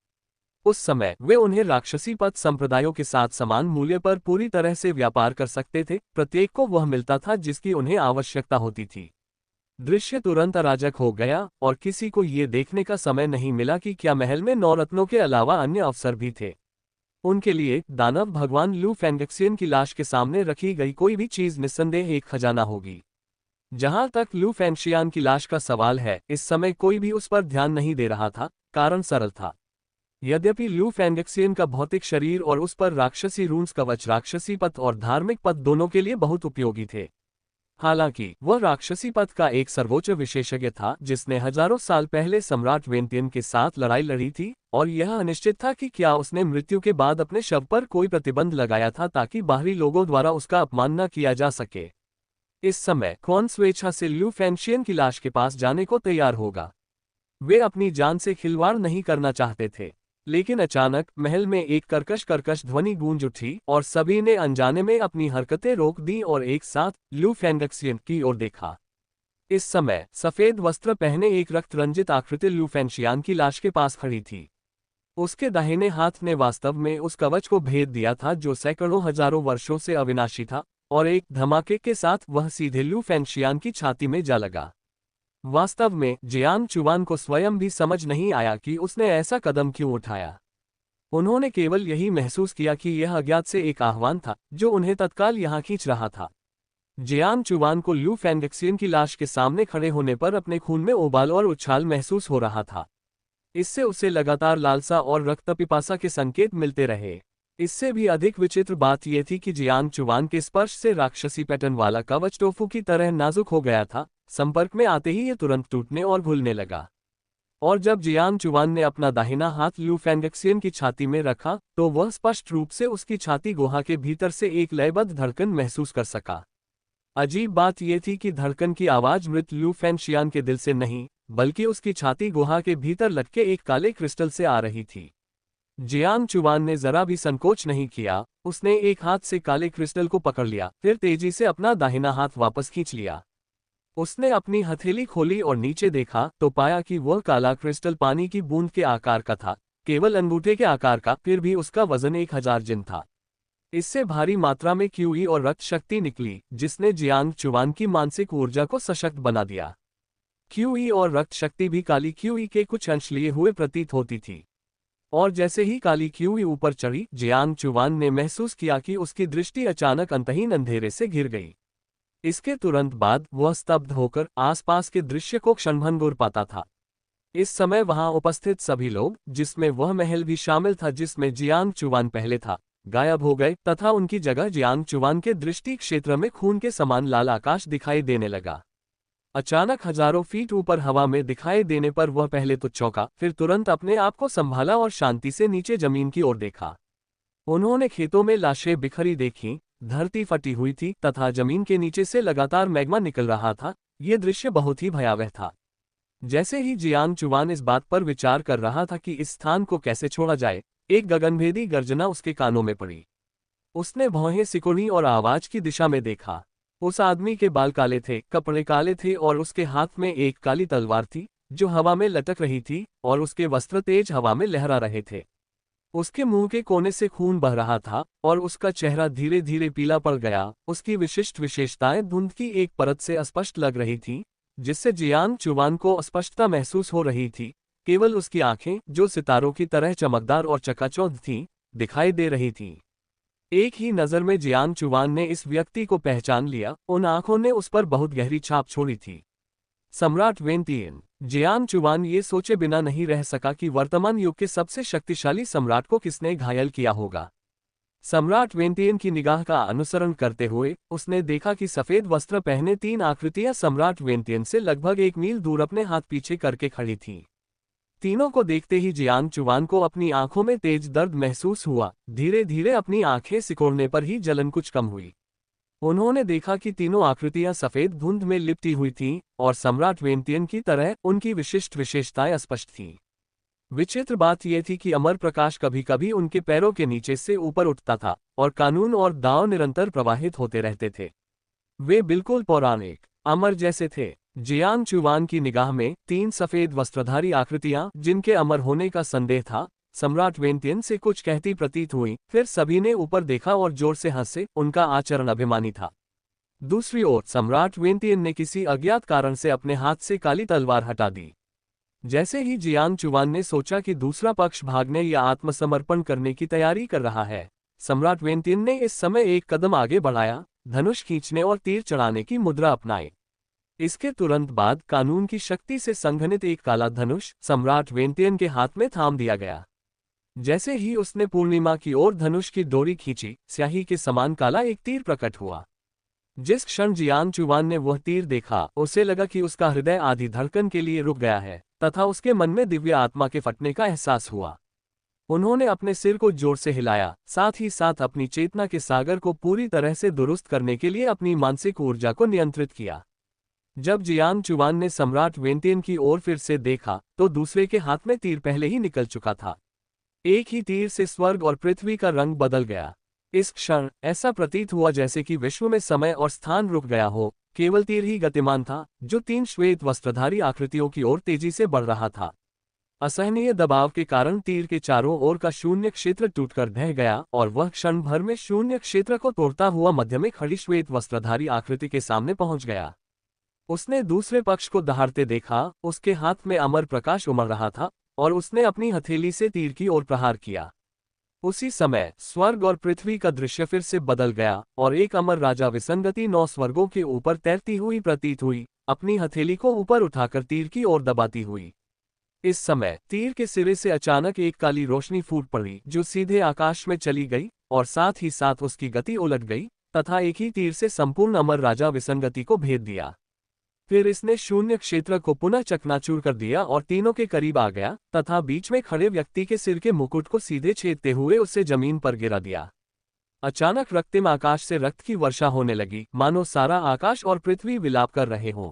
उस समय वे उन्हें राक्षसी पथ संप्रदायों के साथ समान मूल्य पर पूरी तरह से व्यापार कर सकते थे। प्रत्येक को वह मिलता था जिसकी उन्हें आवश्यकता होती थी। दृश्य तुरंत अराजक हो गया और किसी को ये देखने का समय नहीं मिला कि क्या महल में 9 रत्नों के अलावा अन्य अवसर भी थे। उनके लिए दानव भगवान लू फेंगक्सियन की लाश के सामने रखी गई कोई भी चीज निस्संदेह एक खजाना होगी। जहां तक लू फेंगशियान की लाश का सवाल है, इस समय कोई भी उस पर ध्यान नहीं दे रहा था। कारण सरल था। यद्यपि लू फेंगक्सियन का भौतिक शरीर और उस पर राक्षसी रून्स कवच राक्षसी पथ और धार्मिक पथ दोनों के लिए बहुत उपयोगी थे। हालांकि वह राक्षसी पथ का एक सर्वोच्च विशेषज्ञ था जिसने हजारों साल पहले सम्राट वेंतियन के साथ लड़ाई लड़ी थी और यह अनिश्चित था कि क्या उसने मृत्यु के बाद अपने शव पर कोई प्रतिबंध लगाया था ताकि बाहरी लोगों द्वारा उसका अपमान न किया जा सके। इस समय कौन स्वेच्छा से लू फेंगशियन की लाश के पास जाने को तैयार होगा। वे अपनी जान से खिलवाड़ नहीं करना चाहते थे। लेकिन अचानक महल में एक कर्कश ध्वनि गूंज उठी और सभी ने अनजाने में अपनी हरकतें रोक दी और एक साथ लू फेंगक्सियन की ओर देखा। इस समय सफेद वस्त्र पहने एक रक्त रंजित आकृति लू फेंगशियान की लाश के पास खड़ी थी। उसके दाहिने हाथ ने वास्तव में उस कवच को भेद दिया था जो सैकड़ों हजारों वर्षों से अविनाशी था, और एक धमाके के साथ वह सीधे लू फेंगशियान की छाती में जा लगा। वास्तव में जियांग चुवान को स्वयं भी समझ नहीं आया कि उसने ऐसा कदम क्यों उठाया। उन्होंने केवल यही महसूस किया कि यह अज्ञात से एक आह्वान था जो उन्हें तत्काल यहाँ खींच रहा था। जियांग चुवान को लू फेंगक्सियन की लाश के सामने खड़े होने पर अपने खून में उबाल और उछाल महसूस हो रहा था। इससे उसे लगातार लालसा और रक्त पिपासा के संकेत मिलते रहे। इससे भी अधिक विचित्र बात यह थी कि जियांग चुवान के स्पर्श से राक्षसी पैटर्न वाला कवच टोफू की तरह नाजुक हो गया था। संपर्क में आते ही यह तुरंत टूटने और घुलने लगा। और जब जियांग चुवान ने अपना दाहिना हाथ लू फेंगक्सियन की छाती में रखा तो वह स्पष्ट रूप से उसकी छाती गुहा के भीतर से एक लयबद्ध धड़कन महसूस कर सका। अजीब बात यह थी कि धड़कन की आवाज मृत लू फेंगशियान के दिल से नहीं, बल्कि उसकी छाती गुहा के भीतर लटके एक काले क्रिस्टल से आ रही थी। जियांग चुवान ने जरा भी संकोच नहीं किया। उसने एक हाथ से काले क्रिस्टल को पकड़ लिया, फिर तेजी से अपना दाहिना हाथ वापस खींच लिया। उसने अपनी हथेली खोली और नीचे देखा तो पाया कि वह काला क्रिस्टल पानी की बूंद के आकार का था, केवल अंगूठे के आकार का। फिर भी उसका वजन 1000 जिन था। इससे भारी मात्रा में क्यूई और रक्त शक्ति निकली जिसने जियांग चुवान की मानसिक ऊर्जा को सशक्त बना दिया। क्यूई और रक्त शक्ति भी काली क्यूई के कुछ अंश लिए हुए प्रतीत होती थी। और जैसे ही काली क्यूई ऊपर चढ़ी, जियांग चुवान ने महसूस किया कि उसकी दृष्टि अचानक अंतहीन अंधेरे से घिर गई। इसके तुरंत बाद वह स्तब्ध होकर आसपास के दृश्य को क्षणभंगुर पाता था। इस समय वहां उपस्थित सभी लोग, जिसमें वह महल भी शामिल था जिसमें जियांग चुवान पहले था, गायब हो गए तथा उनकी जगह जियांग चुवान के दृष्टि क्षेत्र में खून के समान लाल आकाश दिखाई देने लगा। अचानक हजारों फीट ऊपर हवा में दिखाई देने पर वह पहले तो चौंका, फिर तुरंत अपने आप को संभाला और शांति से नीचे जमीन की ओर देखा। उन्होंने खेतों में लाशें बिखरी देखीं, धरती फटी हुई थी तथा जमीन के नीचे से लगातार मैग्मा निकल रहा था। यह दृश्य बहुत ही भयावह था। जैसे ही जियांग चुवान इस बात पर विचार कर रहा था कि इस स्थान को कैसे छोड़ा जाए, एक गगनभेदी गर्जना उसके कानों में पड़ी। उसने भौहें सिकुड़ी और आवाज की दिशा में देखा। उस आदमी के बाल काले थे, कपड़े काले थे और उसके हाथ में एक काली तलवार थी जो हवा में लटक रही थी, और उसके वस्त्र तेज हवा में लहरा रहे थे। उसके मुंह के कोने से खून बह रहा था और उसका चेहरा धीरे धीरे पीला पड़ गया। उसकी विशिष्ट विशेषताएं धुंध की एक परत से स्पष्ट लग रही थी, जिससे जियांग चुवान को अस्पष्टता महसूस हो रही थी। केवल उसकी आंखें, जो सितारों की तरह चमकदार और चकाचौंध थीं, दिखाई दे रही थीं। एक ही नज़र में जियांग चुवान ने इस व्यक्ति को पहचान लिया। उन आंखों ने उस पर बहुत गहरी छाप छोड़ी थी। सम्राट वेंतियन। जियांग चुवान ये सोचे बिना नहीं रह सका कि वर्तमान युग के सबसे शक्तिशाली सम्राट को किसने घायल किया होगा। सम्राट वेंतियन की निगाह का अनुसरण करते हुए उसने देखा कि सफेद वस्त्र पहने 3 आकृतियां सम्राट वेंतियन से लगभग 1 मील दूर अपने हाथ पीछे करके खड़ी थीं। तीनों को देखते ही जियांग चुवान को अपनी आंखों में तेज दर्द महसूस हुआ। धीरे धीरे अपनी आंखें सिकोड़ने पर ही जलन कुछ कम हुई। उन्होंने देखा कि तीनों आकृतियां सफेद धुंध में लिपटी हुई थीं और सम्राट वेंतियन की तरह उनकी विशिष्ट विशेषताएं स्पष्ट थीं। विचित्र बात यह थी कि अमर प्रकाश कभी कभी उनके पैरों के नीचे से ऊपर उठता था और कानून और दांव निरंतर प्रवाहित होते रहते थे। वे बिल्कुल पौराणिक, अमर जैसे थे। जियांग चुवान की निगाह में 3 सफेद वस्त्रधारी आकृतियां, जिनके अमर होने का संदेह था, सम्राट वेंतियन से कुछ कहती प्रतीत हुई। फिर सभी ने ऊपर देखा और जोर से हंसे। उनका आचरण अभिमानी था। दूसरी ओर सम्राट वेंतियन ने किसी अज्ञात कारण से अपने हाथ से काली तलवार हटा दी। जैसे ही जियांग चुवान ने सोचा कि दूसरा पक्ष भागने या आत्मसमर्पण करने की तैयारी कर रहा है, सम्राट वेंतियन ने इस समय एक कदम आगे बढ़ाया, धनुष खींचने और तीर चढ़ाने की मुद्रा अपनाई। इसके तुरंत बाद कानून की शक्ति से संघनित एक काला धनुष सम्राट वेंतियन के हाथ में थाम दिया गया। जैसे ही उसने पूर्णिमा की ओर धनुष की डोरी खींची, स्याही के समान काला एक तीर प्रकट हुआ। जिस क्षण जियांग चुवान ने वह तीर देखा, उसे लगा कि उसका हृदय आधी धड़कन के लिए रुक गया है तथा उसके मन में दिव्य आत्मा के फटने का एहसास हुआ। उन्होंने अपने सिर को जोर से हिलाया, साथ ही साथ अपनी चेतना के सागर को पूरी तरह से दुरुस्त करने के लिए अपनी मानसिक ऊर्जा को नियंत्रित किया। जब जियांग चुवान ने सम्राट वेंतियन की ओर फिर से देखा, तो दूसरे के हाथ में तीर पहले ही निकल चुका था। एक ही तीर से स्वर्ग और पृथ्वी का रंग बदल गया। इस क्षण ऐसा प्रतीत हुआ जैसे कि विश्व में समय और स्थान रुक गया हो। केवल तीर ही गतिमान था, जो 3 श्वेत वस्त्रधारी आकृतियों की ओर तेजी से बढ़ रहा था। असहनीय दबाव के कारण तीर के चारों ओर का शून्य क्षेत्र टूटकर ढह गया और वह क्षण भर में शून्य क्षेत्र को तोड़ता हुआ मध्य में खड़ी श्वेत वस्त्रधारी आकृति के सामने पहुंच गया। उसने दूसरे पक्ष को दहाड़ते देखा। उसके हाथ में अमर प्रकाश उमड़ रहा था और उसने अपनी हथेली से तीर की ओर प्रहार किया। उसी समय स्वर्ग और पृथ्वी का दृश्य फिर से बदल गया और एक अमर राजा विसंगति 9 स्वर्गों के ऊपर तैरती हुई प्रतीत हुई, अपनी हथेली को ऊपर उठाकर तीर की ओर दबाती हुई। इस समय तीर के सिरे से अचानक एक काली रोशनी फूट पड़ी, जो सीधे आकाश में चली गई और साथ ही साथ उसकी गति उलट गई तथा एक ही तीर से संपूर्ण अमर राजा विसंगति को भेद दिया। फिर इसने शून्य क्षेत्र को पुनः चकनाचूर कर दिया और तीनों के करीब आ गया तथा बीच में खड़े व्यक्ति के सिर के मुकुट को सीधे छेदते हुए उसे जमीन पर गिरा दिया। अचानक रक्तिम आकाश से रक्त की वर्षा होने लगी, मानो सारा आकाश और पृथ्वी विलाप कर रहे हों।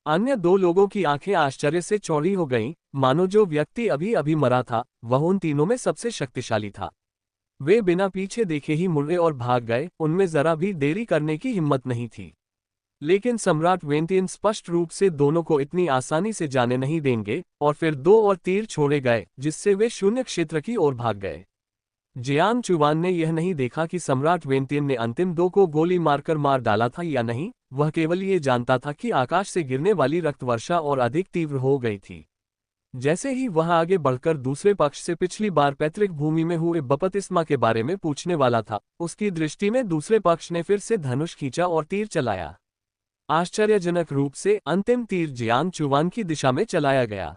अन्य 2 लोगों की आंखें आश्चर्य से चौड़ी हो गईं, मानो जो व्यक्ति अभी अभी मरा था वह उन तीनों में सबसे शक्तिशाली था। वे बिना पीछे देखे ही मुड़े और भाग गए। उनमें जरा भी देरी करने की हिम्मत नहीं थी। लेकिन सम्राट वेंतियन स्पष्ट रूप से दोनों को इतनी आसानी से जाने नहीं देंगे और फिर 2 और तीर छोड़े गए, जिससे वे शून्य क्षेत्र की ओर भाग गए। जियांग चुवान ने यह नहीं देखा कि सम्राट वेंतियन ने अंतिम 2 को गोली मारकर मार डाला था या नहीं। वह केवल ये जानता था कि आकाश से गिरने वाली रक्त वर्षा और अधिक तीव्र हो गई थी। जैसे ही वह आगे बढ़कर दूसरे पक्ष से पिछली बार पैतृक भूमि में हुए बपतिस्मा के बारे में पूछने वाला था, उसकी दृष्टि में दूसरे पक्ष ने फिर से धनुष खींचा और तीर चलाया। आश्चर्यजनक रूप से अंतिम तीर जियांग चुवान की दिशा में चलाया गया। ...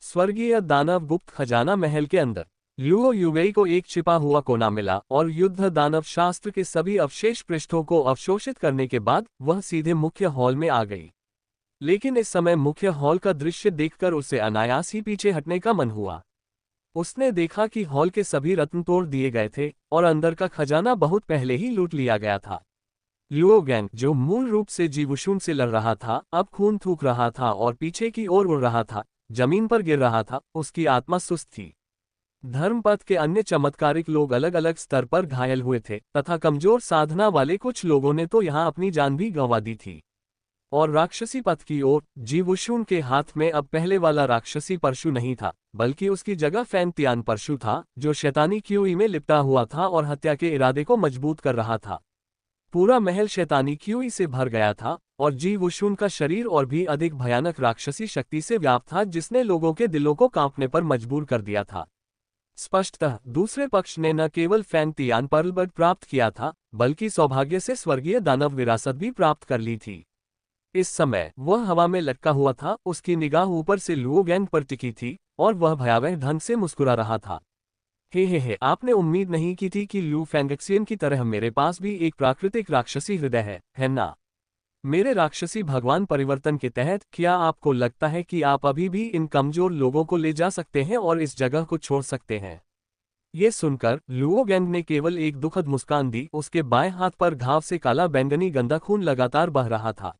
स्वर्गीय दानव गुप्त खजाना महल के अंदर लुओ युवेई को एक छिपा हुआ कोना मिला और युद्ध दानव शास्त्र के सभी अवशेष पृष्ठों को अवशोषित करने के बाद वह सीधे मुख्य हॉल में आ गई। लेकिन इस समय मुख्य हॉल का दृश्य देखकर उसे अनायास ही पीछे हटने का मन हुआ। उसने देखा कि हॉल के सभी रत्न तोड़ दिए गए थे और अंदर का खजाना बहुत पहले ही लूट लिया गया था। लुओ गैंग, जो मूल रूप से जीवुशुन से लड़ रहा था, अब खून थूक रहा था और पीछे की ओर उड़ रहा था, जमीन पर गिर रहा था। उसकी आत्मा सुस्त थी। धर्मपथ के अन्य चमत्कारिक लोग अलग अलग स्तर पर घायल हुए थे, तथा कमजोर साधना वाले कुछ लोगों ने तो यहाँ अपनी जान भी गंवा दी थी। और राक्षसी पथ की ओर, जीवुशुन के हाथ में अब पहले वाला राक्षसी परशु नहीं था, बल्कि उसकी जगह फैन तियान परशु था, जो शैतानी क्यूई में लिपटा हुआ था और हत्या के इरादे को मजबूत कर रहा था। पूरा महल शैतानी क्यूई से भर गया था, और जीवुशुन का शरीर और भी अधिक भयानक राक्षसी शक्ति से व्याप्त था, जिसने लोगों के दिलों को कांपने पर मजबूर कर दिया था। स्पष्टतः दूसरे पक्ष ने न केवल फैन तियान पर्लबर्ड प्राप्त किया था, बल्कि सौभाग्य से स्वर्गीय दानव विरासत भी प्राप्त कर ली थी। इस समय वह हवा में लटका हुआ था, उसकी निगाह ऊपर से लुओ गैंग पर टिकी थी, और वह भयावह ढंग से मुस्कुरा रहा था। हे, आपने उम्मीद नहीं की थी कि लू फैंगक्सियन की तरह मेरे पास भी एक प्राकृतिक राक्षसी हृदय है ना? मेरे राक्षसी भगवान परिवर्तन के तहत क्या आपको लगता है कि आप अभी भी इन कमजोर लोगों को ले जा सकते हैं और इस जगह को छोड़ सकते हैं? ये सुनकर लुओ गैंग ने केवल एक दुखद मुस्कान दी। उसके बाएं हाथ पर घाव से काला बैंगनी गंदा खून लगातार बह रहा था।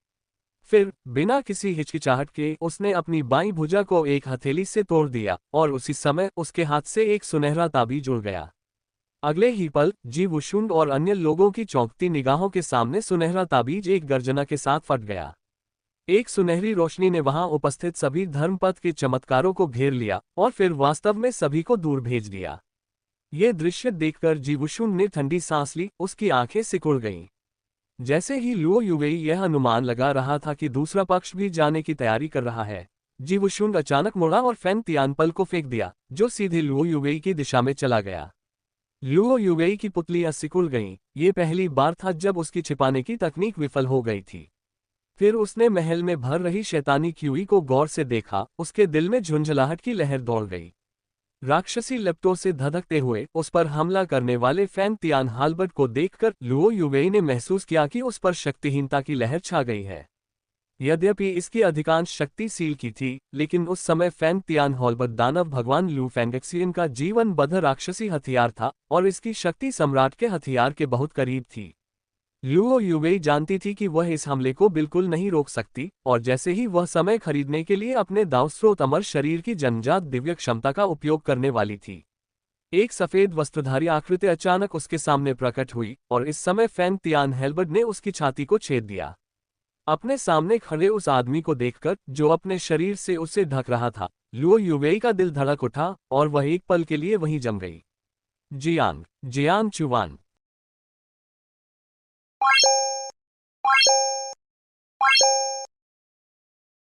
फिर बिना किसी हिचकिचाहट के उसने अपनी बाईं भुजा को एक हथेली से तोड़ दिया, और उसी समय उसके हाथ से एक सुनहरा ताबीज उड़ गया। अगले ही पल जीवुशुन और अन्य लोगों की चौंकती निगाहों के सामने सुनहरा ताबीज एक गर्जना के साथ फट गया। एक सुनहरी रोशनी ने वहां उपस्थित सभी धर्मपथ के चमत्कारों को घेर लिया, और फिर वास्तव में सभी को दूर भेज दिया। ये दृश्य देखकर जीवुशुन ने ठंडी सांस ली, उसकी आंखें सिकुड़ गईं। जैसे ही लुओ युवेई यह अनुमान लगा रहा था कि दूसरा पक्ष भी जाने की तैयारी कर रहा है, जीवुशुन अचानक मुड़ा और फैन तियानपल को फेंक दिया, जो सीधे लुओ युवेई की दिशा में चला गया। लुओ युवेई की पुतलियां सिकुड़ गईं। ये पहली बार था जब उसकी छिपाने की तकनीक विफल हो गई थी। फिर उसने महल में भर रही शैतानी क्यूई को गौर से देखा। उसके दिल में झुंझलाहट की लहर दौड़ गई। राक्षसी लपटों से धधकते हुए उस पर हमला करने वाले फैन तियान हालबर्ट को देखकर लुओ युवेई ने महसूस किया कि उस पर शक्तिहीनता की लहर छा गई है। यद्यपि इसकी अधिकांश शक्ति सील की थी, लेकिन उस समय फैन तियान हालबर्ट दानव भगवान लू फैंगक्सियन का जीवन बद्ध राक्षसी हथियार था, और इसकी शक्ति सम्राट के हथियार के बहुत करीब थी। लुओ युवेई जानती थी कि वह इस हमले को बिल्कुल नहीं रोक सकती, और जैसे ही वह समय खरीदने के लिए अपने दावस्रोत अमर शरीर की जन्मजात दिव्य क्षमता का उपयोग करने वाली थी, एक सफेद वस्त्रधारी आकृति अचानक उसके सामने प्रकट हुई, और इस समय फैन तियान हेल्बर्ट ने उसकी छाती को छेद दिया। अपने सामने खड़े उस आदमी को देखकर, जो अपने शरीर से उसे ढक रहा था, लुओ युवेई का दिल धड़क उठा, और वह एक पल के लिए वहीं जम गई। जियांग चुवान।